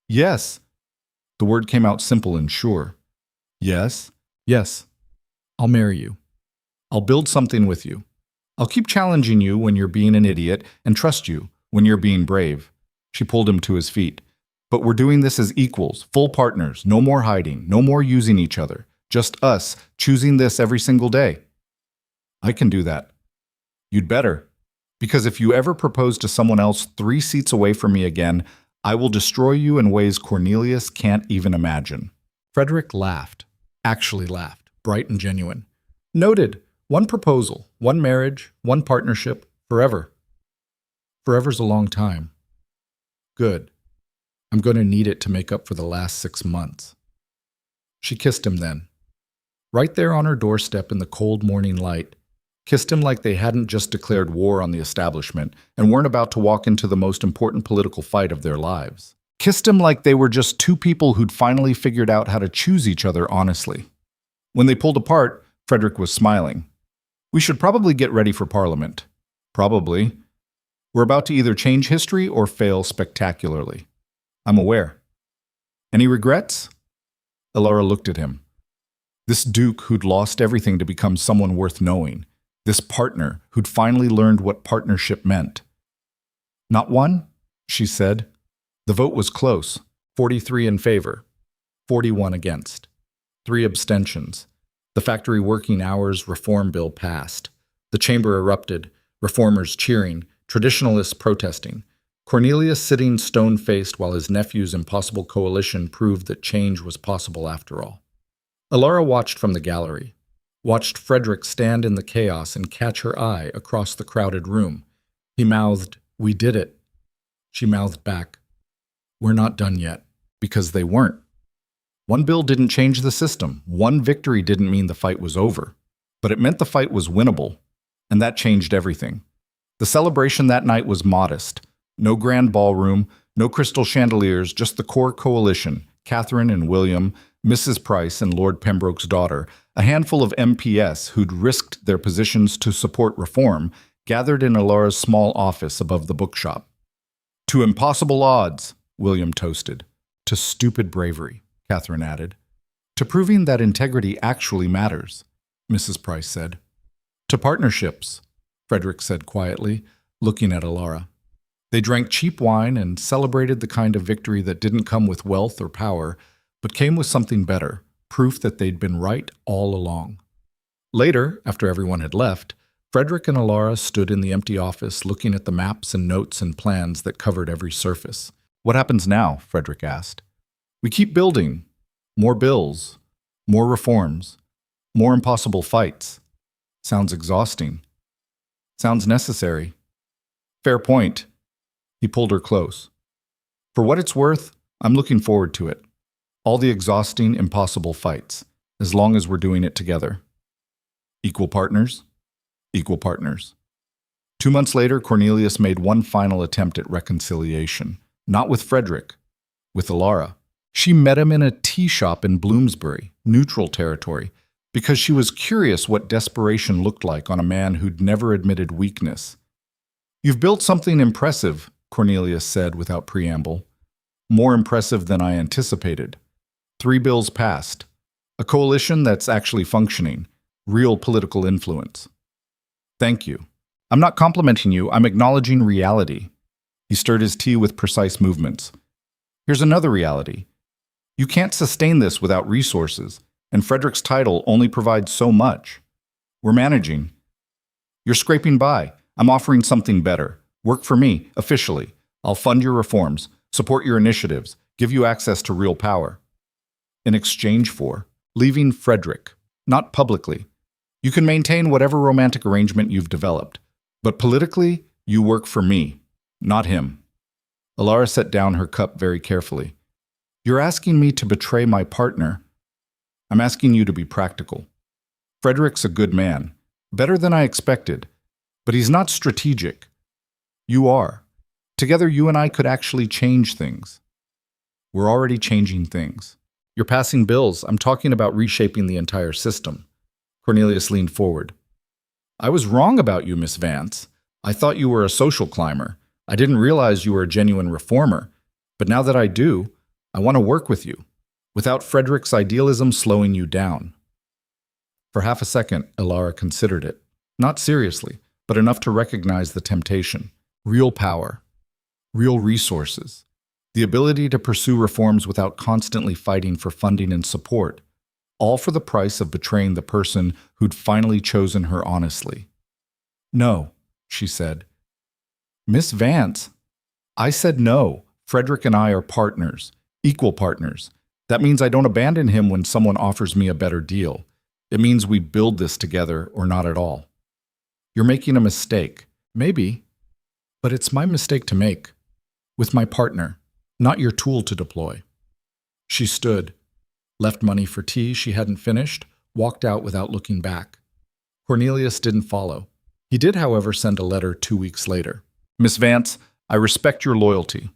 Yes. The word came out simple and sure. Yes. Yes. I'll marry you. I'll build something with you. I'll keep challenging you when you're being an idiot and trust you when you're being brave. She pulled him to his feet. But we're doing this as equals, full partners, no more hiding, no more using each other. Just us choosing this every single day. I can do that. You'd better. Because if you ever propose to someone else 3 seats away from me again, I will destroy you in ways Cornelius can't even imagine. Frederick laughed. Actually laughed, bright and genuine. Noted. 1 proposal, 1 marriage, 1 partnership, forever. Forever's a long time. Good. I'm going to need it to make up for the last 6 months. She kissed him then. Right there on her doorstep in the cold morning light, kissed him like they hadn't just declared war on the establishment and weren't about to walk into the most important political fight of their lives. Kissed him like they were just 2 people who'd finally figured out how to choose each other honestly. When they pulled apart, Frederick was smiling. We should probably get ready for Parliament. Probably. We're about to either change history or fail spectacularly. I'm aware. Any regrets? Elara looked at him. This duke who'd lost everything to become someone worth knowing. This partner who'd finally learned what partnership meant. Not one, she said. The vote was close. 43 in favor. 41 against. 3 abstentions. The factory working hours reform bill passed. The chamber erupted, reformers cheering, traditionalists protesting. Cornelius sitting stone-faced while his nephew's impossible coalition proved that change was possible after all. Elara watched from the gallery, watched Frederick stand in the chaos and catch her eye across the crowded room. He mouthed, "We did it." She mouthed back, "We're not done yet," because they weren't. 1 bill didn't change the system. 1 victory didn't mean the fight was over. But it meant the fight was winnable, and that changed everything. The celebration that night was modest. No grand ballroom, no crystal chandeliers, just the core coalition, Catherine and William, Mrs. Price and Lord Pembroke's daughter, a handful of MPs who'd risked their positions to support reform, gathered in Elara's small office above the bookshop. To impossible odds, William toasted. To stupid bravery, Catherine added. To proving that integrity actually matters, Mrs. Price said. To partnerships, Frederick said quietly, looking at Elara. They drank cheap wine and celebrated the kind of victory that didn't come with wealth or power, but came with something better, proof that they'd been right all along. Later, after everyone had left, Frederick and Elara stood in the empty office looking at the maps and notes and plans that covered every surface. What happens now? Frederick asked. We keep building. More bills. More reforms. More impossible fights. Sounds exhausting. Sounds necessary. Fair point. He pulled her close. For what it's worth, I'm looking forward to it. All the exhausting, impossible fights, as long as we're doing it together. Equal partners? Equal partners. 2 months later, Cornelius made one final attempt at reconciliation. Not with Frederick, with Alara. She met him in a tea shop in Bloomsbury, neutral territory, because she was curious what desperation looked like on a man who'd never admitted weakness. "You've built something impressive," Cornelius said without preamble. "More impressive than I anticipated. 3 bills passed. A coalition that's actually functioning. Real political influence." "Thank you. I'm not complimenting you, I'm acknowledging reality." He stirred his tea with precise movements. "Here's another reality. You can't sustain this without resources, and Frederick's title only provides so much. We're managing. You're scraping by. I'm offering something better. Work for me, officially. I'll fund your reforms, support your initiatives, give you access to real power. In exchange for leaving Frederick, not publicly. You can maintain whatever romantic arrangement you've developed, but politically, you work for me, not him." Alara set down her cup very carefully. "You're asking me to betray my partner. I'm asking you to be practical. Frederick's a good man, better than I expected, but he's not strategic. You are. Together, you and I could actually change things. We're already changing things. You're passing bills. I'm talking about reshaping the entire system." Cornelius leaned forward. "I was wrong about you, Miss Vance. I thought you were a social climber. I didn't realize you were a genuine reformer. But now that I do, I want to work with you, without Frederick's idealism slowing you down." For half a second, Alara considered it. Not seriously, but enough to recognize the temptation. Real power. Real resources. The ability to pursue reforms without constantly fighting for funding and support. All for the price of betraying the person who'd finally chosen her honestly. "No," she said. "Miss Vance, I said no. Frederick and I are partners, equal partners. That means I don't abandon him when someone offers me a better deal. It means we build this together or not at all. You're making a mistake, maybe, but it's my mistake to make. With my partner, not your tool to deploy." She stood, left money for tea she hadn't finished, walked out without looking back. Cornelius didn't follow. He did, however, send a letter 2 weeks later. "Miss Vance, I respect your loyalty.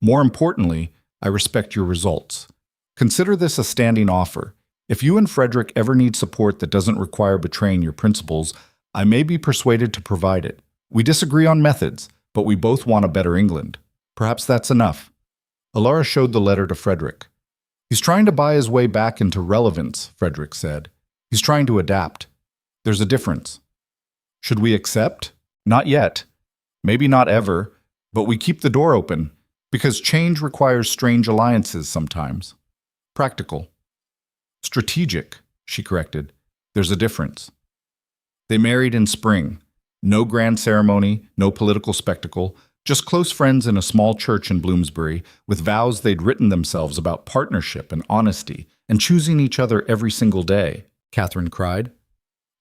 More importantly, I respect your results. Consider this a standing offer. If you and Frederick ever need support that doesn't require betraying your principles, I may be persuaded to provide it. We disagree on methods, but we both want a better England. Perhaps that's enough." Alara showed the letter to Frederick. "He's trying to buy his way back into relevance," Frederick said. "He's trying to adapt. There's a difference. Should we accept? Not yet. Maybe not ever, but we keep the door open, because change requires strange alliances sometimes. Practical. Strategic," she corrected. "There's a difference." They married in spring. No grand ceremony, no political spectacle, just close friends in a small church in Bloomsbury, with vows they'd written themselves about partnership and honesty and choosing each other every single day, Catherine cried.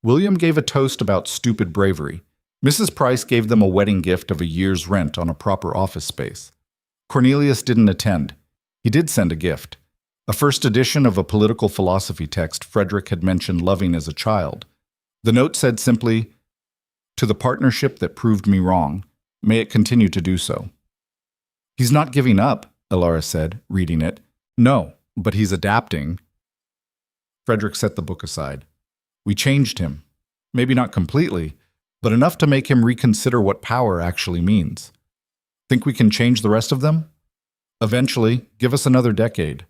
William gave a toast about stupid bravery. Mrs. Price gave them a wedding gift of a year's rent on a proper office space. Cornelius didn't attend. He did send a gift. A first edition of a political philosophy text Frederick had mentioned loving as a child. The note said simply, "To the partnership that proved me wrong, may it continue to do so." "He's not giving up," Alara said, reading it. "No, but he's adapting." Frederick set the book aside. "We changed him. Maybe not completely, but enough to make him reconsider what power actually means. Think we can change the rest of them? Eventually, give us another decade."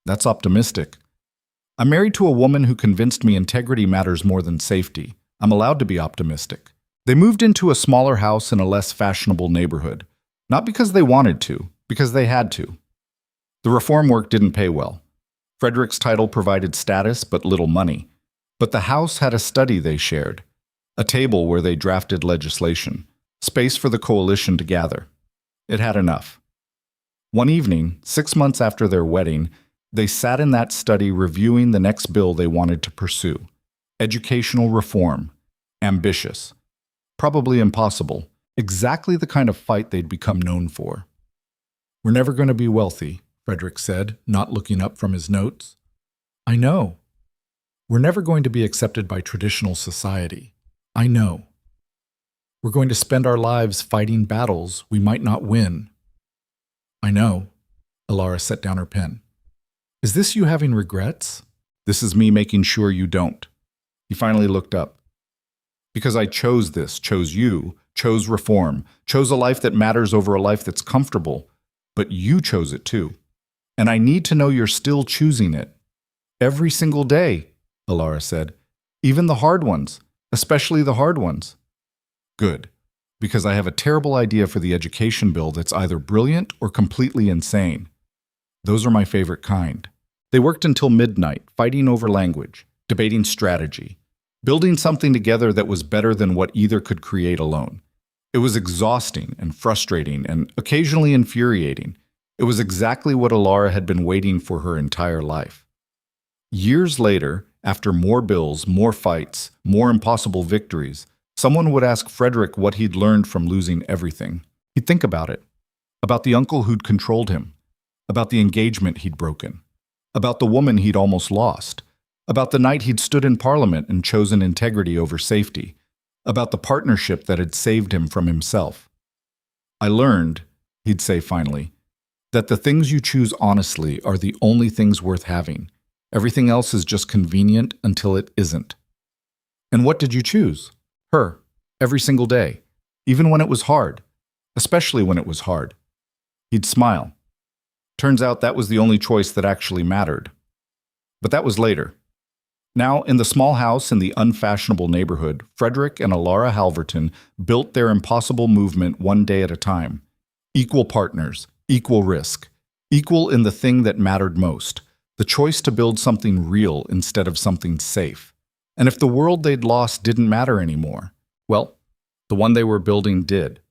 "That's optimistic." "I'm married to a woman who convinced me integrity matters more than safety. I'm allowed to be optimistic." They moved into a smaller house in a less fashionable neighborhood. Not because they wanted to, because they had to. The reform work didn't pay well. Frederick's title provided status but little money. But the house had a study they shared, a table where they drafted legislation, space for the coalition to gather. It had enough. One evening, 6 months after their wedding, they sat in that study reviewing the next bill they wanted to pursue. Educational reform. Ambitious. Probably impossible. Exactly the kind of fight they'd become known for. "We're never going to be wealthy," Frederick said, not looking up from his notes. "I know. We're never going to be accepted by traditional society. I know. We're going to spend our lives fighting battles we might not win. I know. Alara set down her pen. Is this you having regrets? This is me making sure you don't. He finally looked up. Because I chose this, chose you, chose reform, chose a life that matters over a life that's comfortable, but you chose it too. And I need to know you're still choosing it. Every single day, Alara said. Even the hard ones, especially the hard ones. Good, because I have a terrible idea for the education bill that's either brilliant or completely insane. Those are my favorite kind. They worked until midnight, fighting over language, debating strategy, building something together that was better than what either could create alone. It was exhausting and frustrating and occasionally infuriating. It was exactly what Alara had been waiting for her entire life. Years later, after more bills, more fights, more impossible victories, someone would ask Frederick what he'd learned from losing everything. He'd think about it. About the uncle who'd controlled him. About the engagement he'd broken. About the woman he'd almost lost. About the night he'd stood in Parliament and chosen integrity over safety. About the partnership that had saved him from himself. I learned, he'd say finally, that the things you choose honestly are the only things worth having. Everything else is just convenient until it isn't. And what did you choose? Her. Every single day. Even when it was hard. Especially when it was hard. He'd smile. Turns out that was the only choice that actually mattered. But that was later. Now, in the small house in the unfashionable neighborhood, Frederick and Alara Halverton built their impossible movement one day at a time. Equal partners, equal risk, equal in the thing that mattered most, the choice to build something real instead of something safe. And if the world they'd lost didn't matter anymore, well, the one they were building did.